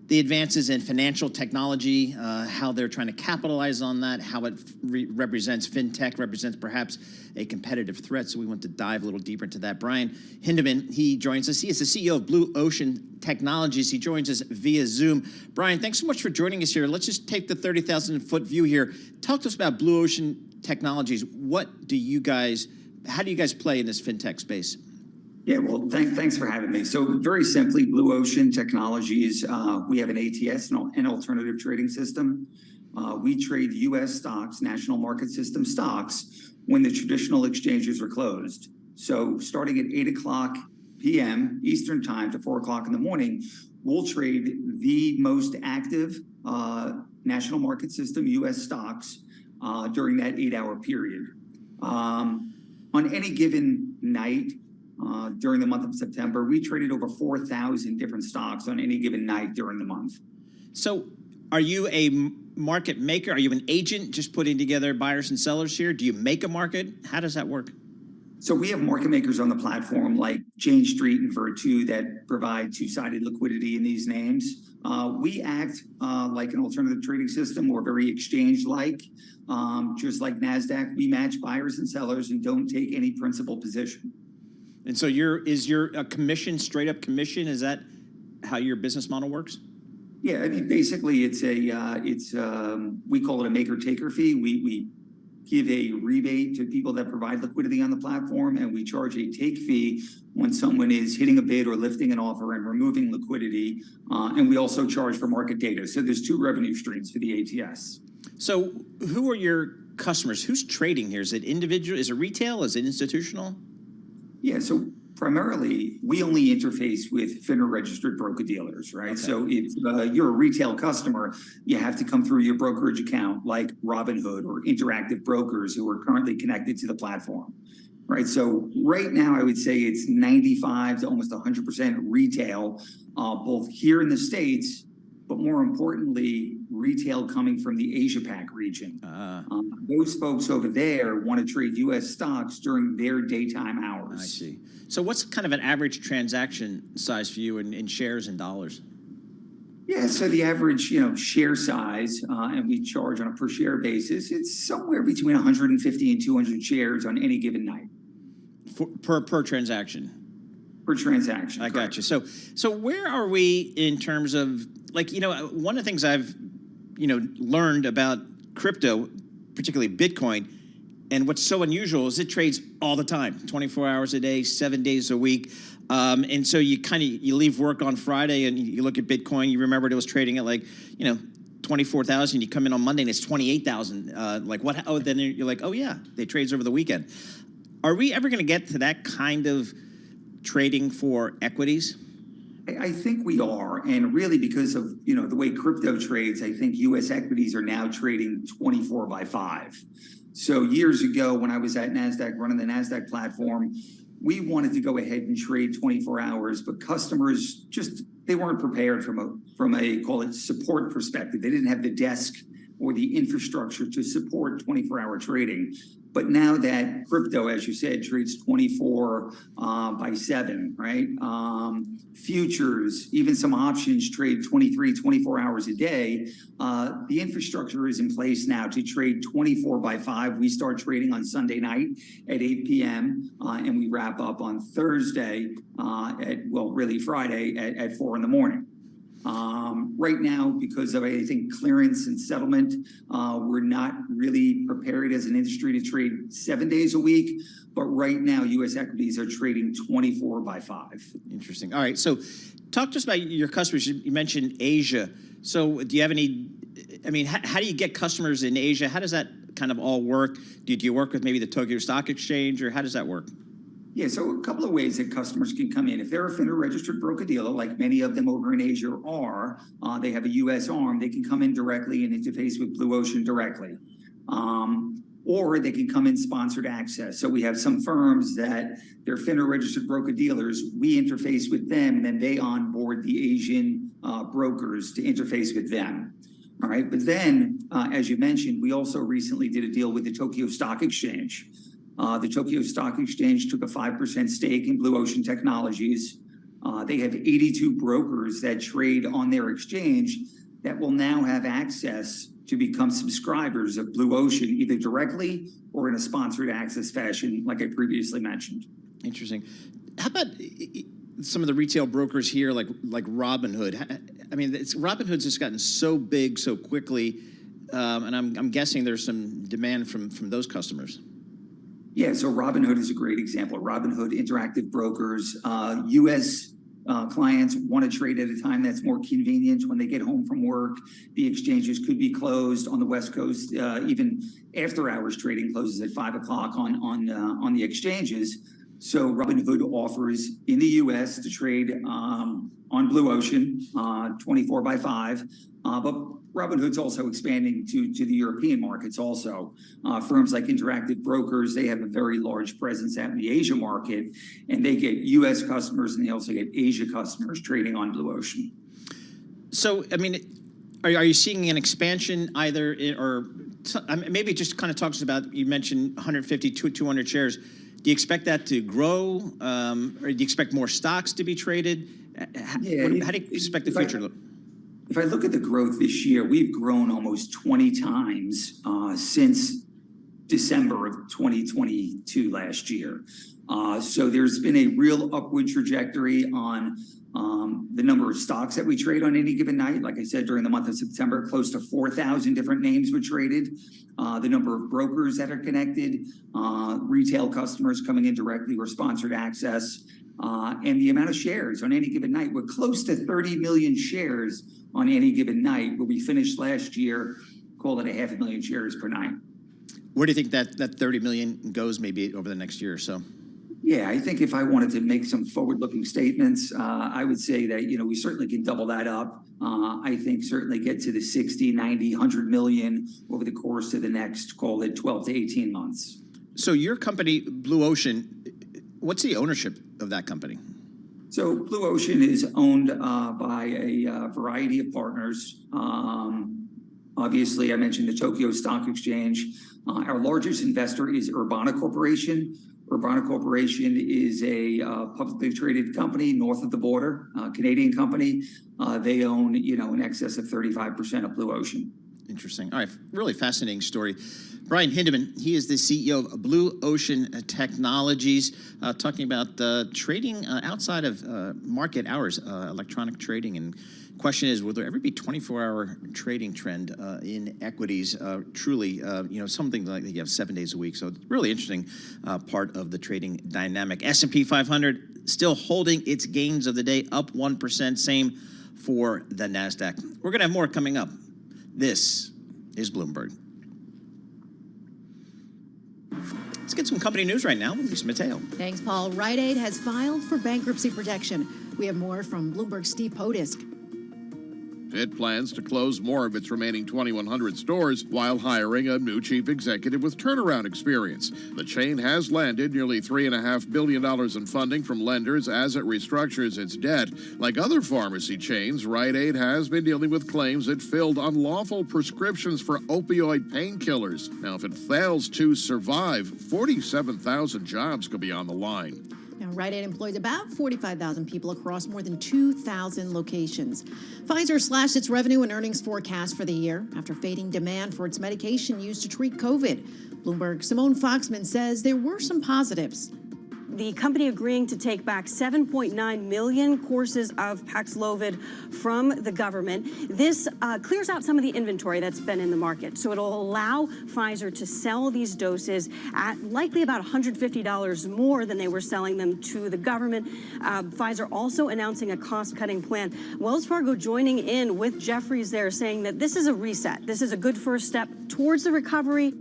the advances in financial technology, how they're trying to capitalize on that, how it represents fintech, represents perhaps a competitive threat. So we want to dive a little deeper into that. Brian Hindeman, he joins us. He is the CEO of Blue Ocean Technologies. He joins us via Zoom. Brian, thanks so much for joining us here. Let's just take the 30,000-foot view here. Talk to us about Blue Ocean Technologies. How do you guys play in this fintech space? Yeah, well, thanks for having me. So very simply, Blue Ocean Technologies, we have an ATS, an alternative trading system. We trade U.S. stocks, national market system stocks, when the traditional exchanges are closed. So starting at 8 o'clock p.m. Eastern time to 4 o'clock in the morning, we'll trade the most active national market system U.S. stocks during that 8-hour period. On any given night, during the month of September, we traded over 4,000 different stocks on any given night during the month. So are you a market maker? Are you an agent just putting together buyers and sellers here? Do you make a market? How does that work? So we have market makers on the platform like Jane Street and Virtu that provide two-sided liquidity in these names. We act like an alternative trading system. We're very exchange-like. Just like NASDAQ, we match buyers and sellers and don't take any principal position. And so is your commission, straight up commission? Is that how your business model works? Yeah, I mean, basically we call it a maker taker fee. We give a rebate to people that provide liquidity on the platform, and we charge a take fee when someone is hitting a bid or lifting an offer and removing liquidity. And we also charge for market data. So there's two revenue streams for the ATS. So who are your customers? Who's trading here? Is it individual? Is it retail? Is it institutional? Yeah, so primarily, we only interface with FINRA-registered broker-dealers, right? Okay. So if you're a retail customer, you have to come through your brokerage account like Robinhood or Interactive Brokers who are currently connected to the platform, right? So right now, I would say it's 95 to almost 100% retail, both here in the States, but more importantly, retail coming from the Asia-Pac region. Those folks over there want to trade U.S. stocks during their daytime hours. I see. So what's kind of an average transaction size for you in shares and dollars? Yeah, so the average, share size, and we charge on a per share basis, it's somewhere between 150 and 200 shares on any given night. Per transaction? Per transaction. I got you. So where are we in terms of, one of the things I've, learned about crypto, particularly Bitcoin, and what's so unusual is it trades all the time, 24 hours a day, 7 days a week. And so you leave work on Friday and you look at Bitcoin, you remember it was trading at 24,000, you come in on Monday and it's 28,000. Then you're like, oh yeah, they trades over the weekend. Are we ever going to get to that kind of trading for equities? I think we are, and really because of the way crypto trades, I think U.S. equities are now trading 24/5. So years ago, when I was at NASDAQ running the NASDAQ platform, we wanted to go ahead and trade 24 hours, but customers they weren't prepared from a call it support perspective. They didn't have the desk or the infrastructure to support 24-hour trading. But now that crypto, as you said, trades 24/7, right? Futures, even some options trade 24 hours a day. The infrastructure is in place now to trade 24/5. We start trading on Sunday night at 8 p.m. And we wrap up on Thursday really Friday at 4 in the morning. Right now, because of, I think, clearance and settlement, we're not really prepared as an industry to trade 7 days a week. But right now, U.S. equities are trading 24/5. Interesting. All right. So talk to us about your customers. You mentioned Asia. So do you have any, how do you get customers in Asia? How does that kind of all work? Do you work with maybe the Tokyo Stock Exchange, or how does that work? Yeah, so a couple of ways that customers can come in. If they're a FINRA-registered broker-dealer, like many of them over in Asia are, they have a U.S. arm, they can come in directly and interface with Blue Ocean directly. Or they can come in sponsored access. So we have some firms that they're FINRA-registered broker-dealers. We interface with them, and then they onboard the Asian brokers to interface with them. All right, but then, as you mentioned, we also recently did a deal with the Tokyo Stock Exchange. The Tokyo Stock Exchange took a 5% stake in Blue Ocean Technologies. They have 82 brokers that trade on their exchange that will now have access to become subscribers of Blue Ocean, either directly or in a sponsored access fashion, like I previously mentioned. Interesting. How about some of the retail brokers here, like Robinhood? Robinhood's just gotten so big so quickly, and I'm guessing there's some demand from those customers. Yeah, so Robinhood is a great example. Robinhood Interactive Brokers, U.S. Clients want to trade at a time that's more convenient when they get home from work. The exchanges could be closed on the West Coast. Even after hours trading closes at 5 o'clock on the exchanges. So Robinhood offers in the U.S. to trade on Blue Ocean 24/5, but Robinhood's also expanding to the European markets also. Firms like Interactive Brokers, they have a very large presence out in the Asia market, and they get U.S. customers, and they also get Asia customers trading on Blue Ocean. So, are you seeing an expansion either, maybe just kind of talk to us about, you mentioned 150 to 200 shares. Do you expect that to grow, or do you expect more stocks to be traded? How do you expect the future to look? If I look at the growth this year, we've grown almost 20 times since December of 2022 last year. So there's been a real upward trajectory on the number of stocks that we trade on any given night. Like I said, during the month of September, close to 4,000 different names were traded. The number of brokers that are connected, retail customers coming in directly or sponsored access, and the amount of shares on any given night. We're close to 30 million shares on any given night, where we finished last year, call it 500,000 shares per night. Where do you think that 30 million goes maybe over the next year or so? Yeah, I think if I wanted to make some forward-looking statements, I would say that, we certainly can double that up. I think certainly get to the 60, 90, 100 million over the course of the next, call it 12 to 18 months. So your company, Blue Ocean, what's the ownership of that company? So Blue Ocean is owned by a variety of partners. Obviously, I mentioned the Tokyo Stock Exchange. Our largest investor is Urbana Corporation. Urbana Corporation is a publicly traded company north of the border, Canadian company. They own, in excess of 35% of Blue Ocean. Interesting. All right, really fascinating story. Brian Hindeman, he is the CEO of Blue Ocean Technologies, talking about trading outside of market hours, electronic trading. And question is, will there ever be 24-hour trading trend in equities? Truly, something like that you have 7 days a week. So it's really interesting part of the trading dynamic. S&P 500 still holding its gains of the day, up 1%. Same for the NASDAQ. We're going to have more coming up. This is Bloomberg. Let's get some company news right now with Lisa Mateo. Thanks, Paul. Rite Aid has filed for bankruptcy protection. We have more from Bloomberg's Steve Podisk. It plans to close more of its remaining 2,100 stores while hiring a new chief executive with turnaround experience. The chain has landed nearly $3.5 billion in funding from lenders as it restructures its debt. Like other pharmacy chains, Rite Aid has been dealing with claims it filled unlawful prescriptions for opioid painkillers. Now, if it fails to survive, 47,000 jobs could be on the line. Now, Rite Aid employs about 45,000 people across more than 2,000 locations. Pfizer slashed its revenue and earnings forecast for the year after fading demand for its medication used to treat COVID. Bloomberg's Simone Foxman says there were some positives. The company agreeing to take back 7.9 million courses of Paxlovid from the government. This clears out some of the inventory that's been in the market. So it'll allow Pfizer to sell these doses at likely about $150 more than they were selling them to the government. Pfizer also announcing a cost-cutting plan. Wells Fargo joining in with Jefferies there, saying that this is a reset. This is a good first step towards the recovery.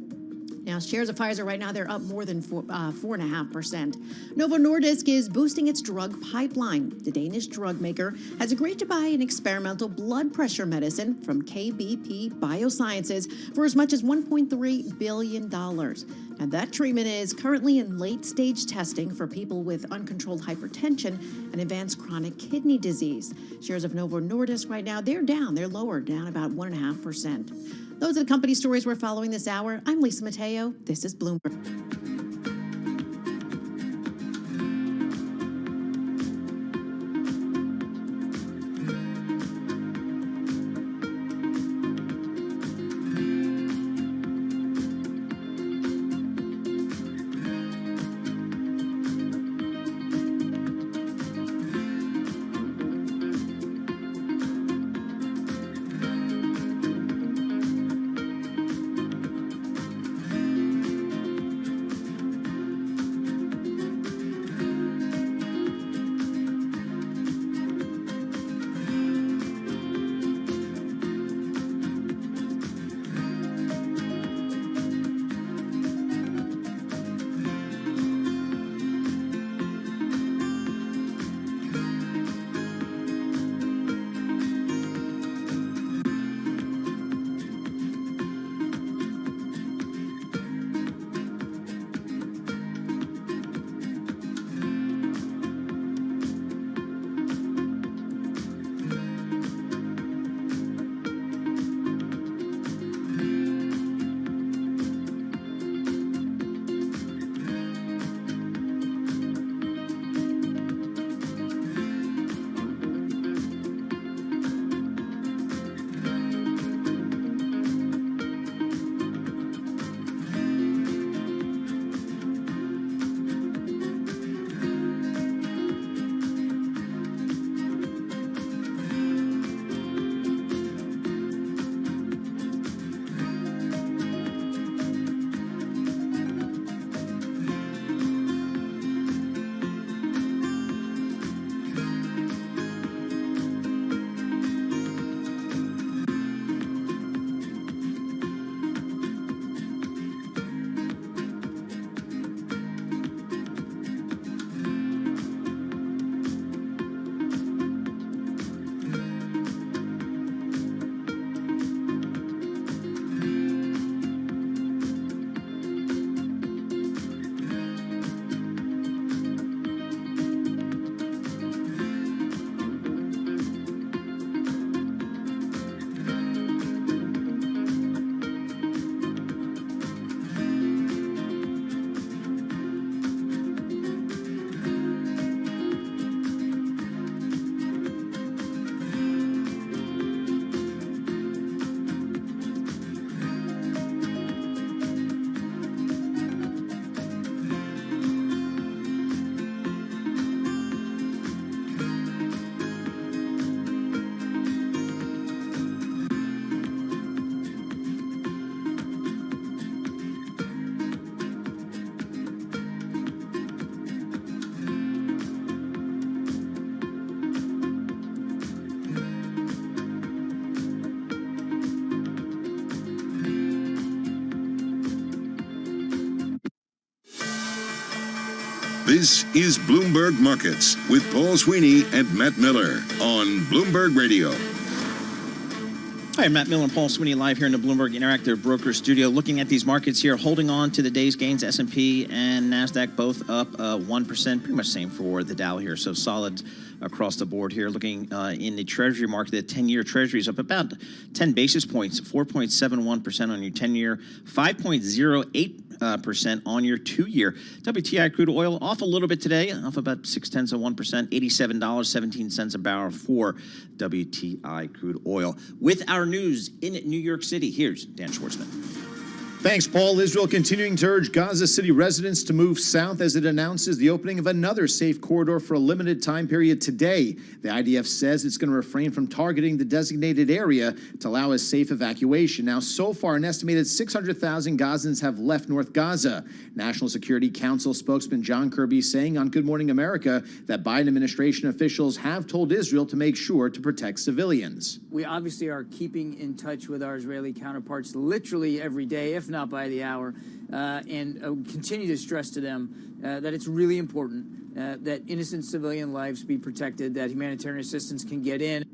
Now, shares of Pfizer right now, they're up more than 4.5%. Novo Nordisk is boosting its drug pipeline. The Danish drug maker has agreed to buy an experimental blood pressure medicine from KBP Biosciences for as much as $1.3 billion. Now, that treatment is currently in late-stage testing for people with uncontrolled hypertension and advanced chronic kidney disease. Shares of Novo Nordisk right now, they're down. They're lower, down about 1.5%. Those are the company stories we're following this hour. I'm Lisa Mateo. This is Bloomberg. This is Bloomberg Markets with Paul Sweeney and Matt Miller on Bloomberg Radio. Hi, Matt Miller and Paul Sweeney live here in the Bloomberg Interactive Broker Studio. Looking at these markets here, holding on to the day's gains. S&P and NASDAQ both up 1%, pretty much same for the Dow here. So solid across the board here. Looking in the Treasury market, the 10-year Treasury is up about 10 basis points, 4.71% on your 10-year, 5.08% on your 2-year. WTI crude oil off a little bit today, off about 0.6%, $87.17 a barrel for WTI crude oil. With our news in New York City, here's Dan Schwartzman. Thanks, Paul. Israel continuing to urge Gaza City residents to move south as it announces the opening of another safe corridor for a limited time period today. The IDF says it's going to refrain from targeting the designated area to allow a safe evacuation. Now, so far, an estimated 600,000 Gazans have left North Gaza. National Security Council spokesman John Kirby saying on Good Morning America that Biden administration officials have told Israel to make sure to protect civilians. We obviously are keeping in touch with our Israeli counterparts literally every day, if not by the hour, and continue to stress to them that it's really important that innocent civilian lives be protected, that humanitarian assistance can get in.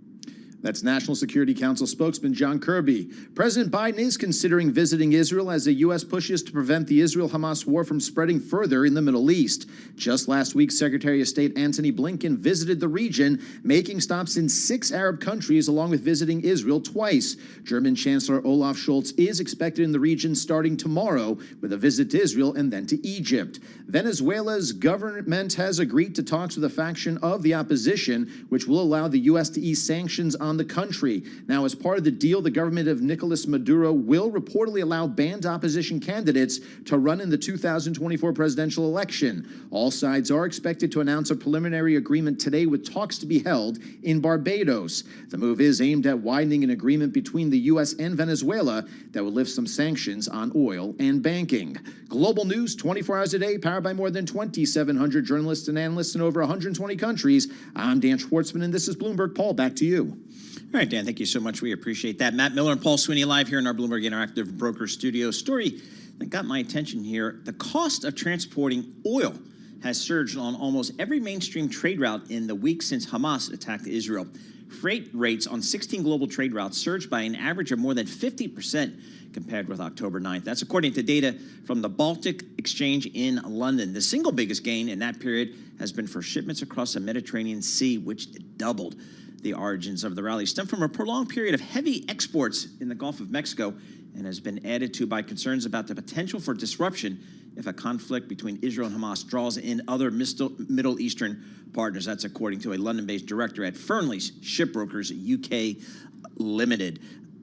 That's National Security Council spokesman John Kirby. President Biden is considering visiting Israel as the U.S. pushes to prevent the Israel-Hamas war from spreading further in the Middle East. Just last week, Secretary of State Antony Blinken visited the region, making stops in 6 Arab countries, along with visiting Israel twice. German Chancellor Olaf Scholz is expected in the region starting tomorrow, with a visit to Israel and then to Egypt. Venezuela's government has agreed to talks with a faction of the opposition, which will allow the U.S. to ease sanctions on the country. Now, as part of the deal, the government of Nicolas Maduro will reportedly allow banned opposition candidates to run in the 2024 presidential election. All sides are expected to announce a preliminary agreement today, with talks to be held in Barbados. The move is aimed at widening an agreement between the U.S. and Venezuela that will lift some sanctions on oil and banking. Global news 24 hours a day, powered by more than 2,700 journalists and analysts in over 120 countries. I'm Dan Schwartzman, and this is Bloomberg. Paul, back to you. All right, Dan, thank you so much. We appreciate that. Matt Miller and Paul Sweeney live here in our Bloomberg Interactive Broker Studio. Story that got my attention here: the cost of transporting oil has surged on almost every mainstream trade route in the week since Hamas attacked Israel. Freight rates on 16 global trade routes surged by an average of more than 50% compared with October 9th. That's according to data from the Baltic Exchange in London. The single biggest gain in that period has been for shipments across the Mediterranean Sea, which doubled. The origins of the rally stem from a prolonged period of heavy exports in the Gulf of Mexico and has been added to by concerns about the potential for disruption if a conflict between Israel and Hamas draws in other Middle Eastern partners. That's according to a London-based director at Fernley's Shipbrokers UK Limited.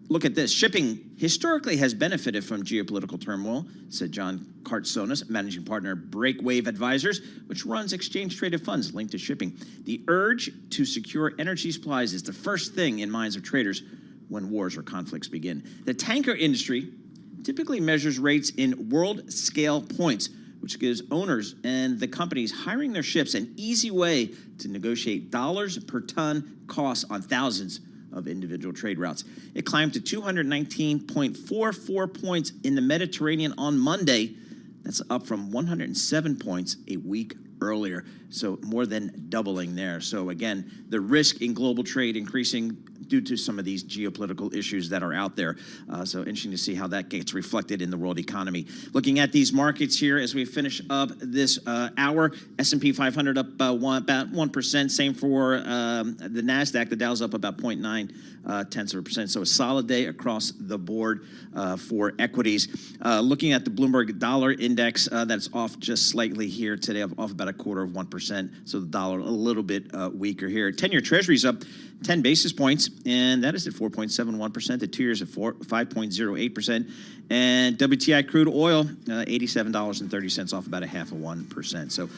Look at this. Shipping historically has benefited from geopolitical turmoil, said John Kartsonis, managing partner at Breakwave Advisors, which runs exchange-traded funds linked to shipping. The urge to secure energy supplies is the first thing in minds of traders when wars or conflicts begin. The tanker industry typically measures rates in world-scale points, which gives owners and the companies hiring their ships an easy way to negotiate dollars per ton costs on thousands of individual trade routes. It climbed to 219.44 points in the Mediterranean on Monday. That's up from 107 points a week earlier, so more than doubling there. So again, the risk in global trade increasing due to some of these geopolitical issues that are out there. So interesting to see how that gets reflected in the world economy. Looking at these markets here as we finish up this hour, S&P 500 up about 1%. Same for the NASDAQ. The Dow's up about 0.9%. So a solid day across the board for equities. Looking at the Bloomberg Dollar Index, that's off just slightly here today, off about 0.25%. So the dollar a little bit weaker here. 10-year Treasury's up 10 basis points, and that is at 4.71%. The 2 years at 5.08%. And WTI crude oil, $87.30, off about 0.5%. So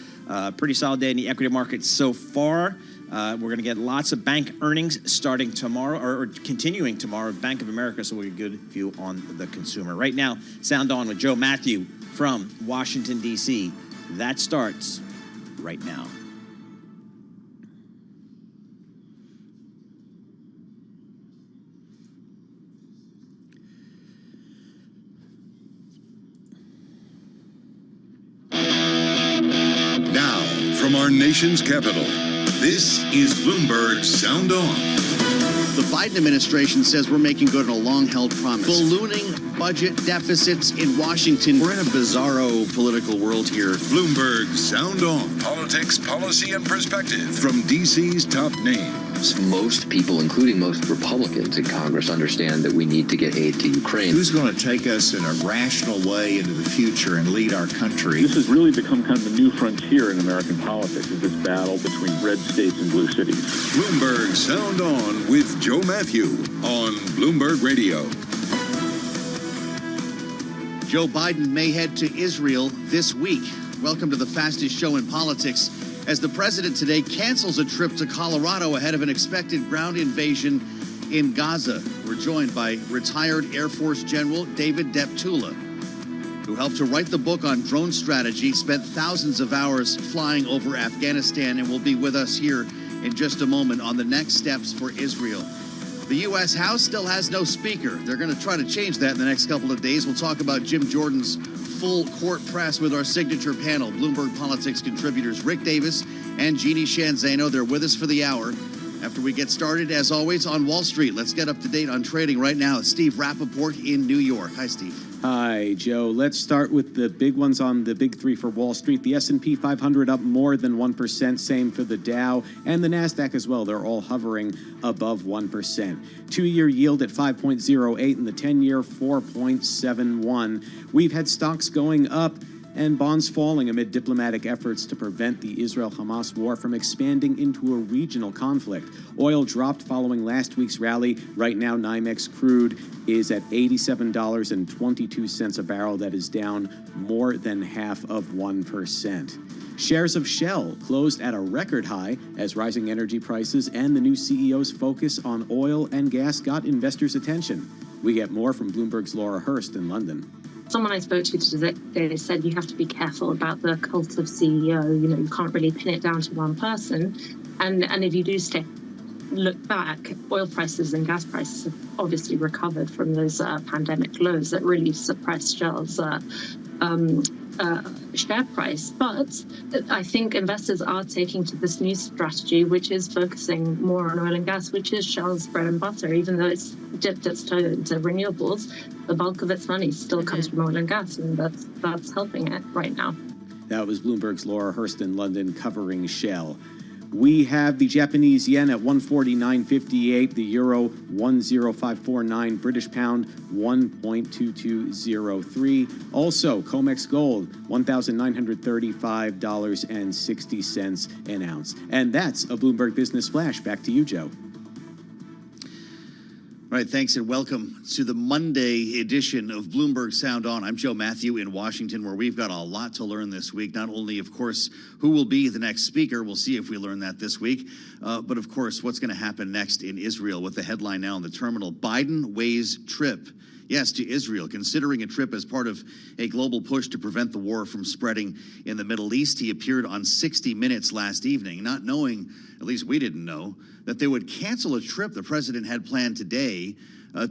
pretty solid day in the equity market so far. We're going to get lots of bank earnings starting tomorrow, or continuing tomorrow. Bank of America, so we'll get a good view on the consumer. Right now, Sound On with Joe Matthew from Washington, D.C. That starts right now. Now, from our nation's capital, this is Bloomberg Sound On. The Biden administration says we're making good on a long-held promise. Ballooning budget deficits in Washington. We're in a bizarro political world here. Bloomberg Sound On. Politics, policy, and perspective from D.C.'s top names. Most people, including most Republicans in Congress, understand that we need to get aid to Ukraine. Who's going to take us in a rational way into the future and lead our country? This has really become kind of the new frontier in American politics, is this battle between red states and blue cities. Bloomberg Sound On with Joe Matthew on Bloomberg Radio. Joe Biden may head to Israel this week. Welcome to the fastest show in politics, as the president today cancels a trip to Colorado ahead of an expected ground invasion in Gaza. We're joined by retired Air Force General David Deptula, who helped to write the book on drone strategy, spent thousands of hours flying over Afghanistan, and will be with us here in just a moment on the next steps for Israel. The U.S. House still has no speaker. They're going to try to change that in the next couple of days. We'll talk about Jim Jordan's full court press with our signature panel, Bloomberg Politics contributors Rick Davis and Jeannie Shanzano. They're with us for the hour. After we get started, as always, on Wall Street, let's get up to date on trading right now. It's Steve Rappaport in New York. Hi, Steve. Hi, Joe. Let's start with the big ones on the big three for Wall Street. The S&P 500 up more than 1%. Same for the Dow and the NASDAQ as well. They're all hovering above 1%. Two-year yield at 5.08 and the 10-year 4.71. We've had stocks going up and bonds falling amid diplomatic efforts to prevent the Israel-Hamas war from expanding into a regional conflict. Oil dropped following last week's rally. Right now, NYMEX crude is at $87.22 a barrel. That is down more than half of 1%. Shares of Shell closed at a record high as rising energy prices and the new CEO's focus on oil and gas got investors' attention. We get more from Bloomberg's Laura Hurst in London. Someone I spoke to today said you have to be careful about the cult of CEO. You know, you can't really pin it down to one person. And if you do look back, oil prices and gas prices have obviously recovered from those pandemic lows that really suppressed Shell's share price. But I think investors are taking to this new strategy, which is focusing more on oil and gas, which is Shell's bread and butter. Even though it's dipped its toe into renewables, the bulk of its money still comes from oil and gas, and that's helping it right now. That was Bloomberg's Laura Hurst in London covering Shell. We have the Japanese yen at 149.58, the euro 10549, British pound 1.2203. Also, COMEX gold $1,935.60 an ounce. And that's a Bloomberg Business Flash. Back to you, Joe. All right, thanks and welcome to the Monday edition of Bloomberg Sound On. I'm Joe Matthew in Washington, where we've got a lot to learn this week. Not only, of course, who will be the next speaker. We'll see if we learn that this week. But, of course, what's going to happen next in Israel with the headline now on the terminal. Biden weighs trip. Yes, to Israel, considering a trip as part of a global push to prevent the war from spreading in the Middle East. He appeared on 60 Minutes last evening, not knowing, at least we didn't know, that they would cancel a trip the president had planned today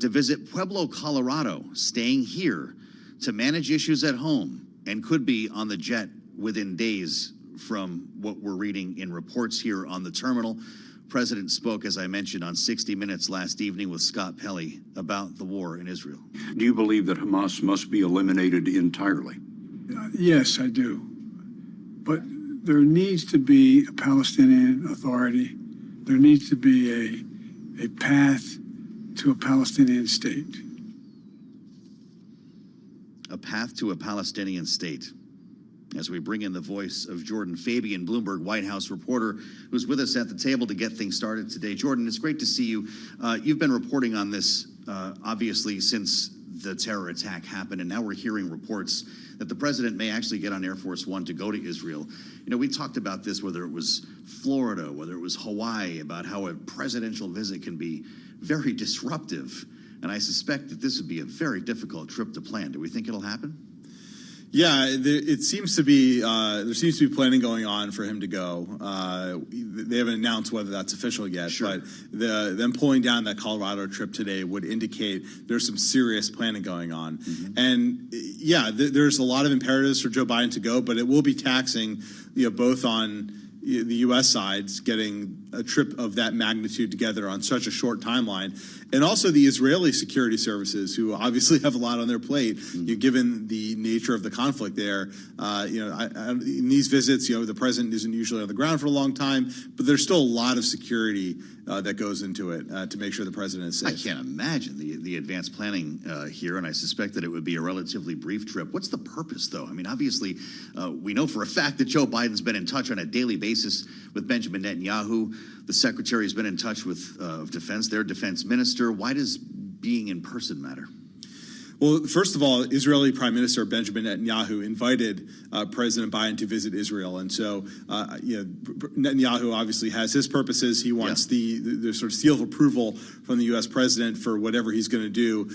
to visit Pueblo, Colorado, staying here to manage issues at home, and could be on the jet within days from what we're reading in reports here on the terminal. President spoke, as I mentioned, on 60 Minutes last evening with Scott Pelley about the war in Israel. Do you believe that Hamas must be eliminated entirely? Yes, I do. But there needs to be a Palestinian Authority. There needs to be a path to a Palestinian state. A path to a Palestinian state. As we bring in the voice of Jordan Fabian, Bloomberg White House reporter, who's with us at the table to get things started today. Jordan, it's great to see you. You've been reporting on this, obviously, since the terror attack happened, and now we're hearing reports that the president may actually get on Air Force One to go to Israel. You know, we talked about this, whether it was Florida, whether it was Hawaii, about how a presidential visit can be very disruptive. And I suspect that this would be a very difficult trip to plan. Do we think it'll happen? Yeah, it seems to be there seems to be planning going on for him to go. They haven't announced whether that's official yet, sure. But them pulling down that Colorado trip today would indicate there's some serious planning going on. Mm-hmm. And yeah, there's a lot of imperatives for Joe Biden to go, but it will be taxing, both on the U.S. side's getting a trip of that magnitude together on such a short timeline, and also the Israeli security services, who obviously have a lot on their plate, given the nature of the conflict there. In these visits, the president isn't usually on the ground for a long time, but there's still a lot of security that goes into it to make sure the president is safe. I can't imagine the advanced planning here, and I suspect that it would be a relatively brief trip. What's the purpose, though? I mean, obviously, we know for a fact that Joe Biden's been in touch on a daily basis with Benjamin Netanyahu. The secretary has been in touch with defense, their defense minister. Why does being in person matter? Well, first of all, Israeli Prime Minister Benjamin Netanyahu invited President Biden to visit Israel, and so Netanyahu obviously has his purposes. He wants the sort of seal of approval from the U.S. president for whatever he's going to do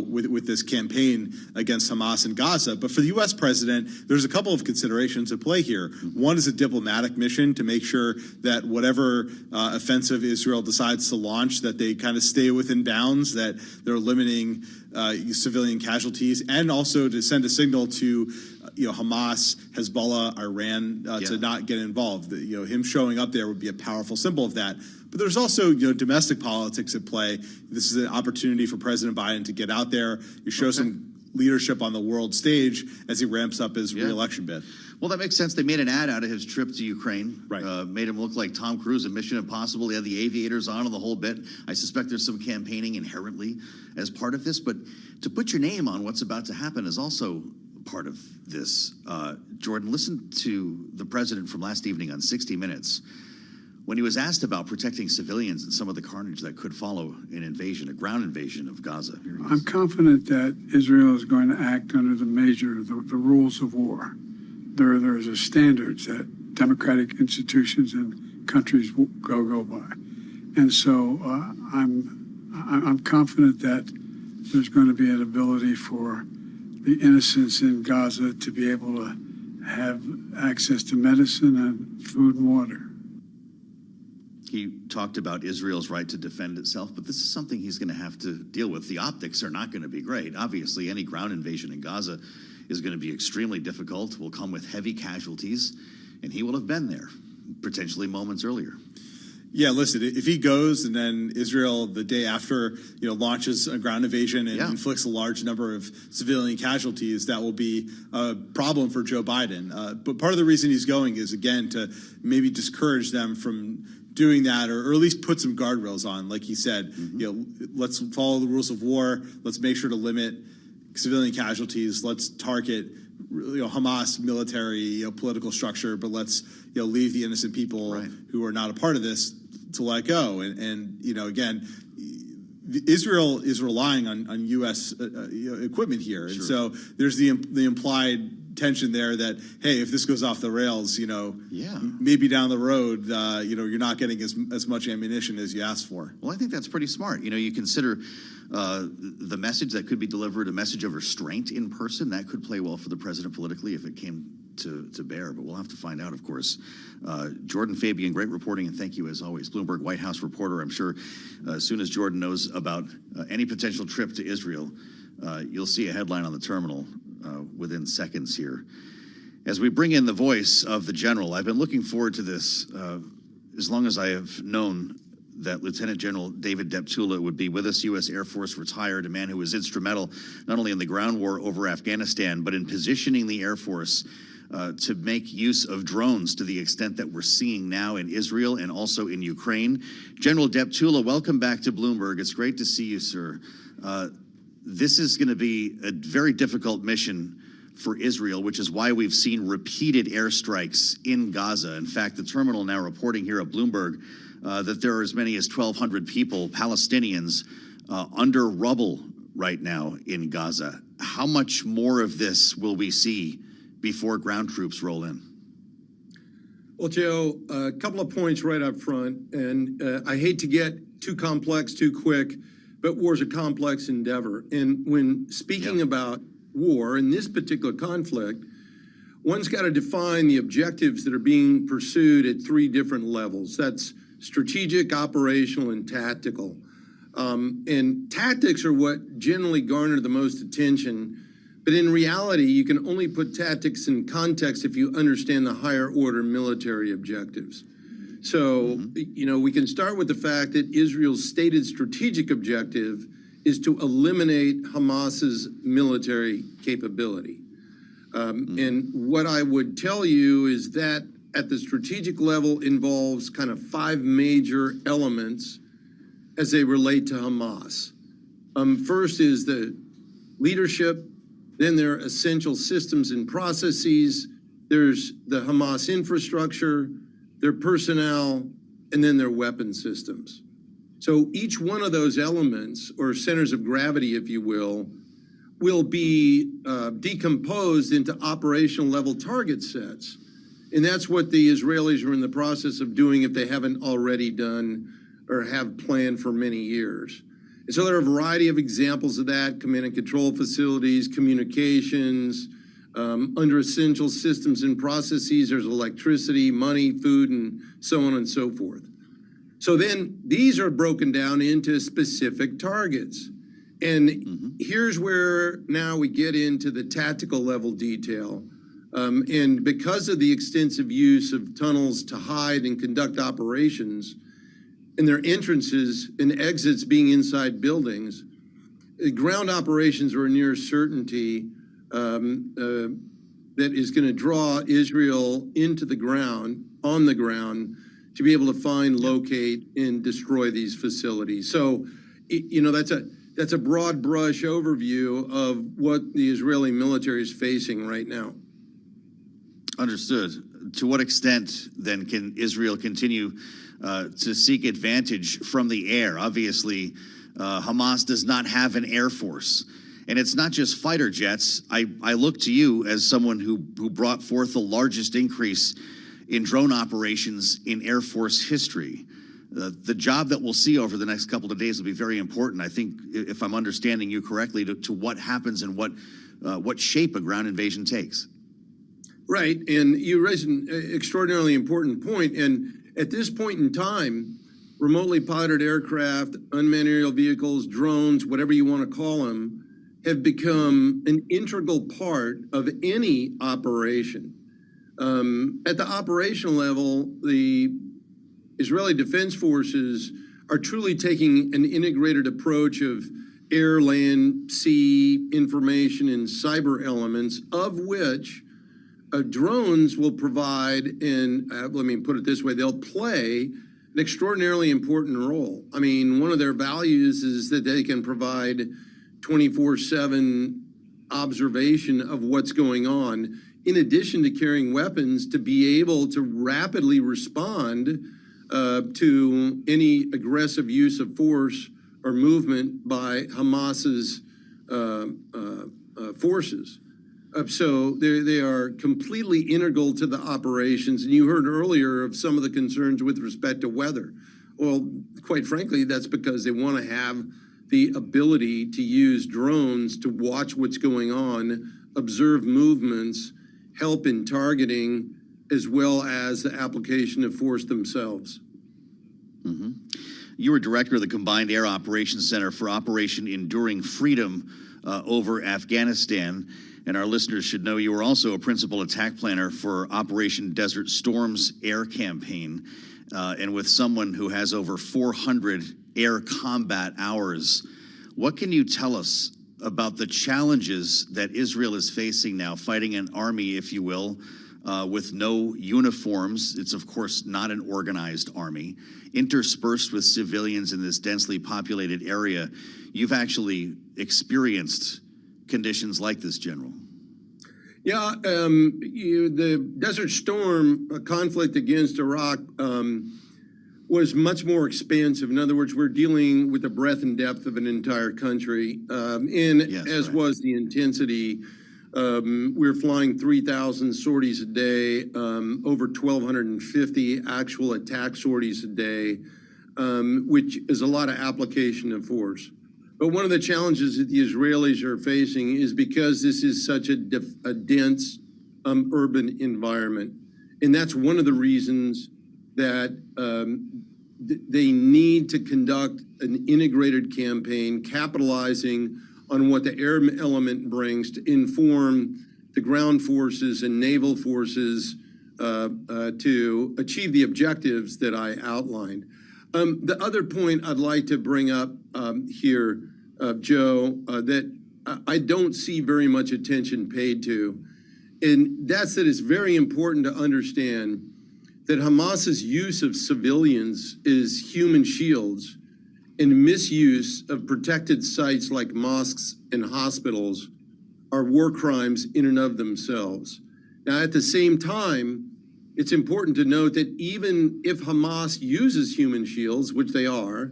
with this campaign against Hamas in Gaza. But for the U.S. president, there's a couple of considerations at play here. One is a diplomatic mission to make sure that whatever offensive Israel decides to launch, that they kind of stay within bounds, that they're limiting civilian casualties, and also to send a signal to Hamas, Hezbollah, Iran to not get involved. Him showing up there would be a powerful symbol of that. But there's also domestic politics at play. This is an opportunity for President Biden to get out there, show some leadership on the world stage as he ramps up his re-election bid. Well, that makes sense. They made an ad out of his trip to Ukraine. Right. Made him look like Tom Cruise in Mission Impossible. He had the aviators on and the whole bit. I suspect there's some campaigning inherently as part of this. But to put your name on what's about to happen is also part of this. Jordan, listen to the president from last evening on 60 Minutes when he was asked about protecting civilians and some of the carnage that could follow an invasion, a ground invasion of Gaza. I'm confident that Israel is going to act under the rules of war. There's a standards that democratic institutions and countries go by, and so I'm confident that there's going to be an ability for the innocents in Gaza to be able to have access to medicine and food and water. He talked about Israel's right to defend itself, but this is something he's going to have to deal with. The optics are not going to be great. Obviously, any ground invasion in Gaza is going to be extremely difficult, will come with heavy casualties, and he will have been there, potentially moments earlier. Yeah, listen, if he goes and then Israel the day after, launches a ground invasion and inflicts a large number of civilian casualties, that will be a problem for Joe Biden. But part of the reason he's going is, again, to maybe discourage them from doing that, or at least put some guardrails on. Like he said, let's follow the rules of war. Let's make sure to limit civilian casualties. Let's target Hamas military political structure, but let's leave the innocent people who are not a part of this to let go. And again, Israel is relying on U.S. Equipment here, and so there's the implied tension there that, hey, if this goes off the rails, maybe down the road, you're not getting as much ammunition as you asked for. Well, I think that's pretty smart. You consider the message that could be delivered, a message of restraint in person, that could play well for the president politically if it came to bear, but we'll have to find out, of course. Jordan Fabian, great reporting, and thank you as always. Bloomberg White House reporter. I'm sure as soon as Jordan knows about any potential trip to Israel, you'll see a headline on the terminal within seconds here. As we bring in the voice of the general, I've been looking forward to this as long as I have known that Lieutenant General David Deptula would be with us, U.S. Air Force retired, a man who was instrumental not only in the ground war over Afghanistan, but in positioning the Air Force to make use of drones to the extent that we're seeing now in Israel and also in Ukraine. General Deptula, welcome back to Bloomberg. It's great to see you, sir. This is going to be a very difficult mission for Israel, which is why we've seen repeated airstrikes in Gaza. In fact, the terminal now reporting here at Bloomberg that there are as many as 1,200 people, Palestinians, under rubble right now in Gaza. How much more of this will we see before ground troops roll in? Well, Joe, a couple of points right up front, and I hate to get too complex too quick, but war's a complex endeavor. And when speaking about war in this particular conflict, one's got to define the objectives that are being pursued at three different levels. That's strategic, operational, and tactical. And tactics are what generally garner the most attention, But in reality, you can only put tactics in context if you understand the higher order military objectives. So, we can start with the fact that Israel's stated strategic objective is to eliminate Hamas's military capability. And what I would tell you is that at the strategic level involves kind of 5 major elements as they relate to Hamas. First is the leadership, then there are essential systems and processes, there's the Hamas infrastructure, their personnel, and then their weapon systems. So each one of those elements, or centers of gravity, if you will be decomposed into operational level target sets. And that's what the Israelis are in the process of doing if they haven't already done or have planned for many years. And so there are a variety of examples of that: command and control facilities, communications, under essential systems and processes, there's electricity, money, food, and so on and so forth. So then these are broken down into specific targets. And here's where now we get into the tactical level detail. And because of the extensive use of tunnels to hide and conduct operations, and their entrances and exits being inside buildings, ground operations are a near certainty that is going to draw Israel into the ground, on the ground, to be able to find, locate, and destroy these facilities. So, that's a broad brush overview of what the Israeli military is facing right now. Understood. To what extent, then, can Israel continue to seek advantage from the air? Obviously, Hamas does not have an air force. And it's not just fighter jets. I look to you as someone who brought forth the largest increase in drone operations in Air Force history. The job that we'll see over the next couple of days will be very important. I think, if I'm understanding you correctly, to what happens and what shape a ground invasion takes. Right, and you raise an extraordinarily important point. And at this point in time, remotely piloted aircraft, unmanned aerial vehicles, drones, whatever you want to call them, have become an integral part of any operation. At the operational level, the Israeli Defense Forces are truly taking an integrated approach of air, land, sea, information, and cyber elements, of which drones will provide, and let me put it this way, they'll play an extraordinarily important role. I mean, one of their values is that they can provide 24/7 observation of what's going on, in addition to carrying weapons to be able to rapidly respond to any aggressive use of force or movement by Hamas's forces. So they are completely integral to the operations. And you heard earlier of some of the concerns with respect to weather. Well, quite frankly, that's because they want to have the ability to use drones to watch what's going on, observe movements, help in targeting, as well as the application of force themselves. You were director of the Combined Air Operations Center for Operation Enduring Freedom over Afghanistan. And our listeners should know you were also a principal attack planner for Operation Desert Storm's air campaign. And with someone who has over 400 air combat hours, what can you tell us about the challenges that Israel is facing now, fighting an army, if you will, with no uniforms? It's, of course, not an organized army, interspersed with civilians in this densely populated area. You've actually experienced conditions like this, General. Yeah, the Desert Storm conflict against Iraq was much more expansive. In other words, we're dealing with the breadth and depth of an entire country, was the intensity. We're flying 3,000 sorties a day, over 1,250 actual attack sorties a day, which is a lot of application of force. But one of the challenges that the Israelis are facing is because this is such a dense urban environment. And that's one of the reasons that they need to conduct an integrated campaign capitalizing on what the air element brings to inform the ground forces and naval forces to achieve the objectives that I outlined. The other point I'd like to bring up here, Joe, that I don't see very much attention paid to, and that's that it's very important to understand that Hamas's use of civilians is human shields and misuse of protected sites like mosques and hospitals are war crimes in and of themselves. Now, at the same time, it's important to note that even if Hamas uses human shields, which they are,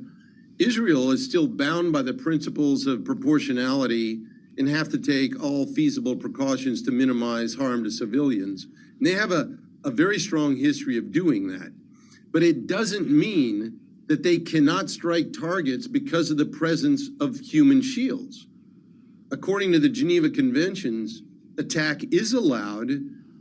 Israel is still bound by the principles of proportionality and have to take all feasible precautions to minimize harm to civilians. And they have a very strong history of doing that. But it doesn't mean that they cannot strike targets because of the presence of human shields. According to the Geneva Conventions, attack is allowed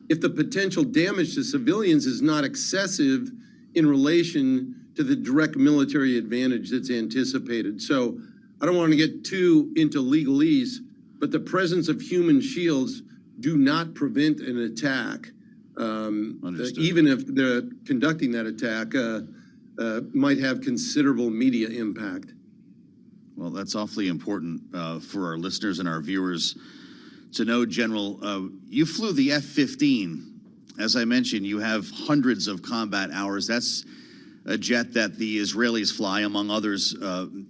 if the potential damage to civilians is not excessive in relation to the direct military advantage that's anticipated. So I don't want to get too into legalese, but the presence of human shields do not prevent an attack, even if they're conducting that attack might have considerable media impact. Well, that's awfully important for our listeners and our viewers to know, General. You flew the F-15. As I mentioned, you have hundreds of combat hours. That's a jet that the Israelis fly, among others,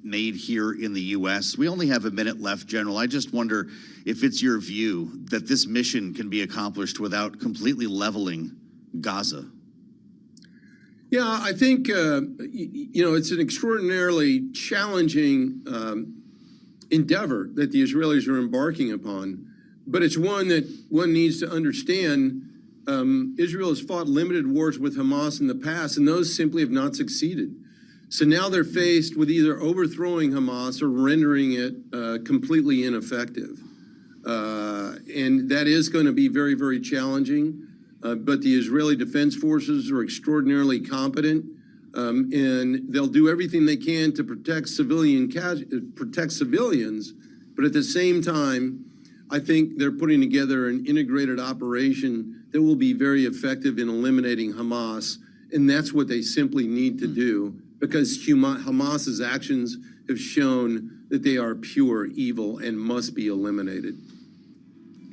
made here in the U.S. We only have a minute left, General. I just wonder if it's your view that this mission can be accomplished without completely leveling Gaza. Yeah, I think, it's an extraordinarily challenging endeavor that the Israelis are embarking upon. But it's one that one needs to understand. Israel has fought limited wars with Hamas in the past, and those simply have not succeeded. So now they're faced with either overthrowing Hamas or rendering it completely ineffective. And that is going to be very, very challenging. But the Israeli Defense Forces are extraordinarily competent, and they'll do everything they can to protect civilians. But at the same time, I think they're putting together an integrated operation that will be very effective in eliminating Hamas. And that's what they simply need to do, because Hamas's actions have shown that they are pure evil and must be eliminated.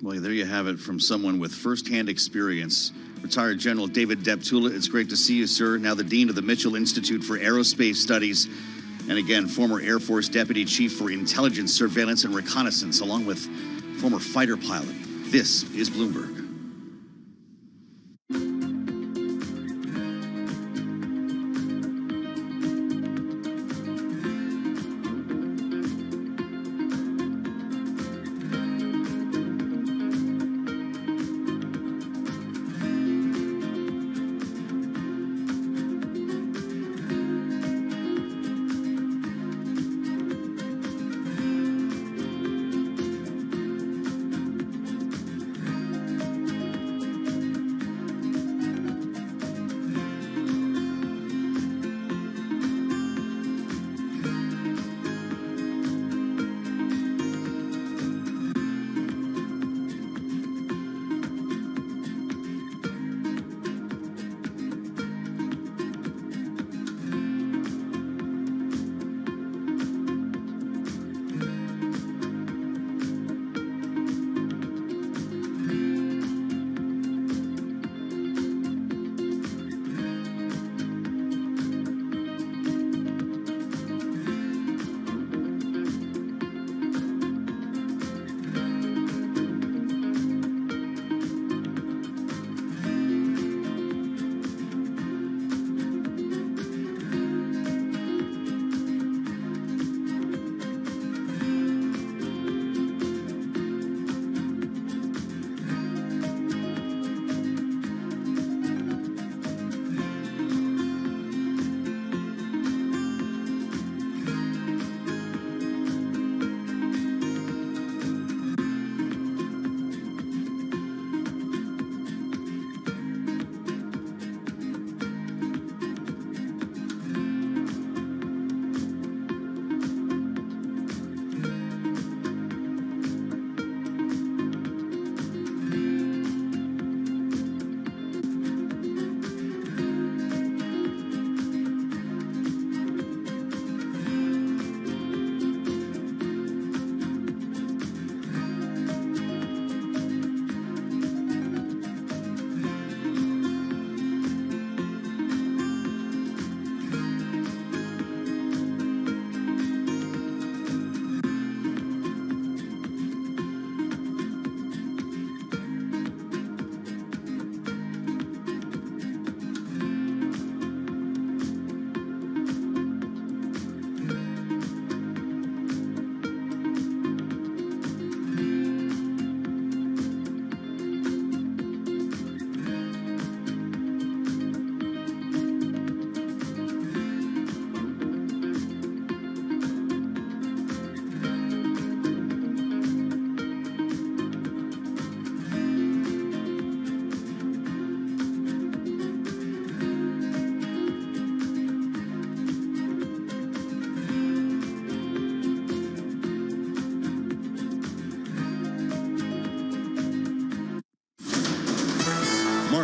Well, there you have it from someone with firsthand experience. Retired General David Deptula, it's great to see you, sir. Now the Dean of the Mitchell Institute for Aerospace Studies. And again, former Air Force Deputy Chief for Intelligence, Surveillance, and Reconnaissance, along with former fighter pilot. This is Bloomberg.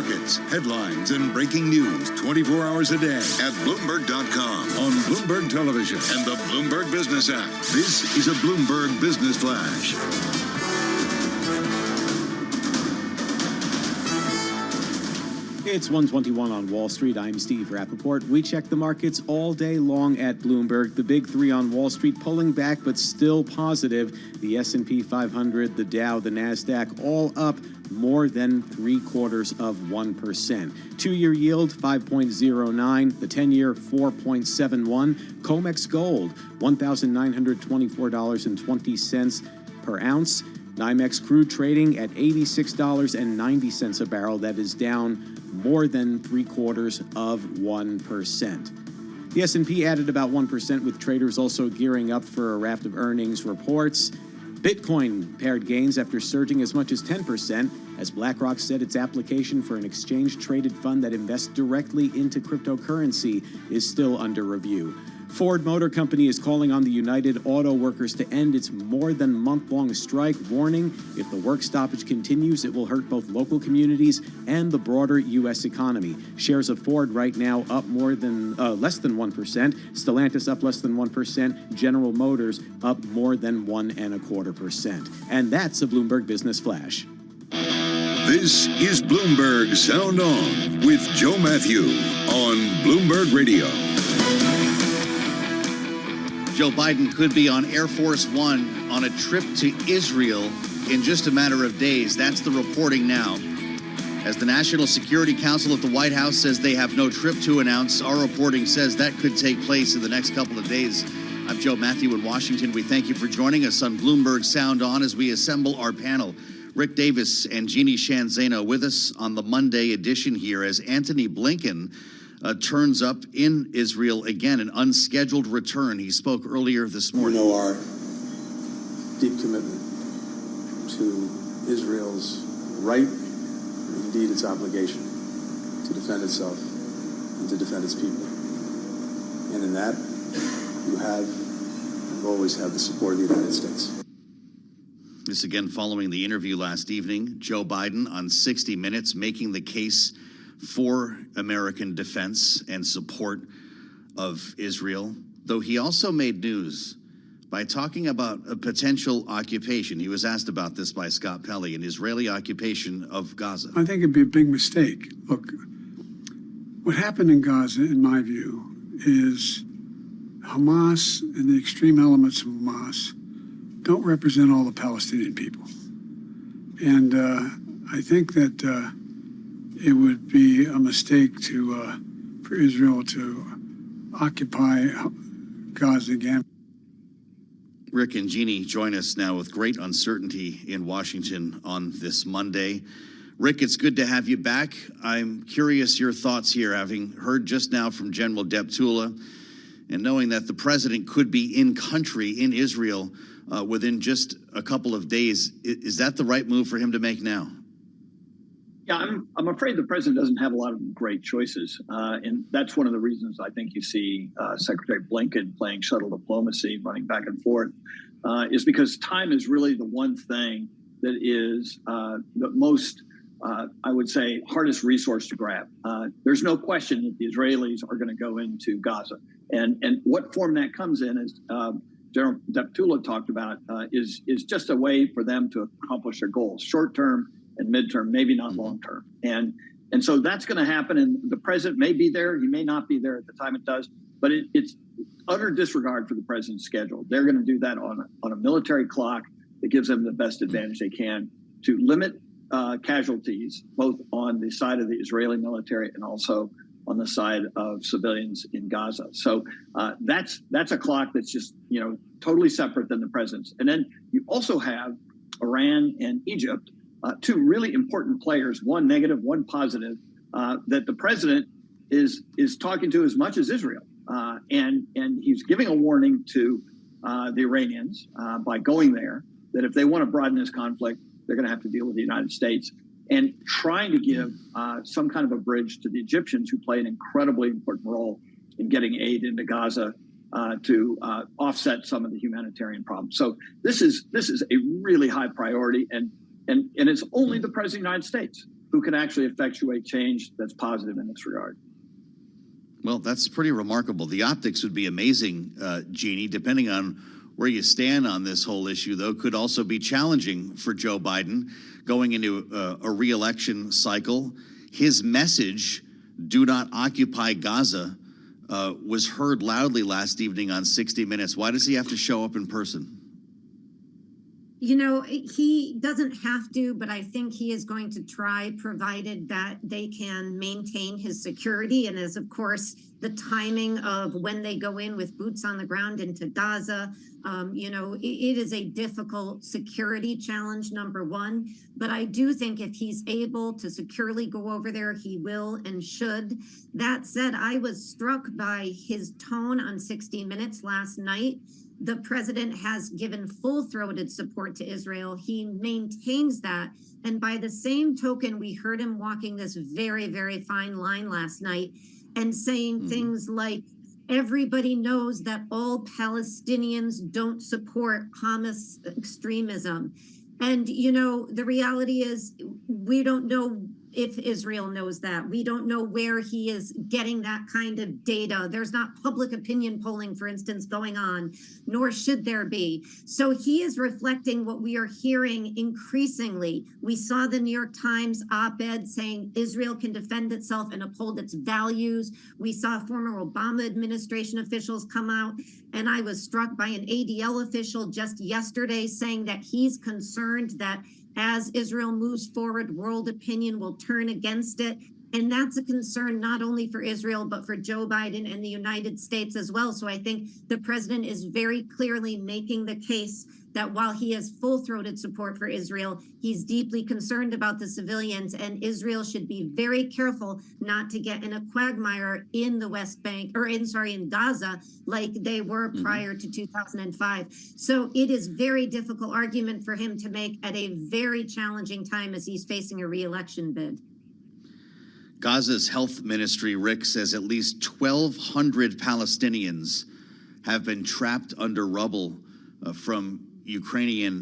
markets, headlines, and breaking news 24 hours a day at Bloomberg.com, on Bloomberg Television, and the Bloomberg Business app. This is a Bloomberg Business Flash. It's 1:21 on Wall Street. I'm Steve Rappaport. We check the markets all day long at Bloomberg. The big three on Wall Street pulling back, but still positive. The S&P 500, the Dow, the NASDAQ, all up more than 0.75%. Two-year yield, 5.09. The 10-year, 4.71. COMEX gold, $1,924.20 per ounce. NYMEX crude trading at $86.90 a barrel. That is down more than 0.75%. The S&P added about 1%, with traders also gearing up for a raft of earnings reports. Bitcoin paired gains after surging as much as 10%, as BlackRock said its application for an exchange-traded fund that invests directly into cryptocurrency is still under review. Ford Motor Company is calling on the United Auto Workers to end its more than month-long strike, warning if the work stoppage continues, it will hurt both local communities and the broader U.S. economy. Shares of Ford right now up less than 1%. Stellantis up less than 1%. General Motors up more than 1.25%. And that's a Bloomberg Business Flash. This is Bloomberg Sound On with Joe Matthew on Bloomberg Radio. Joe Biden could be on Air Force One on a trip to Israel in just a matter of days. That's the reporting now. As the National Security Council at the White House says they have no trip to announce, our reporting says that could take place in the next couple of days. I'm Joe Matthew in Washington. We thank you for joining us on Bloomberg Sound On as we assemble our panel. Rick Davis and Jeannie Shanzano with us on the Monday edition here as Antony Blinken turns up in Israel again, an unscheduled return. He spoke earlier this morning. You know our deep commitment to Israel's right, indeed its obligation, to defend itself and to defend its people. And in that, you have and always have the support of the United States. This again following the interview last evening. Joe Biden on 60 Minutes making the case for American defense and support of Israel, though he also made news by talking about a potential occupation. He was asked about this by Scott Pelley, an Israeli occupation of Gaza. I think it'd be a big mistake. Look, what happened in Gaza, in my view, is Hamas and the extreme elements of Hamas don't represent all the Palestinian people. And I think that it would be a mistake for Israel to occupy Gaza again. Rick and Jeannie join us now with great uncertainty in Washington on this Monday. Rick, it's good to have you back. I'm curious your thoughts here, having heard just now from General Deptula and knowing that the president could be in country in Israel within just a couple of days. Is that the right move for him to make now? Yeah, I'm afraid the president doesn't have a lot of great choices. And that's one of the reasons I think you see Secretary Blinken playing shuttle diplomacy, running back and forth, is because time is really the one thing that is the most, I would say, hardest resource to grab. There's no question that the Israelis are going to go into Gaza. And what form that comes in, as General Deptula talked about, is just a way for them to accomplish their goals, short term and midterm, maybe not long term. And so that's going to happen. And the president may be there. He may not be there at the time it does. But it's utter disregard for the president's schedule. They're going to do that on a military clock that gives them the best advantage they can to limit casualties, both on the side of the Israeli military and also on the side of civilians in Gaza. So that's a clock that's just, totally separate than the president's. And then you also have Iran and Egypt, two really important players, one negative, one positive, that the president is talking to as much as Israel. And he's giving a warning to the Iranians by going there, that if they want to broaden this conflict, they're going to have to deal with the United States, and trying to give some kind of a bridge to the Egyptians, who play an incredibly important role in getting aid into Gaza to offset some of the humanitarian problems. So this is a really high priority, and it's only the president of the United States who can actually effectuate change that's positive in this regard. Well, that's pretty remarkable. The optics would be amazing, Jeannie, depending on where you stand on this whole issue, though, could also be challenging for Joe Biden going into a re-election cycle. His message, "Do not occupy Gaza," was heard loudly last evening on 60 Minutes. Why does he have to show up in person? You know, he doesn't have to, but I think he is going to try, provided that they can maintain his security. And as, of course, the timing of when they go in with boots on the ground into Gaza, you know, it is a difficult security challenge, number one. But I do think if he's able to securely go over there, he will and should. That said, I was struck by his tone on 60 Minutes last night. The president has given full-throated support to Israel. He maintains that. And by the same token, we heard him walking this very, very fine line last night and saying things like, everybody knows that all Palestinians don't support Hamas extremism. And, you know, the reality is we don't know if Israel knows that. We don't know where he is getting that kind of data. There's not public opinion polling, for instance, going on, nor should there be. So he is reflecting what we are hearing increasingly. We saw the New York Times op-ed saying Israel can defend itself and uphold its values. We saw former Obama administration officials come out, and I was struck by an ADL official just yesterday saying that he's concerned that as Israel moves forward, world opinion will turn against it. And that's a concern not only for Israel, but for Joe Biden and the United States as well. So I think the president is very clearly making the case that while he has full-throated support for Israel, he's deeply concerned about the civilians, and Israel should be very careful not to get in a quagmire in the West Bank, or in Gaza, like they were prior to 2005. So it is very difficult argument for him to make at a very challenging time as he's facing a re-election bid. Gaza's health ministry, Rick, says at least 1,200 Palestinians have been trapped under rubble from Israeli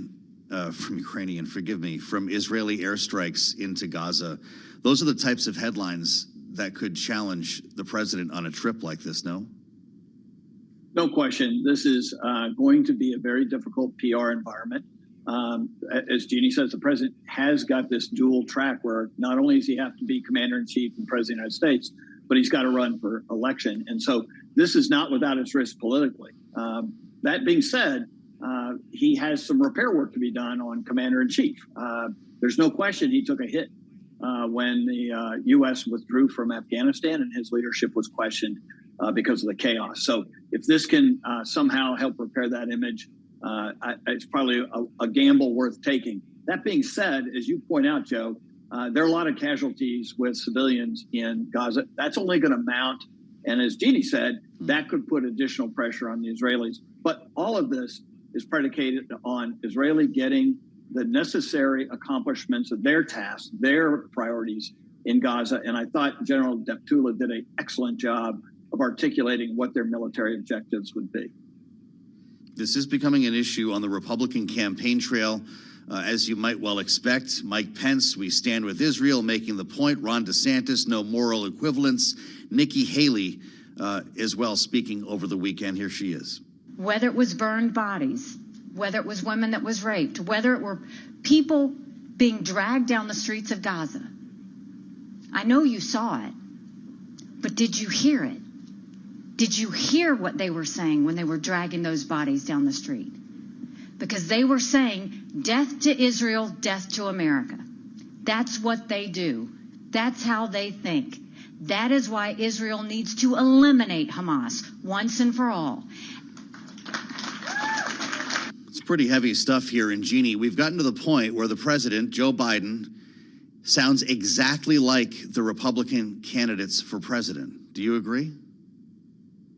airstrikes into Gaza. Those are the types of headlines that could challenge the president on a trip like this, no? No question. This is going to be a very difficult PR environment. As Jeannie says, the president has got this dual track where not only does he have to be commander-in-chief and president of the United States, but he's got to run for election. And so this is not without its risk politically. That being said, he has some repair work to be done on commander-in-chief. There's no question he took a hit when the U.S. withdrew from Afghanistan and his leadership was questioned because of the chaos. So if this can somehow help repair that image, it's probably a gamble worth taking. That being said, as you point out, Joe, there are a lot of casualties with civilians in Gaza. That's only going to mount. And as Jeannie said, that could put additional pressure on the Israelis. But all of this is predicated on Israeli getting the necessary accomplishments of their tasks, their priorities in Gaza. And I thought General Deptula did an excellent job of articulating what their military objectives would be. This is becoming an issue on the Republican campaign trail. As you might well expect, Mike Pence, we stand with Israel, making the point. Ron DeSantis, no moral equivalence. Nikki Haley as well, speaking over the weekend. Here she is. Whether it was burned bodies, whether it was women that was raped, whether it were people being dragged down the streets of Gaza. I know you saw it, but did you hear it? Did you hear what they were saying when they were dragging those bodies down the street? Because they were saying, death to Israel, death to America. That's what they do. That's how they think. That is why Israel needs to eliminate Hamas once and for all. It's pretty heavy stuff here. And Jeannie, we've gotten to the point where the president, Joe Biden, sounds exactly like the Republican candidates for president. Do you agree?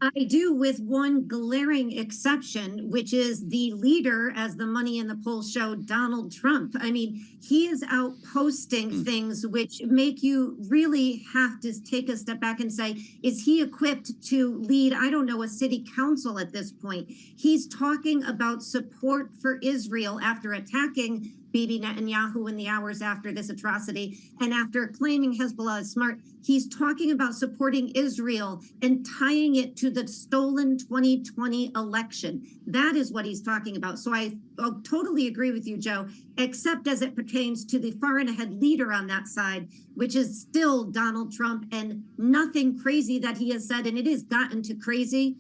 I do, with one glaring exception, which is the leader, as the money in the polls show, Donald Trump. I mean, he is out posting things which make you really have to take a step back and say, is he equipped to lead, I don't know, a city council at this point? He's talking about support for Israel after attacking Bibi Netanyahu in the hours after this atrocity. And after claiming Hezbollah is smart, he's talking about supporting Israel and tying it to the stolen 2020 election. That is what he's talking about. So I totally agree with you, Joe, except as it pertains to the far and ahead leader on that side, which is still Donald Trump, and nothing crazy that he has said. And it has gotten to crazy,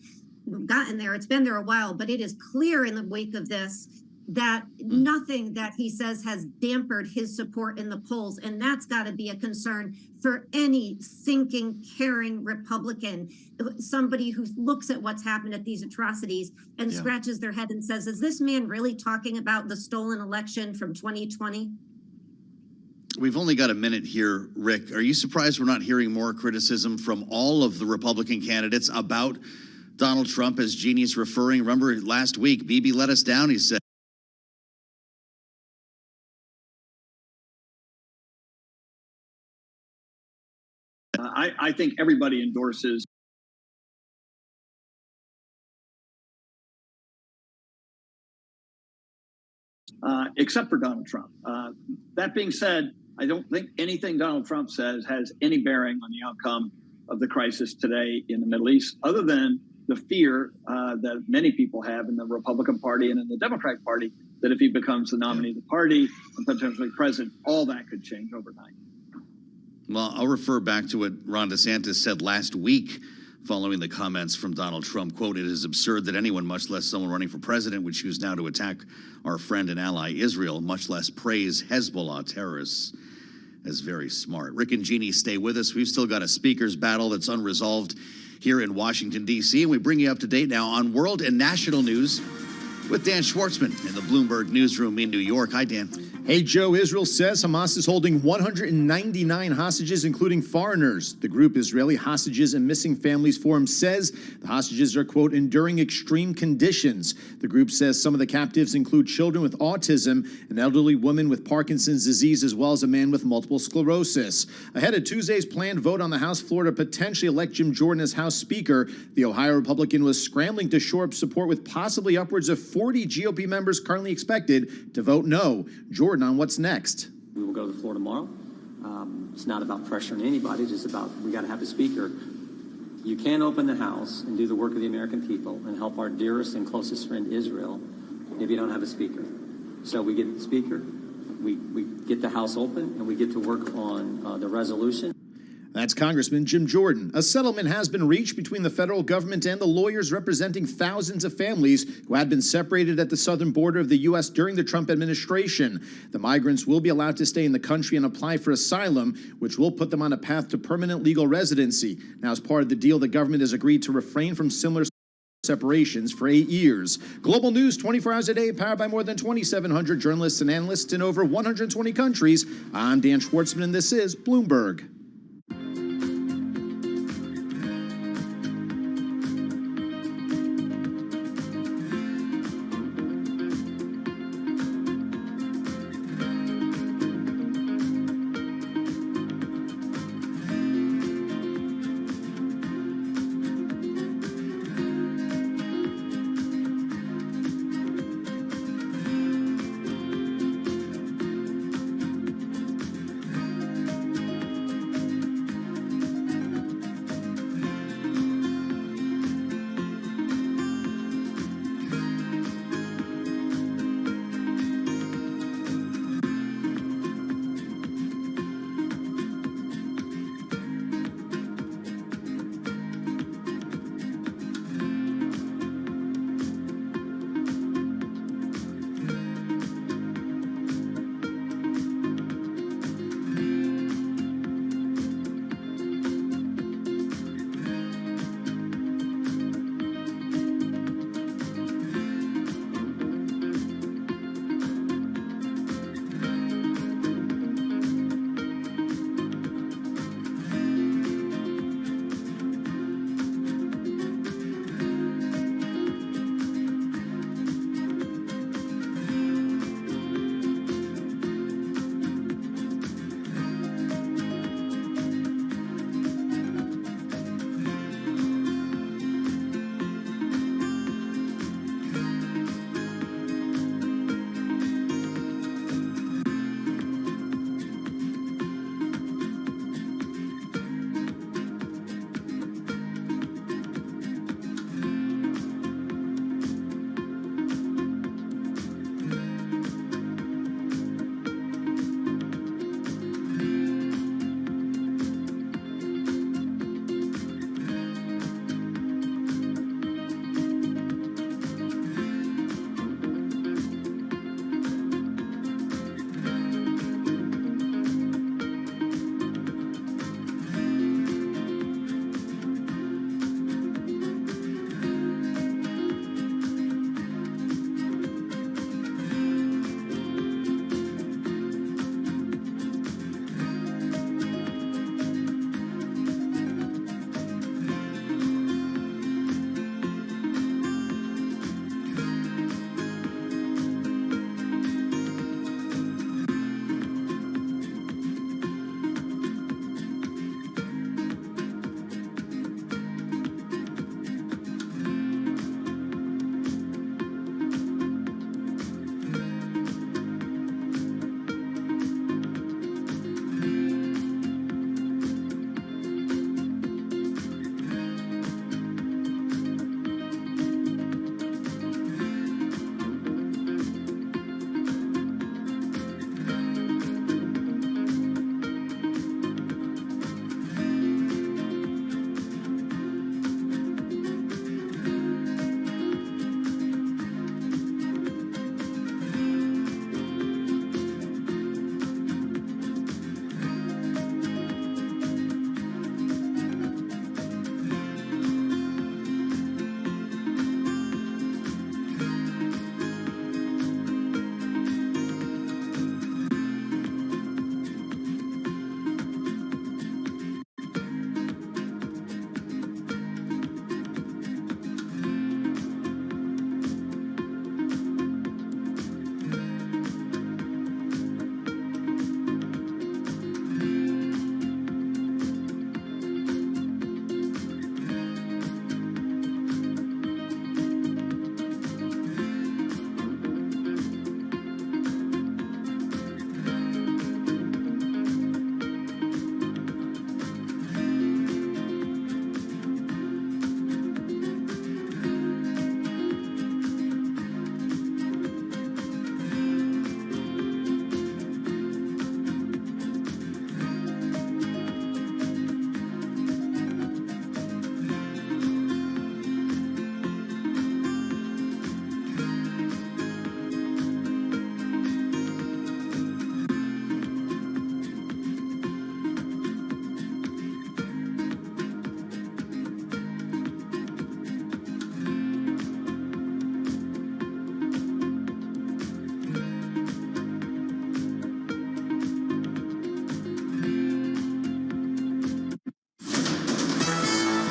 gotten there. It's been there a while, but it is clear in the wake of this that nothing that he says has dampened his support in the polls. And that's got to be a concern for any thinking, caring Republican, somebody who looks at what's happened at these atrocities and scratches their head and says, is this man really talking about the stolen election from 2020? We've only got a minute here, Rick. Are you surprised we're not hearing more criticism from all of the Republican candidates about Donald Trump, as Jeannie's referring? Remember last week, Bibi let us down, he said. I think everybody endorses except for Donald Trump. That being said, I don't think anything Donald Trump says has any bearing on the outcome of the crisis today in the Middle East, other than the fear that many people have in the Republican Party and in the Democratic Party that if he becomes the nominee of the party and potentially president, all that could change overnight. Well, I'll refer back to what Ron DeSantis said last week following the comments from Donald Trump. Quote, "It is absurd that anyone, much less someone running for president, would choose now to attack our friend and ally Israel, much less praise Hezbollah terrorists as very smart." Rick and Jeannie, stay with us. We've still got a speakers battle that's unresolved here in Washington, D.C., and we bring you up to date now on world and national news with Dan Schwartzman in the Bloomberg newsroom in New York. Hi, Dan. Hey, Joe. Israel says Hamas is holding 199 hostages, including foreigners. The group Israeli Hostages and Missing Families Forum says the hostages are, quote, enduring extreme conditions. The group says some of the captives include children with autism, an elderly woman with Parkinson's disease, as well as a man with multiple sclerosis. Ahead of Tuesday's planned vote on the House floor to potentially elect Jim Jordan as House Speaker, the Ohio Republican was scrambling to shore up support with possibly upwards of 40 GOP members currently expected to vote no. Jordan on what's next. We will go to the floor tomorrow. It's not about pressuring anybody. It's just about we got to have a speaker. You can't open the House and do the work of the American people and help our dearest and closest friend Israel if you don't have a speaker. So we get the speaker, we get the House open, and we get to work on the resolution. That's Congressman Jim Jordan. A settlement has been reached between the federal government and the lawyers representing thousands of families who had been separated at the southern border of the U.S. during the Trump administration. The migrants will be allowed to stay in the country and apply for asylum, which will put them on a path to permanent legal residency. Now, as part of the deal, the government has agreed to refrain from similar separations for 8 years. Global news 24 hours a day, powered by more than 2,700 journalists and analysts in over 120 countries. I'm Dan Schwartzman, and this is Bloomberg.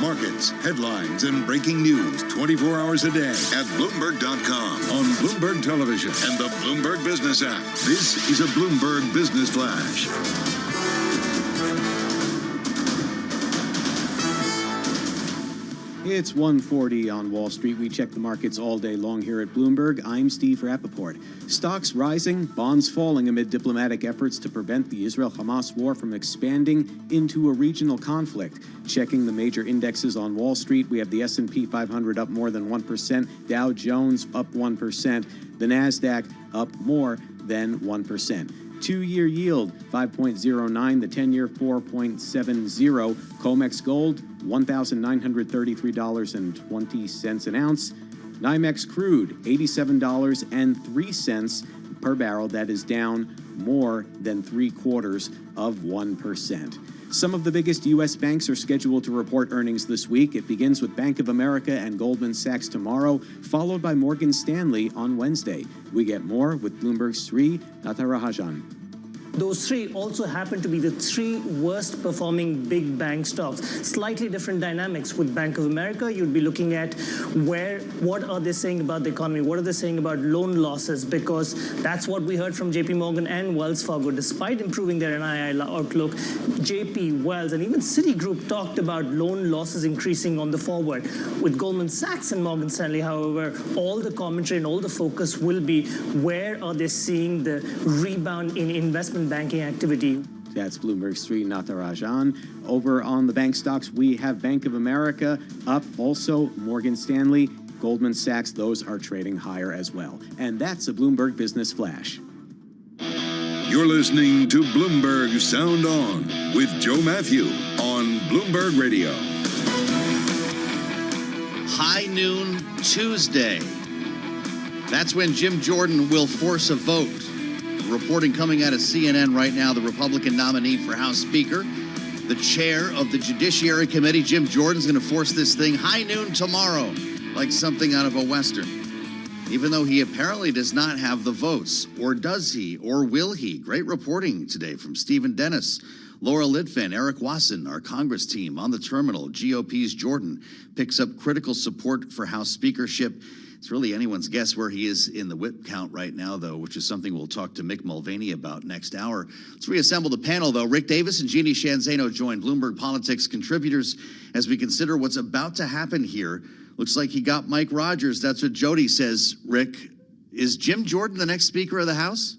Markets, headlines, and breaking news 24 hours a day at Bloomberg.com, on Bloomberg Television, and the Bloomberg Business app. This is a Bloomberg Business Flash. It's 1:40 on Wall Street. We check the markets all day long here at Bloomberg. I'm Steve Rappaport. Stocks rising, bonds falling amid diplomatic efforts to prevent the Israel-Hamas war from expanding into a regional conflict. Checking the major indexes on Wall Street, we have the S&P 500 up more than 1%, Dow Jones up 1%, the NASDAQ up more than 1%. Two-year yield, 5.09, the 10-year 4.70. COMEX gold, $1,933.20 an ounce. NYMEX crude, $87.03 per barrel. That is down more than 0.75%. Some of the biggest U.S. banks are scheduled to report earnings this week. It begins with Bank of America and Goldman Sachs tomorrow, followed by Morgan Stanley on Wednesday. We get more with Bloomberg's Sri Natarajan. Those three also happen to be the three worst performing big bank stocks. Slightly different dynamics. With Bank of America, you'd be looking at what are they saying about the economy? What are they saying about loan losses? Because that's what we heard from JP Morgan and Wells Fargo. Despite improving their NII outlook, JP, Wells, and even Citigroup talked about loan losses increasing on the forward. With Goldman Sachs and Morgan Stanley, however, all the commentary and all the focus will be where are they seeing the rebound in investment banking activity. That's Bloomberg's Sri Natarajan. Over on the bank stocks, we have Bank of America up, also Morgan Stanley, Goldman Sachs. Those are trading higher as well. And that's a Bloomberg Business Flash. You're listening to Bloomberg Sound On with Joe Matthew on Bloomberg Radio. High noon Tuesday. That's when Jim Jordan will force a vote. Reporting coming out of CNN right now, the Republican nominee for House Speaker, the chair of the Judiciary Committee, Jim Jordan's going to force this thing high noon tomorrow, like something out of a Western. Even though he apparently does not have the votes. Or does he? Or will he? Great reporting today from Stephen Dennis, Laura Litfin, Eric Wasson, our Congress team on the terminal. GOP's Jordan picks up critical support for House speakership. It's really anyone's guess where he is in the whip count right now, though, which is something we'll talk to Mick Mulvaney about next hour. Let's reassemble the panel, though. Rick Davis and Jeannie Shanzano join Bloomberg Politics contributors as we consider what's about to happen here. Looks like he got Mike Rogers. That's what Jody says. Rick, is Jim Jordan the next Speaker of the House?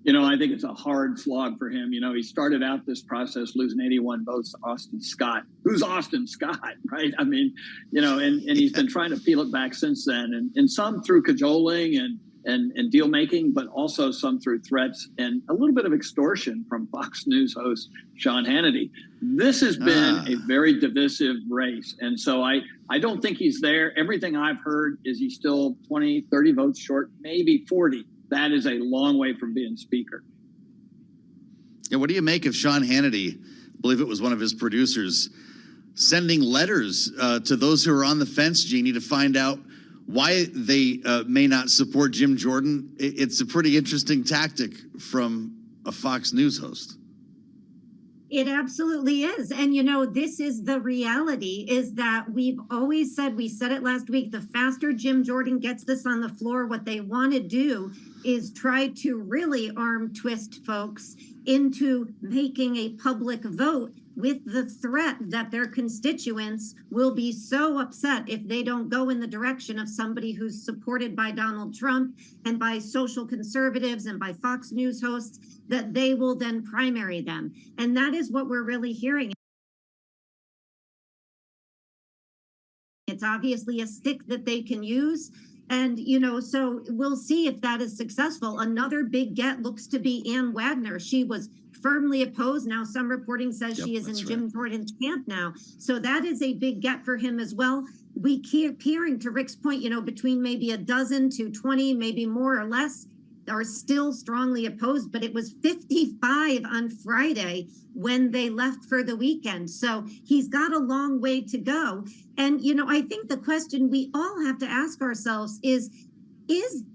You know, I think it's a hard slog for him. You know, he started out this process losing 81 votes to Austin Scott. Who's Austin Scott, right? I mean, you know, and he's been trying to peel it back since then. And some through cajoling and deal making, but also some through threats and a little bit of extortion from Fox News host Sean Hannity. This has been a very divisive race. And so I don't think he's there. Everything I've heard is he's still 20, 30 votes short, maybe 40. That is a long way from being speaker. Yeah, what do you make of Sean Hannity? I believe it was one of his producers sending letters to those who are on the fence, Jeannie, to find out why they may not support Jim Jordan. It's a pretty interesting tactic from a Fox News host. It absolutely is. And, you know, this is the reality, is that we've always said, we said it last week, the faster Jim Jordan gets this on the floor, what they want to do is try to really arm twist folks into making a public vote with the threat that their constituents will be so upset if they don't go in the direction of somebody who's supported by Donald Trump and by social conservatives and by Fox News hosts, that they will then primary them. And that is what we're really hearing. It's obviously a stick that they can use. And, you know, so we'll see if that is successful. Another big get looks to be Ann Wagner. She was firmly opposed. Now some reporting says she is in Jim Jordan's camp now. So that is a big get for him as well. We keep hearing, to Rick's point, you know, between maybe a dozen to 20, maybe more or less, are still strongly opposed, but it was 55 on Friday when they left for the weekend. So he's got a long way to go. And, you know, I think the question we all have to ask ourselves is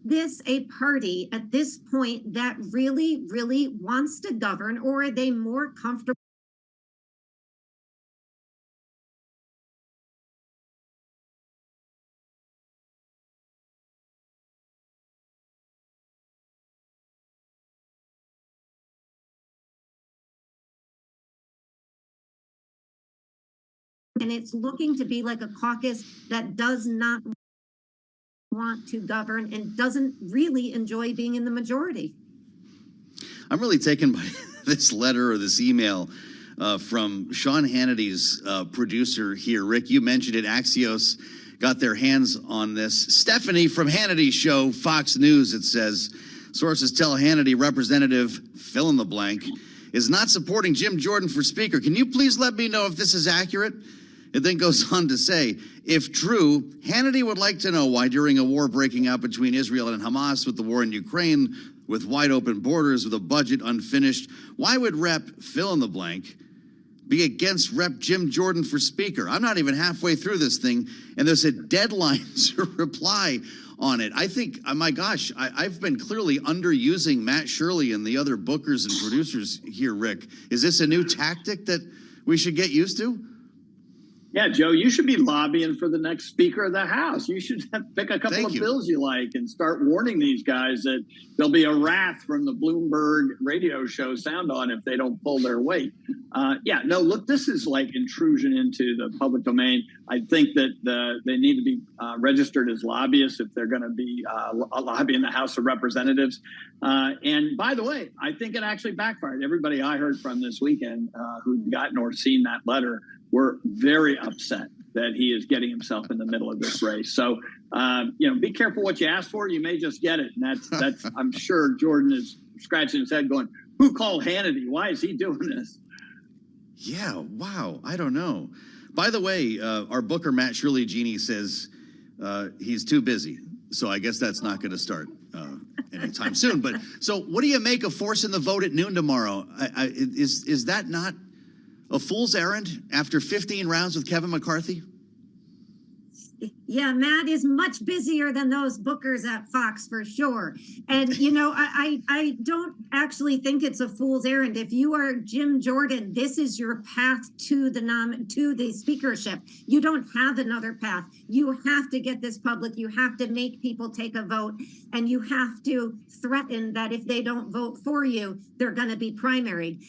this a party at this point that really, really wants to govern, or are they more comfortable and it's looking to be like a caucus that does not want to govern and doesn't really enjoy being in the majority. I'm really taken by this letter or this email from Sean Hannity's producer here. Rick, you mentioned it. Axios got their hands on this. Stephanie from Hannity's show, Fox News, it says, sources tell Hannity Representative fill in the blank is not supporting Jim Jordan for Speaker. Can you please let me know if this is accurate? It then goes on to say, if true, Hannity would like to know why during a war breaking out between Israel and Hamas with the war in Ukraine, with wide open borders, with a budget unfinished, why would Rep fill in the blank be against Rep Jim Jordan for Speaker? I'm not even halfway through this thing, and there's a deadline to reply on it. I think, my gosh, I've been clearly underusing Matt Shirley and the other bookers and producers here, Rick. Is this a new tactic that we should get used to? Yeah, Joe, you should be lobbying for the next Speaker of the House. You should pick a couple of bills you like and start warning these guys that there'll be a wrath from the Bloomberg radio show Sound On if they don't pull their weight. Look, this is like intrusion into the public domain. I think that they need to be registered as lobbyists if they're going to be lobbying the House of Representatives. And by the way, I think it actually backfired. Everybody I heard from this weekend who'd gotten or seen that letter were very upset that he is getting himself in the middle of this race. So, be careful what you ask for. You may just get it. And that's I'm sure Jordan is scratching his head going, who called Hannity? Why is he doing this? Yeah, wow. I don't know. By the way, our booker, Matt Shirley Genie, says he's too busy. So I guess that's not going to start anytime soon. But so what do you make of forcing the vote at noon tomorrow? Is that not a fool's errand after 15 rounds with Kevin McCarthy? Yeah, Matt is much busier than those bookers at Fox for sure. And, I don't actually think it's a fool's errand. If you are Jim Jordan, this is your path to the speakership. You don't have another path. You have to get this public. You have to make people take a vote. And you have to threaten that if they don't vote for you, they're going to be primaried.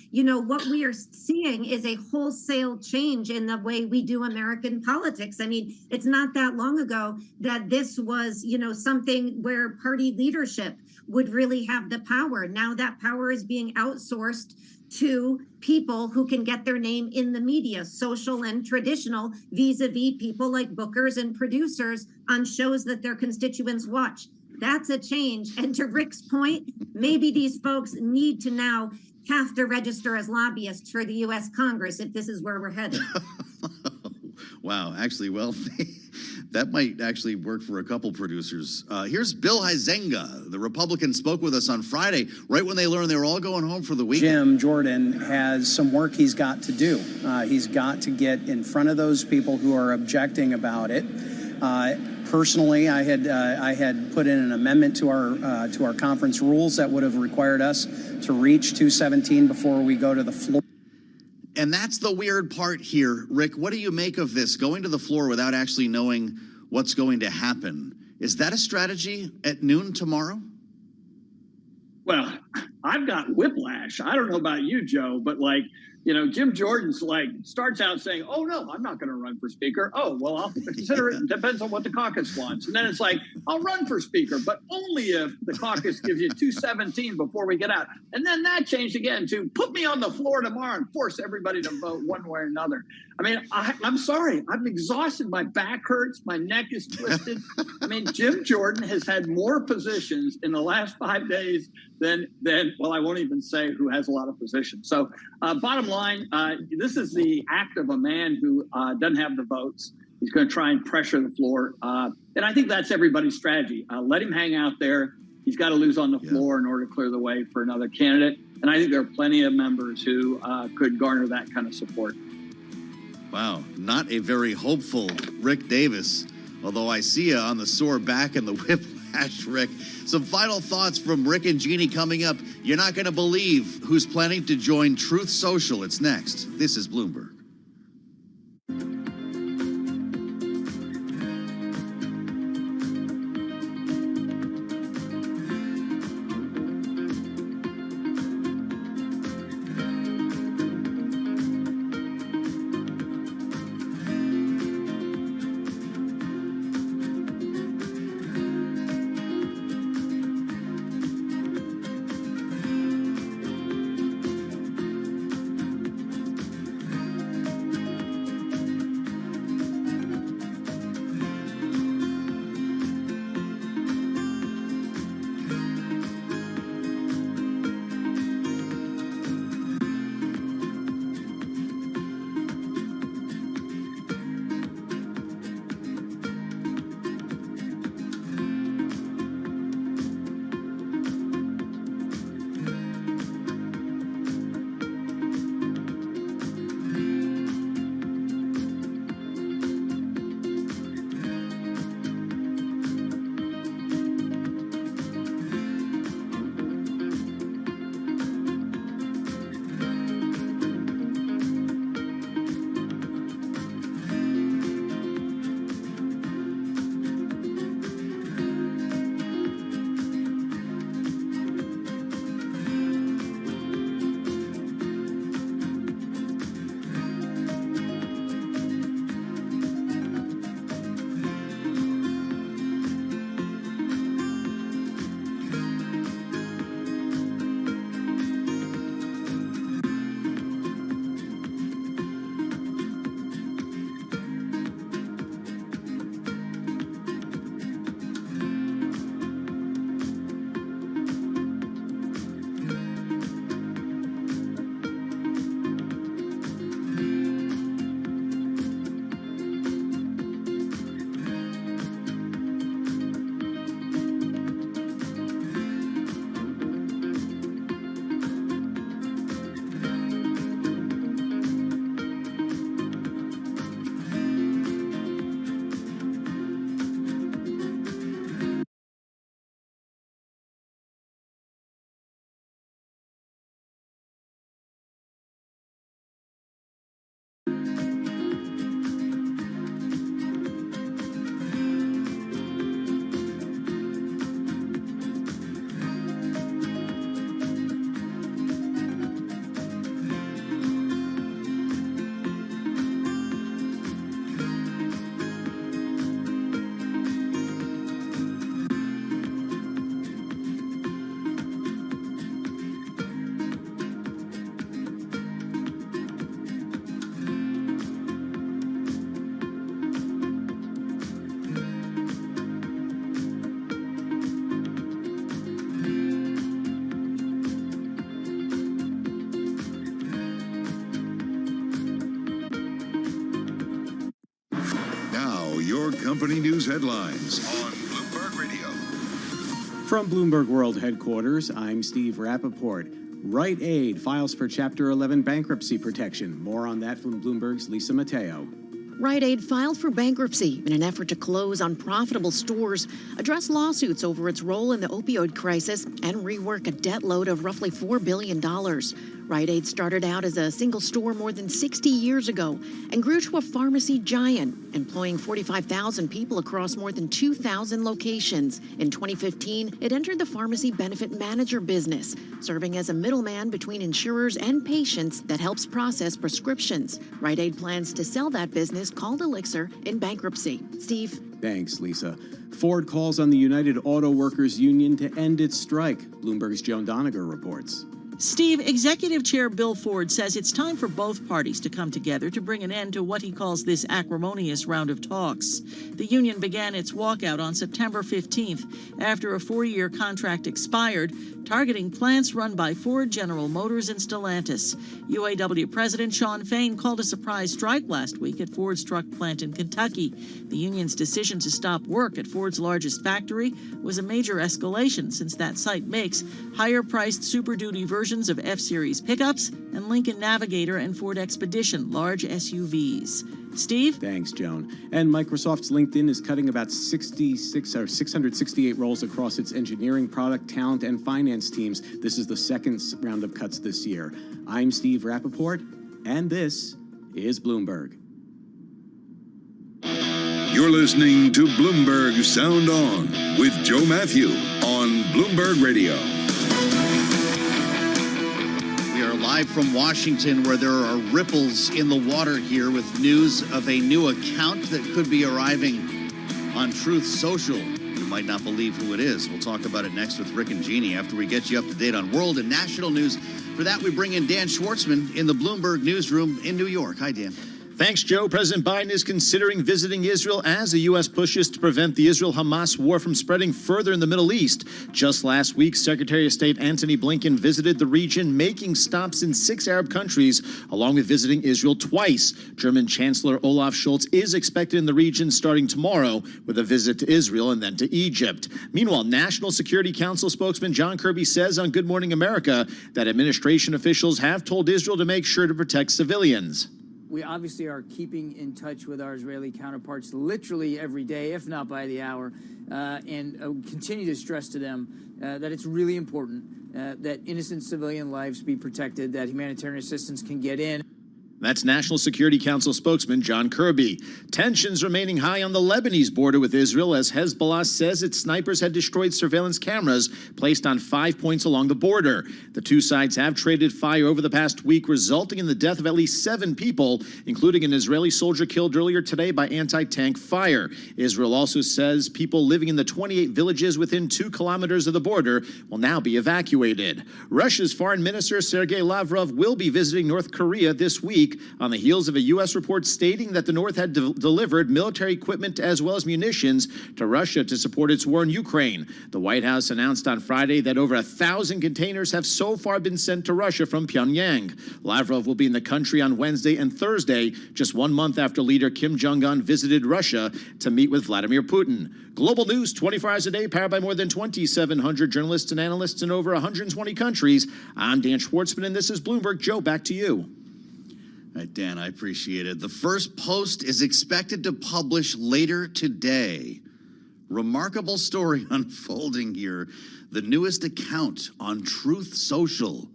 What we are seeing is a wholesale change in the way we do American politics. I mean, it's not that long ago that this was, something where party leadership would really have the power. Now that power is being outsourced to people who can get their name in the media, social and traditional, vis-a-vis people like bookers and producers on shows that their constituents watch. That's a change. And to Rick's point, maybe these folks need to now have to register as lobbyists for the U.S. Congress if this is where we're headed. Wow, actually, well, that might actually work for a couple producers. Here's Bill Huizenga. The Republican spoke with us on Friday, right when they learned they were all going home for the weekend. Jim Jordan has some work he's got to do. He's got to get in front of those people who are objecting about it. Personally, I had put in an amendment to our conference rules that would have required us to reach 217 before we go to the floor. And that's the weird part here. Rick, what do you make of this, going to the floor without actually knowing what's going to happen? Is that a strategy at noon tomorrow? Well, I've got whiplash. I don't know about you, Joe, but Jim Jordan's starts out saying, oh, no, I'm not going to run for speaker. Oh, well, I'll consider it. Depends on what the caucus wants. And then it's like, I'll run for speaker, but only if the caucus gives you 217 before we get out. And then that changed again to put me on the floor tomorrow and force everybody to vote one way or another. I mean, I'm sorry. I'm exhausted. My back hurts. My neck is twisted. I mean, Jim Jordan has had more positions in the last 5 days than I won't even say who has a lot of positions. So bottom line, this is the act of a man who doesn't have the votes. He's going to try and pressure the floor. And I think that's everybody's strategy. Let him hang out there. He's got to lose on the floor in order to clear the way for another candidate. And I think there are plenty of members who could garner that kind of support. Wow, not a very hopeful Rick Davis, although I see you on the sore back and the whiplash, Rick. Some final thoughts from Rick and Jeannie coming up. You're not going to believe who's planning to join Truth Social. It's next. This is Bloomberg. Your company news headlines on Bloomberg Radio. From Bloomberg World Headquarters, I'm Steve Rappaport. Rite Aid files for Chapter 11 bankruptcy protection. More on that from Bloomberg's Lisa Mateo. Rite Aid filed for bankruptcy in an effort to close unprofitable stores, address lawsuits over its role in the opioid crisis, and rework a debt load of roughly $4 billion. Rite Aid started out as a single store more than 60 years ago and grew to a pharmacy giant, employing 45,000 people across more than 2,000 locations. In 2015, it entered the pharmacy benefit manager business, serving as a middleman between insurers and patients that helps process prescriptions. Rite Aid plans to sell that business, called Elixir, in bankruptcy. Steve? Thanks, Lisa. Ford calls on the United Auto Workers Union to end its strike. Bloomberg's Joan Doniger reports. Steve, Executive Chair Bill Ford says it's time for both parties to come together to bring an end to what he calls this acrimonious round of talks. The union began its walkout on September 15th after a 4-year contract expired, targeting plants run by Ford, General Motors, and Stellantis. UAW President Shawn Fain called a surprise strike last week at Ford's truck plant in Kentucky. The union's decision to stop work at Ford's largest factory was a major escalation since that site makes higher-priced Super Duty versions of F-Series pickups and Lincoln Navigator and Ford Expedition large SUVs. Steve? Thanks, Joan. And Microsoft's LinkedIn is cutting about 668 roles across its engineering, product, talent, and finance teams. This is the second round of cuts this year. I'm Steve Rappaport, and this is Bloomberg. You're listening to Bloomberg Sound On with Joe Matthew on Bloomberg Radio. Live from Washington, where there are ripples in the water here with news of a new account that could be arriving on Truth Social. You might not believe who it is. We'll talk about it next with Rick and Jeannie after we get you up to date on world and national news. For that, we bring in Dan Schwartzman in the Bloomberg newsroom in New York. Hi, Dan. Thanks, Joe. President Biden is considering visiting Israel as the U.S. pushes to prevent the Israel-Hamas war from spreading further in the Middle East. Just last week, Secretary of State Antony Blinken visited the region, making stops in 6 Arab countries, along with visiting Israel twice. German Chancellor Olaf Scholz is expected in the region starting tomorrow with a visit to Israel and then to Egypt. Meanwhile, National Security Council spokesman John Kirby says on Good Morning America that administration officials have told Israel to make sure to protect civilians. We obviously are keeping in touch with our Israeli counterparts literally every day, if not by the hour, and continue to stress to them that it's really important that innocent civilian lives be protected, that humanitarian assistance can get in. That's National Security Council spokesman John Kirby. Tensions remaining high on the Lebanese border with Israel as Hezbollah says its snipers had destroyed surveillance cameras placed on 5 points along the border. The two sides have traded fire over the past week, resulting in the death of at least 7 people, including an Israeli soldier killed earlier today by anti-tank fire. Israel also says people living in the 28 villages within 2 kilometers of the border will now be evacuated. Russia's Foreign Minister Sergei Lavrov will be visiting North Korea this week, on the heels of a U.S. report stating that the North had delivered military equipment as well as munitions to Russia to support its war in Ukraine. The White House announced on Friday that over 1,000 containers have so far been sent to Russia from Pyongyang. Lavrov will be in the country on Wednesday and Thursday, just 1 month after leader Kim Jong-un visited Russia to meet with Vladimir Putin. Global news 24 hours a day, powered by more than 2,700 journalists and analysts in over 120 countries. I'm Dan Schwartzman, and this is Bloomberg. Joe, back to you. All right, Dan, I appreciate it. The first post is expected to publish later today. Remarkable story unfolding here. The newest account on Truth Social.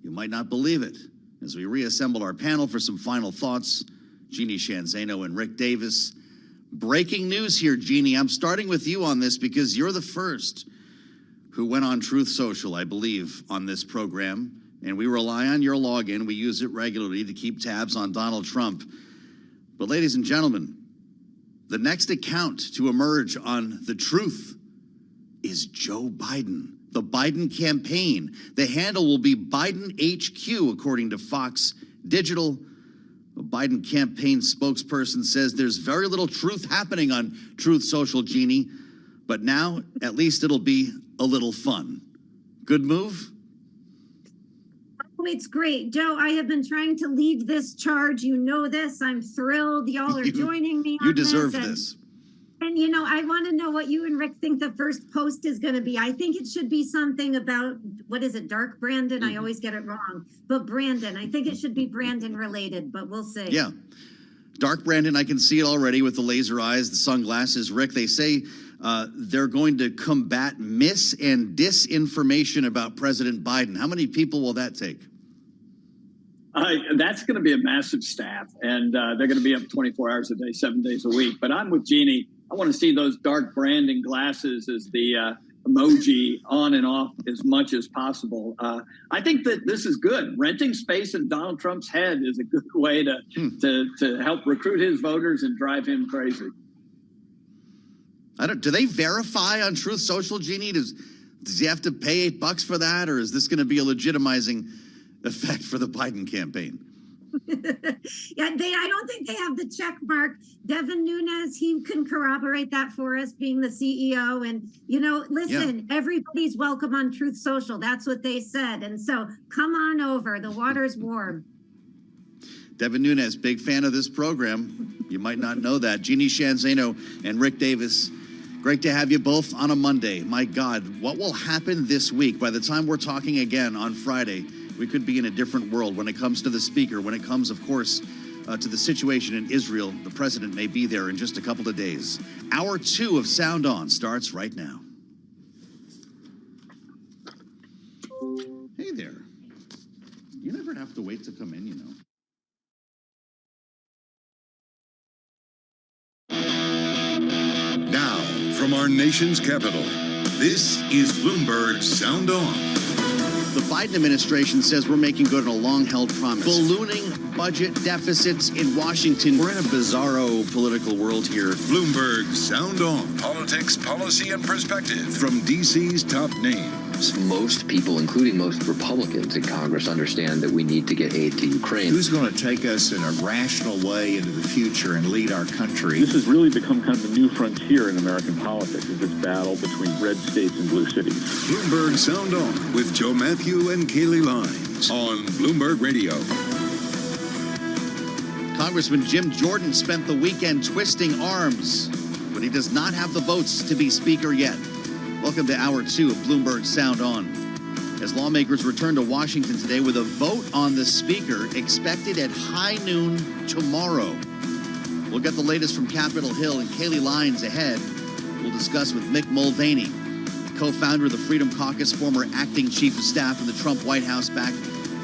You might not believe it. As we reassemble our panel for some final thoughts Jeannie Shanzano and Rick Davis. Breaking news here, Jeannie. I'm starting with you on this because you're the first who went on Truth Social, I believe, on this program. And we rely on your login. We use it regularly to keep tabs on Donald Trump. But ladies and gentlemen, the next account to emerge on the truth is Joe Biden, the Biden campaign. The handle will be Biden HQ, according to Fox Digital. A Biden campaign spokesperson says there's very little truth happening on Truth Social, Jeannie, but now at least it'll be a little fun. Good move? Oh, it's great. Joe, I have been trying to lead this charge. You know this. I'm thrilled. Y'all are joining me on You deserve this. this. And, you know, I want to know what you and Rick think the first post is going to be. I think it should be something about, what is it, Dark Brandon? I always get it wrong. But Brandon, I think it should be Brandon related, but we'll see. Yeah. Dark Brandon, I can see it already with the laser eyes, the sunglasses. Rick, they say they're going to combat mis- and disinformation about President Biden. How many people will that take? That's going to be a massive staff, and they're going to be up 24 hours a day, 7 days a week. But I'm with Jeannie. I want to see those dark Brandon glasses as the emoji on and off as much as possible. I think that this is good. Renting space in Donald Trump's head is a good way to help recruit his voters and drive him crazy. Do they verify on Truth Social, Jeannie? Does he have to pay $8 for that, or is this going to be a legitimizing effect for the Biden campaign? Yeah, I don't think they have the check mark. Devin Nunes, he can corroborate that for us, being the CEO. And, you know, listen, everybody's welcome on Truth Social. That's what they said. And so come on over. The water's warm. Devin Nunes, big fan of this program. You might not know that. Jeannie Shanzano and Rick Davis, great to have you both on a Monday. My God, what will happen this week? By the time we're talking again on Friday, we could be in a different world when it comes to the speaker, when it comes, of course, to the situation in Israel. The president may be there in just a couple of days. Hour 2 of Sound On starts right now. Hey there. You never have to wait to come in, you know. Now, from our nation's capital, this is Bloomberg Sound On. The Biden administration says we're making good on a long-held promise. Ballooning budget deficits in Washington. We're in a bizarro political world here. Bloomberg Sound On. Politics, policy, and perspective from D.C.'s top names. Most people, including most Republicans in Congress, understand that we need to get aid to Ukraine. Who's going to take us in a rational way into the future and lead our country? This has really become kind of the new frontier in American politics, is this battle between red states and blue cities. Bloomberg Sound On with Joe Matthew and Kaylee Lines on Bloomberg Radio. Congressman Jim Jordan spent the weekend twisting arms, but he does not have the votes to be speaker yet. Welcome to Hour 2 of Bloomberg Sound On. As lawmakers return to Washington today with a vote on the speaker expected at high noon tomorrow. We'll get the latest from Capitol Hill, and Kaylee Lines ahead. We'll discuss with Mick Mulvaney, co-founder of the Freedom Caucus, former acting chief of staff in the Trump White House, back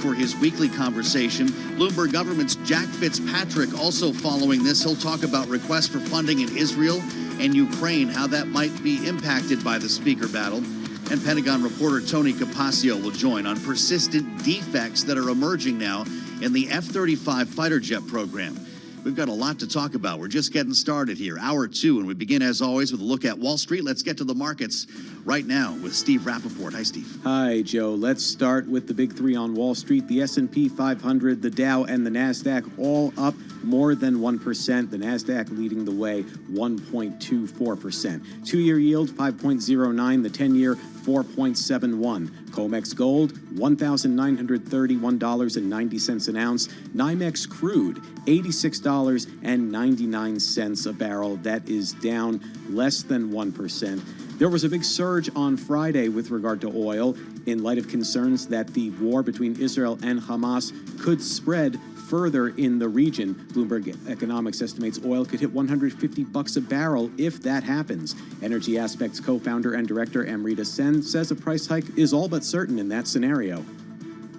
for his weekly conversation. Bloomberg Government's Jack Fitzpatrick also following this. He'll talk about requests for funding in Israel and Ukraine, how that might be impacted by the speaker battle. And Pentagon reporter Tony Capaccio will join on persistent defects that are emerging now in the F-35 fighter jet program. We've got a lot to talk about. We're just getting started here. Hour 2, and we begin, as always, with a look at Wall Street. Let's get to the markets right now with Steve Rappaport. Hi, Steve. Hi, Joe. Let's start with the big three on Wall Street. The S&P 500, the Dow, and the NASDAQ all up more than 1%. The NASDAQ leading the way, 1.24%. 2-year yield, 5.09. The 10-year, 4.71. COMEX gold, $1,931.90 an ounce. NYMEX crude, $86.99 a barrel. That is down less than 1%. There was a big surge on Friday with regard to oil in light of concerns that the war between Israel and Hamas could spread further in the region. Bloomberg Economics estimates oil could hit $150 a barrel if that happens. Energy Aspects co-founder and director Amrita Sen says a price hike is all but certain in that scenario.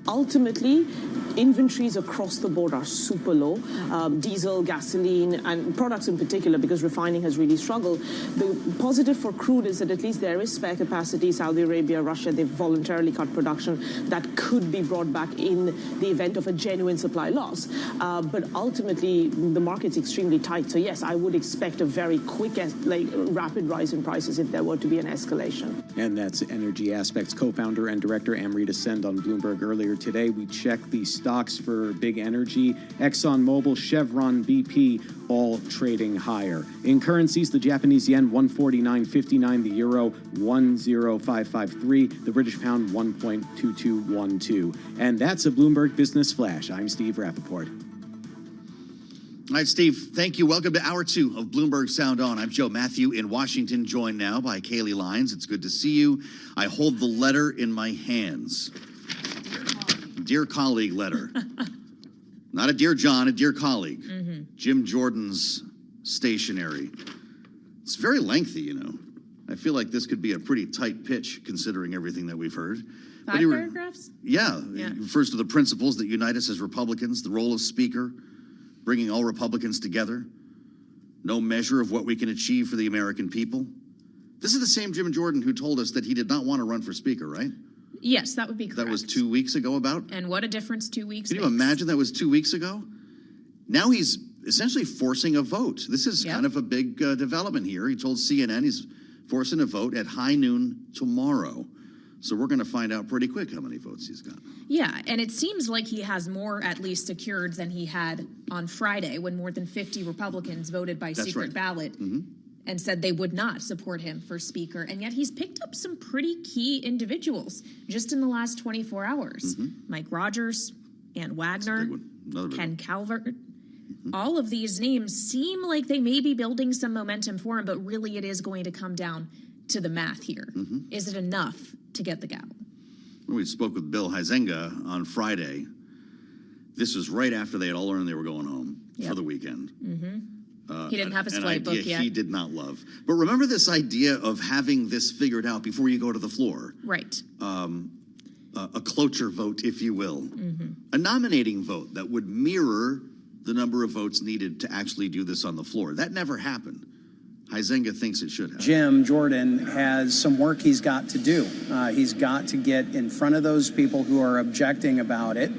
Ultimately, inventories across the board are super low. Diesel, gasoline, and products in particular, because refining has really struggled. The positive for crude is that at least there is spare capacity. Saudi Arabia, Russia, they've voluntarily cut production that could be brought back in the event of a genuine supply loss. But ultimately, the market's extremely tight. So yes, I would expect a very quick, rapid rise in prices if there were to be an escalation. And that's Energy Aspects co-founder and director Amrita Send on Bloomberg earlier today. We checked the stocks for big energy. ExxonMobil, Chevron, BP, all trading higher. In currencies, the Japanese yen 149.59, the euro 10553, the British pound 1.2212. And that's a Bloomberg Business Flash. I'm Steve Rappaport. All right, Steve, thank you. Welcome to Hour 2 of Bloomberg Sound On. I'm Joe Matthew in Washington, joined now by Kaylee Lyons. It's good to see you. I hold the letter in my hands. Dear colleague letter. Not a dear John, a dear colleague. Jim Jordan's stationery. It's very lengthy, you know. I feel like this could be a pretty tight pitch considering everything that we've heard. Five paragraphs? Yeah. It refers to the principles that unite us as Republicans, the role of Speaker, bringing all Republicans together, no measure of what we can achieve for the American people. This is the same Jim Jordan who told us that he did not want to run for Speaker, right? Yes, that would be correct. That was 2 weeks ago about? And what a difference 2 weeks Can you makes. imagine that was 2 weeks ago? Now he's essentially forcing a vote. This is kind of a big development here. He told CNN he's forcing a vote at high noon tomorrow. So we're going to find out pretty quick how many votes he's got. Yeah, and it seems like he has more at least secured than he had on Friday when more than 50 Republicans voted by secret ballot and said they would not support him for Speaker. And yet he's picked up some pretty key individuals just in the last 24 hours. Mike Rogers, Ann Wagner, Ken Calvert. All of these names seem like they may be building some momentum for him, but really it is going to come down to the math here. Is it enough to get the gavel? We spoke with Bill Huizenga on Friday. This was right after they had all learned they were going home for the weekend. He didn't have his flight book yet. He did not love. But remember this idea of having this figured out before you go to the floor. Right. A cloture vote, if you will. A nominating vote that would mirror the number of votes needed to actually do this on the floor. That never happened. Huizenga thinks it should have. Jim Jordan has some work he's got to do. He's got to get in front of those people who are objecting about it.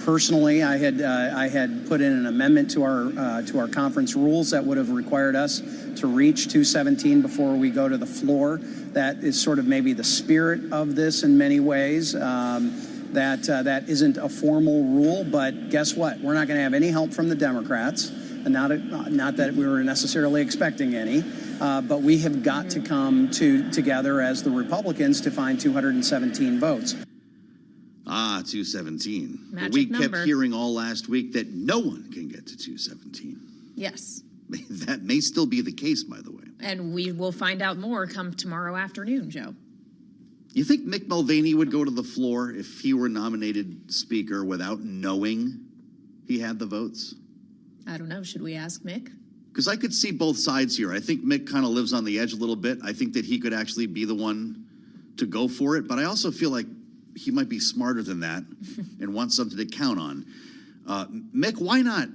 Personally, I had put in an amendment to our conference rules that would have required us to reach 217 before we go to the floor. That is sort of maybe the spirit of this in many ways. That isn't a formal rule, but guess what? We're not going to have any help from the Democrats. Not that we were necessarily expecting any, but we have got to come together as the Republicans to find 217 votes. 217. Magic we number. kept hearing all last week that no one can get to 217. Yes. That may still be the case, by the way. And we will find out more come tomorrow afternoon, Joe. You think Mick Mulvaney would go to the floor if he were nominated Speaker without knowing he had the votes? I don't know. Should we ask Mick? Because I could see both sides here. I think Mick kind of lives on the edge a little bit. I think that he could actually be the one to go for it. But I also feel like he might be smarter than that and want something to count on. Mick, why not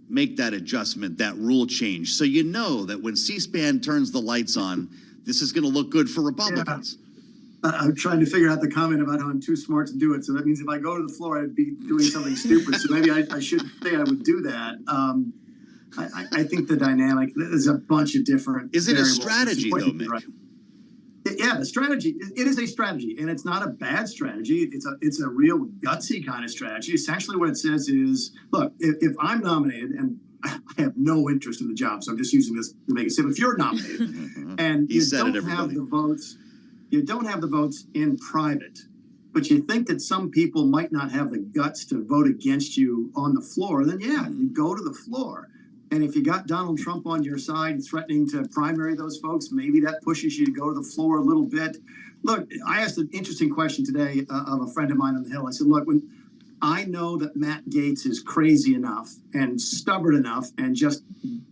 make that adjustment, that rule change, so you know that when C-SPAN turns the lights on, this is going to look good for Republicans? I'm trying to figure out the comment about how I'm too smart to do it. So that means if I go to the floor, I'd be doing something stupid. So maybe I shouldn't say I would do that. I think the dynamic, there's a bunch of different. Is it a strategy, though, Mick? Right. Yeah, the strategy, it is a strategy, and it's not a bad strategy. It's a real gutsy kind of strategy. Essentially what it says is, look, if I'm nominated, and I have no interest in the job, so I'm just using this to make it simple. If you're nominated and you don't have the votes, in private, but you think that some people might not have the guts to vote against you on the floor, then yeah, you go to the floor. And if you got Donald Trump on your side threatening to primary those folks, maybe that pushes you to go to the floor a little bit. Look, I asked an interesting question today of a friend of mine on the Hill. I said, look, when I know that Matt Gaetz is crazy enough and stubborn enough and just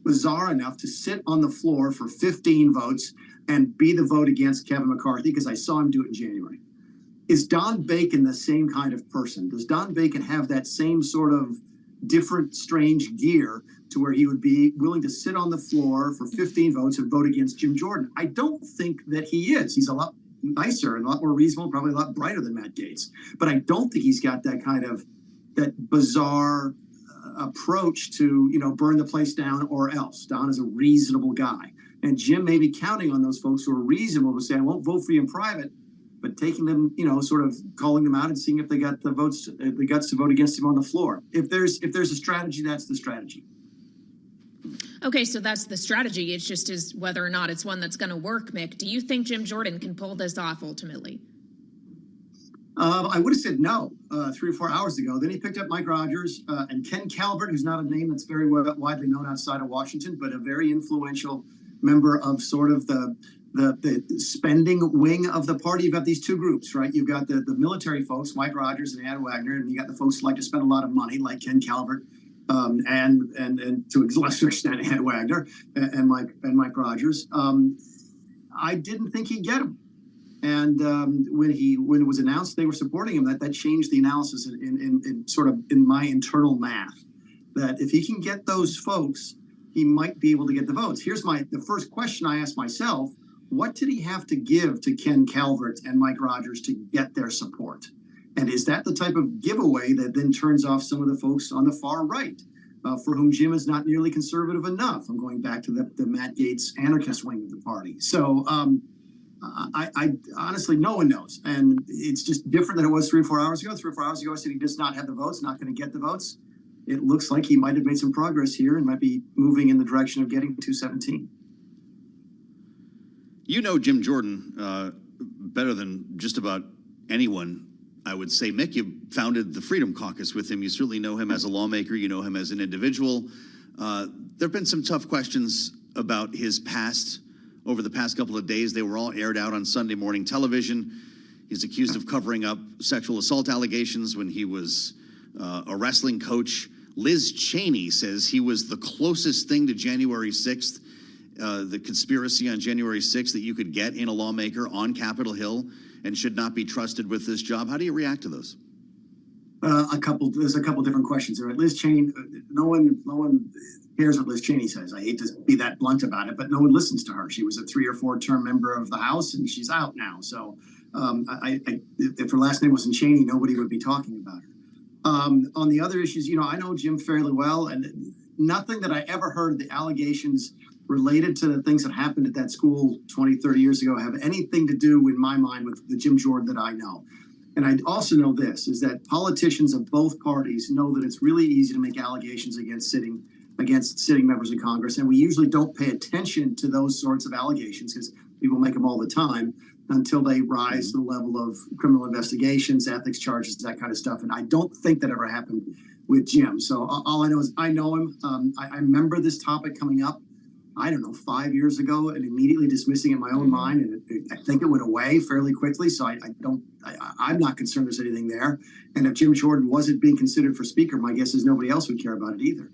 bizarre enough to sit on the floor for 15 votes and be the vote against Kevin McCarthy, because I saw him do it in January. is Don Bacon the same kind of person? Does Don Bacon have that same sort of different, strange gear to where he would be willing to sit on the floor for 15 votes and vote against Jim Jordan? I don't think that he is. He's a lot nicer and a lot more reasonable, probably a lot brighter than Matt Gaetz. But I don't think he's got that kind of that bizarre approach to, burn the place down or else. Don is a reasonable guy. And Jim may be counting on those folks who are reasonable to say, I won't vote for you in private, but taking them, sort of calling them out and seeing if they got the votes, the guts to vote against him on the floor. If there's a strategy, that's the strategy. Okay, so that's the strategy. It's just is whether or not it's one that's going to work, Mick. Do you think Jim Jordan can pull this off ultimately? I would have said no 3 or 4 hours ago. Then he picked up Mike Rogers and Ken Calvert, who's not a name that's very widely known outside of Washington, but a very influential member of sort of the spending wing of the party. You've got these two groups, right? You've got the military folks, Mike Rogers and Ed Wagner, and you got the folks who like to spend a lot of money, like Ken Calvert, and to a lesser extent Ed Wagner and Mike Rogers. I didn't think he'd get him. And when it was announced they were supporting him, that changed the analysis in my internal math. That if he can get those folks, he might be able to get the votes. Here's the first question I asked myself: what did he have to give to Ken Calvert and Mike Rogers to get their support? And is that the type of giveaway that then turns off some of the folks on the far right, for whom Jim is not nearly conservative enough? I'm going back to the Matt Gaetz anarchist wing of the party. So I honestly, no one knows. And it's just different than it was 3 or 4 hours ago. 3 or 4 hours ago, I said he does not have the votes, not going to get the votes. It looks like he might have made some progress here and might be moving in the direction of getting 217. Jim Jordan better than just about anyone, I would say. Mick, you founded the Freedom Caucus with him. You certainly know him as a lawmaker. You know him as an individual. There have been some tough questions about his past over the past couple of days. They were all aired out on Sunday morning television. He's accused of covering up sexual assault allegations when he was a wrestling coach. Liz Cheney says he was the closest thing to January 6th, the conspiracy on January 6th that you could get in a lawmaker on Capitol Hill, and should not be trusted with this job. How do you react to those? There's a couple different questions there. Liz Cheney, no one cares what Liz Cheney says. I hate to be that blunt about it, but no one listens to her. She was a 3 or 4 term member of the House, and she's out now. So if her last name wasn't Cheney, nobody would be talking about her. On the other issues, I know Jim fairly well, and nothing that I ever heard the allegations related to the things that happened at that school 20, 30 years ago have anything to do, in my mind, with the Jim Jordan that I know. And I also know this, is that politicians of both parties know that it's really easy to make allegations against sitting members of Congress. And we usually don't pay attention to those sorts of allegations because people make them all the time until they rise to the level of criminal investigations, ethics charges, that kind of stuff. And I don't think that ever happened with Jim. So all I know is I know him. I remember this topic coming up, 5 years ago, and immediately dismissing it in my own mind. And I think it went away fairly quickly. So I'm not concerned there's anything there. And if Jim Jordan wasn't being considered for speaker, my guess is nobody else would care about it either.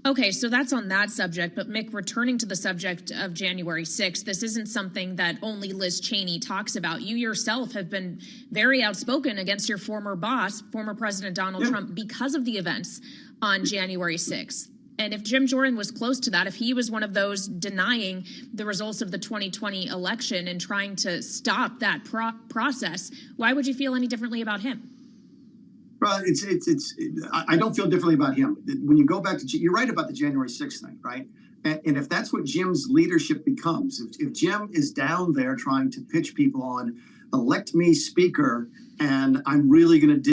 Okay, so that's on that subject. But Mick, returning to the subject of January 6th, this isn't something that only Liz Cheney talks about. You yourself have been very outspoken against your former boss, former President Donald Trump, because of the events on January 6th. And if Jim Jordan was close to that, if he was one of those denying the results of the 2020 election and trying to stop that process, why would you feel any differently about him? Well, I don't feel differently about him. When you go back to, you're right about the January 6th thing, right? And if that's what Jim's leadership becomes, if Jim is down there trying to pitch people on, elect me speaker, and I'm really going to